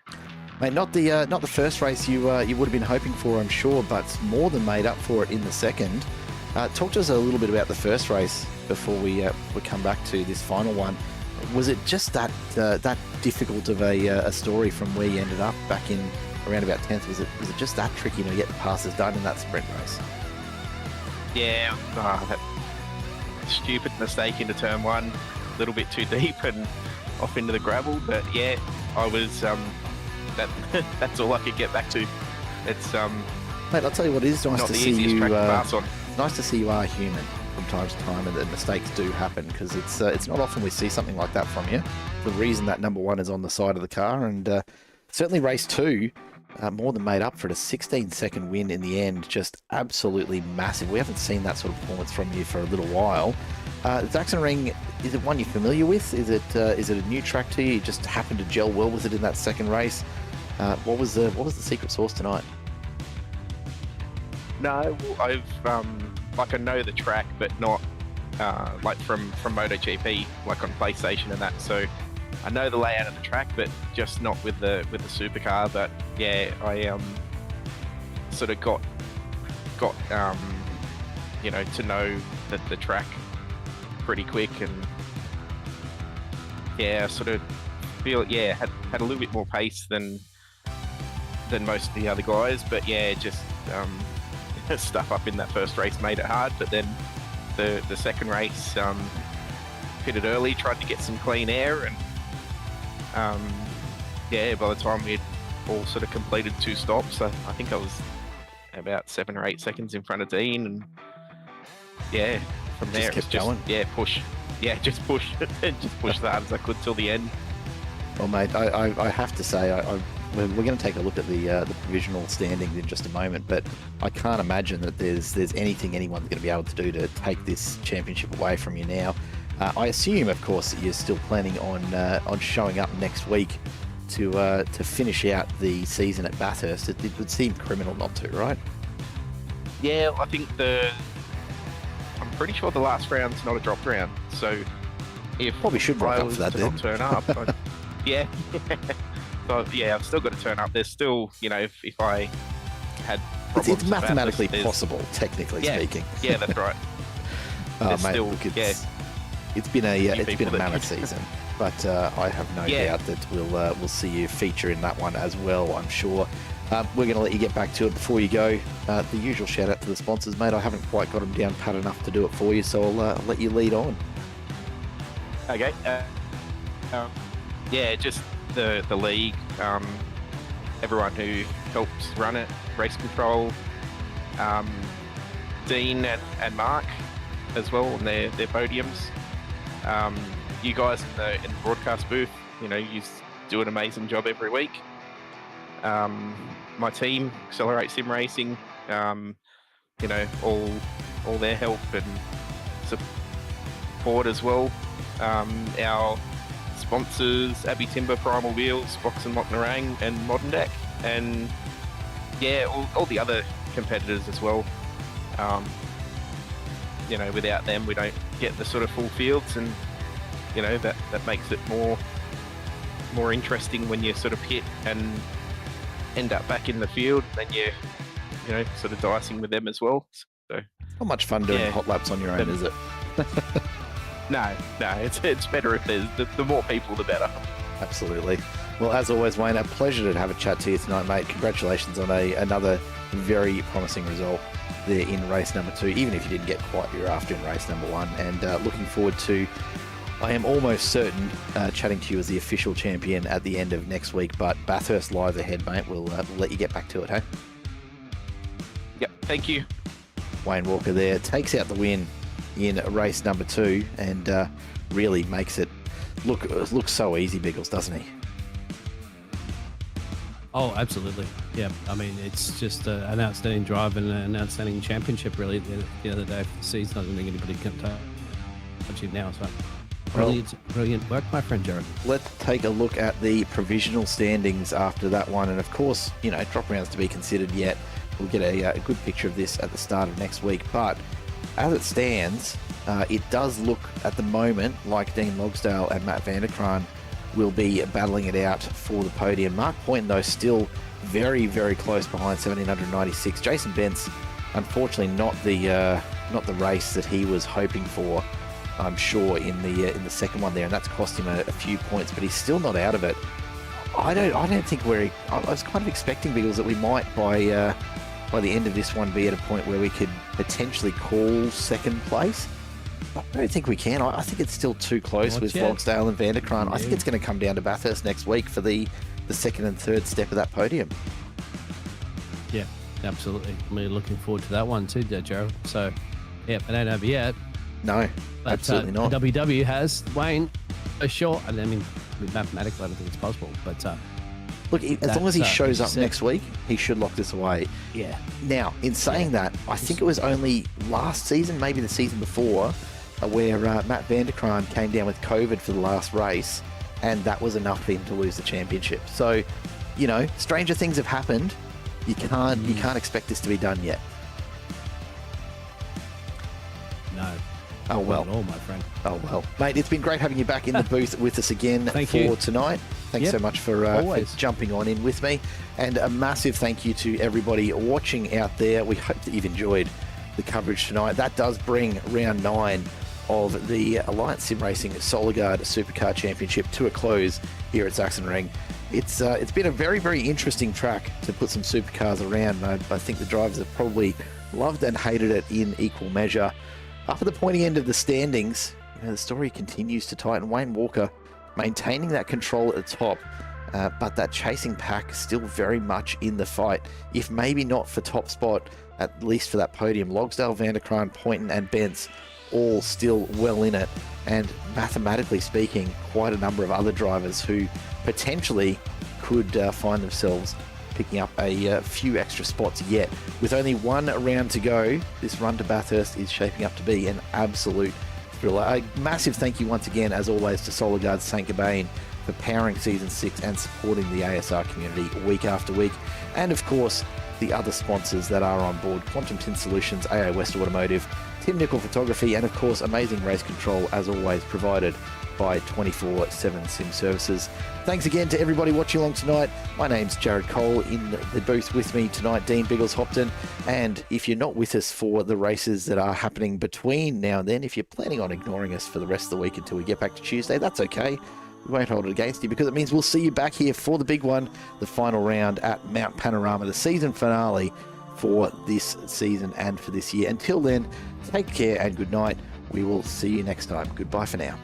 Mate, not the first race you would have been hoping for, I'm sure, but more than made up for it in the second. Talk to us a little bit about the first race before we come back to this final one. Was it just that difficult of a story from where you ended up back in around about 10th? Was it just that tricky to get the passes done in that sprint race? Yeah, that stupid mistake into turn 1, a little bit too deep and off into the gravel. But yeah, I was that's all I could get back to. It's mate, I'll tell you what, it is nice not to the see easiest you. track to pass on. It's nice to see you are human from time to time, and that mistakes do happen, because it's not often we see something like that from you. The reason that number 1 is on the side of the car, and certainly race 2. More than made up for it. A 16-second win in the end, just absolutely massive. We haven't seen that sort of performance from you for a little while. Sachsenring, is it one you're familiar with? Is it a new track to you? You just happened to gel well with it in that second race. What was the secret sauce tonight? No, I've I know the track, but not like from MotoGP, like on PlayStation and that. So I know the layout of the track, but just not with the supercar. But yeah, I sort of got to know the track pretty quick, and yeah, sort of feel had a little bit more pace than most of the other guys. But yeah, just stuff up in that first race made it hard. But then the second race, pitted early, tried to get some clean air, and by the time we had all sort of completed 2 stops, I think I was about 7 or 8 seconds in front of Dean, and yeah, from there just kept going. Push as hard as I could till the end. Well, mate, I have to say, we're going to take a look at the provisional standings in just a moment, but I can't imagine that there's anything anyone's going to be able to do to take this championship away from you now. I assume, of course, that you're still planning on showing up next week to finish out the season at Bathurst. It would seem criminal not to, right? Yeah, I think I'm pretty sure the last round's not a dropped round, so if probably should rock up for that then. Not turn up, yeah. So yeah, I've still got to turn up. There's still, if I had problems, it's mathematically possible, technically speaking. Yeah, that's right. Mate, still, look, it's been a mammoth season, but I have no doubt that we'll see you feature in that one as well, I'm sure. We're going to let you get back to it. Before you go, the usual shout out to the sponsors, mate. I haven't quite got them down pat enough to do it for you, so I'll let you lead on. Okay. Just the league, everyone who helps run it, Race Control, Dean and Mark as well on their podiums. You guys in the broadcast booth, you do an amazing job every week. My team, Accelerate Sim Racing, all their help and support as well. Our sponsors, Abbey Timber, Primal Wheels, Box and Lock Narang, and Modern Deck, and all the other competitors as well. Without them, we don't get the sort of full fields, and that makes it more interesting when you sort of hit and end up back in the field, and then you sort of dicing with them as well. So Not much fun doing hot laps on your own, is it? no, it's better if there's the more people, the better. Absolutely. Well, as always, Wayne, a pleasure to have a chat to you tonight, mate. Congratulations on another very promising result there in race number 2, even if you didn't get quite your after in race number 1. And looking forward to, I am almost certain, chatting to you as the official champion at the end of next week. But Bathurst lies ahead, mate. We'll let you get back to it, hey? Yep, thank you. Wayne Walker there takes out the win in race number 2 and really makes it look so easy, Biggles, doesn't he? Oh, absolutely. Yeah. I mean, it's just an outstanding drive and an outstanding championship, really, at the end of the day. For the season, I don't think anybody can touch it now. So brilliant work, my friend Jared. Let's take a look at the provisional standings after that one. And of course, drop rounds to be considered yet. We'll get a good picture of this at the start of next week. But as it stands, it does look at the moment like Dean Logsdale and Matt Vanderkraan will be battling it out for the podium. Mark Point, though, still very, very close behind 1796. Jason Bentz, unfortunately, not the race that he was hoping for, I'm sure, in the second one there, and that's cost him a few points, but he's still not out of it. I don't think I was kind of expecting, Biggles, that we might by the end of this one be at a point where we could potentially call second place. I don't think we can. I think it's still too close with Logsdale and Vanderkraan. Yeah. I think it's going to come down to Bathurst next week for the second and third step of that podium. Yeah, absolutely. We're looking forward to that one too, Joe. So, yeah, it ain't over yet. No, but, absolutely not. WW has Wayne, for sure. I mean, mathematically, I don't think it's possible, but look, as long as he shows up next week, he should lock this away. Yeah. Now, in saying that, I think it was only last season, maybe the season before, where Matt Vanderkraan came down with COVID for the last race, and that was enough for him to lose the championship. So, stranger things have happened. You can't expect this to be done yet. No. Oh well, not at all, my friend. Oh well, mate. It's been great having you back in the booth with us again tonight. Thanks so much for jumping on in with me, and a massive thank you to everybody watching out there. We hope that you've enjoyed the coverage tonight. That does bring round 9 of the Alliance Sim Racing Solarguard Supercar Championship to a close here at Sachsenring. It's been a very, very interesting track to put some supercars around. I think the drivers have probably loved and hated it in equal measure. Up at the pointy end of the standings, the story continues to tighten. Wayne Walker maintaining that control at the top, but that chasing pack still very much in the fight. If maybe not for top spot, at least for that podium. Logsdale, Vanderkraan, Poynton and Bentz all still well in it, and mathematically speaking, quite a number of other drivers who potentially could find themselves picking up a few extra spots yet. With only one round to go, this run to Bathurst is shaping up to be an absolute thriller. A massive thank you once again, as always, to Solarguard St. Gobain for powering Season 6 and supporting the ASR community week after week. And of course, the other sponsors that are on board: Quantum Tint Solutions, AA West Automotive, Nicol Photography, and of course, amazing race control, as always, provided by 24/7 Sim Services. Thanks again to everybody watching along tonight. My name's Jared Cole. In the booth with me tonight, Dean Biggles Hopton. And if you're not with us for the races that are happening between now and then, if you're planning on ignoring us for the rest of the week until we get back to Tuesday, that's okay. We won't hold it against you, because it means we'll see you back here for the big one, the final round at Mount Panorama, the season finale for this season and for this year. Until then, take care and good night. We will see you next time. Goodbye for now.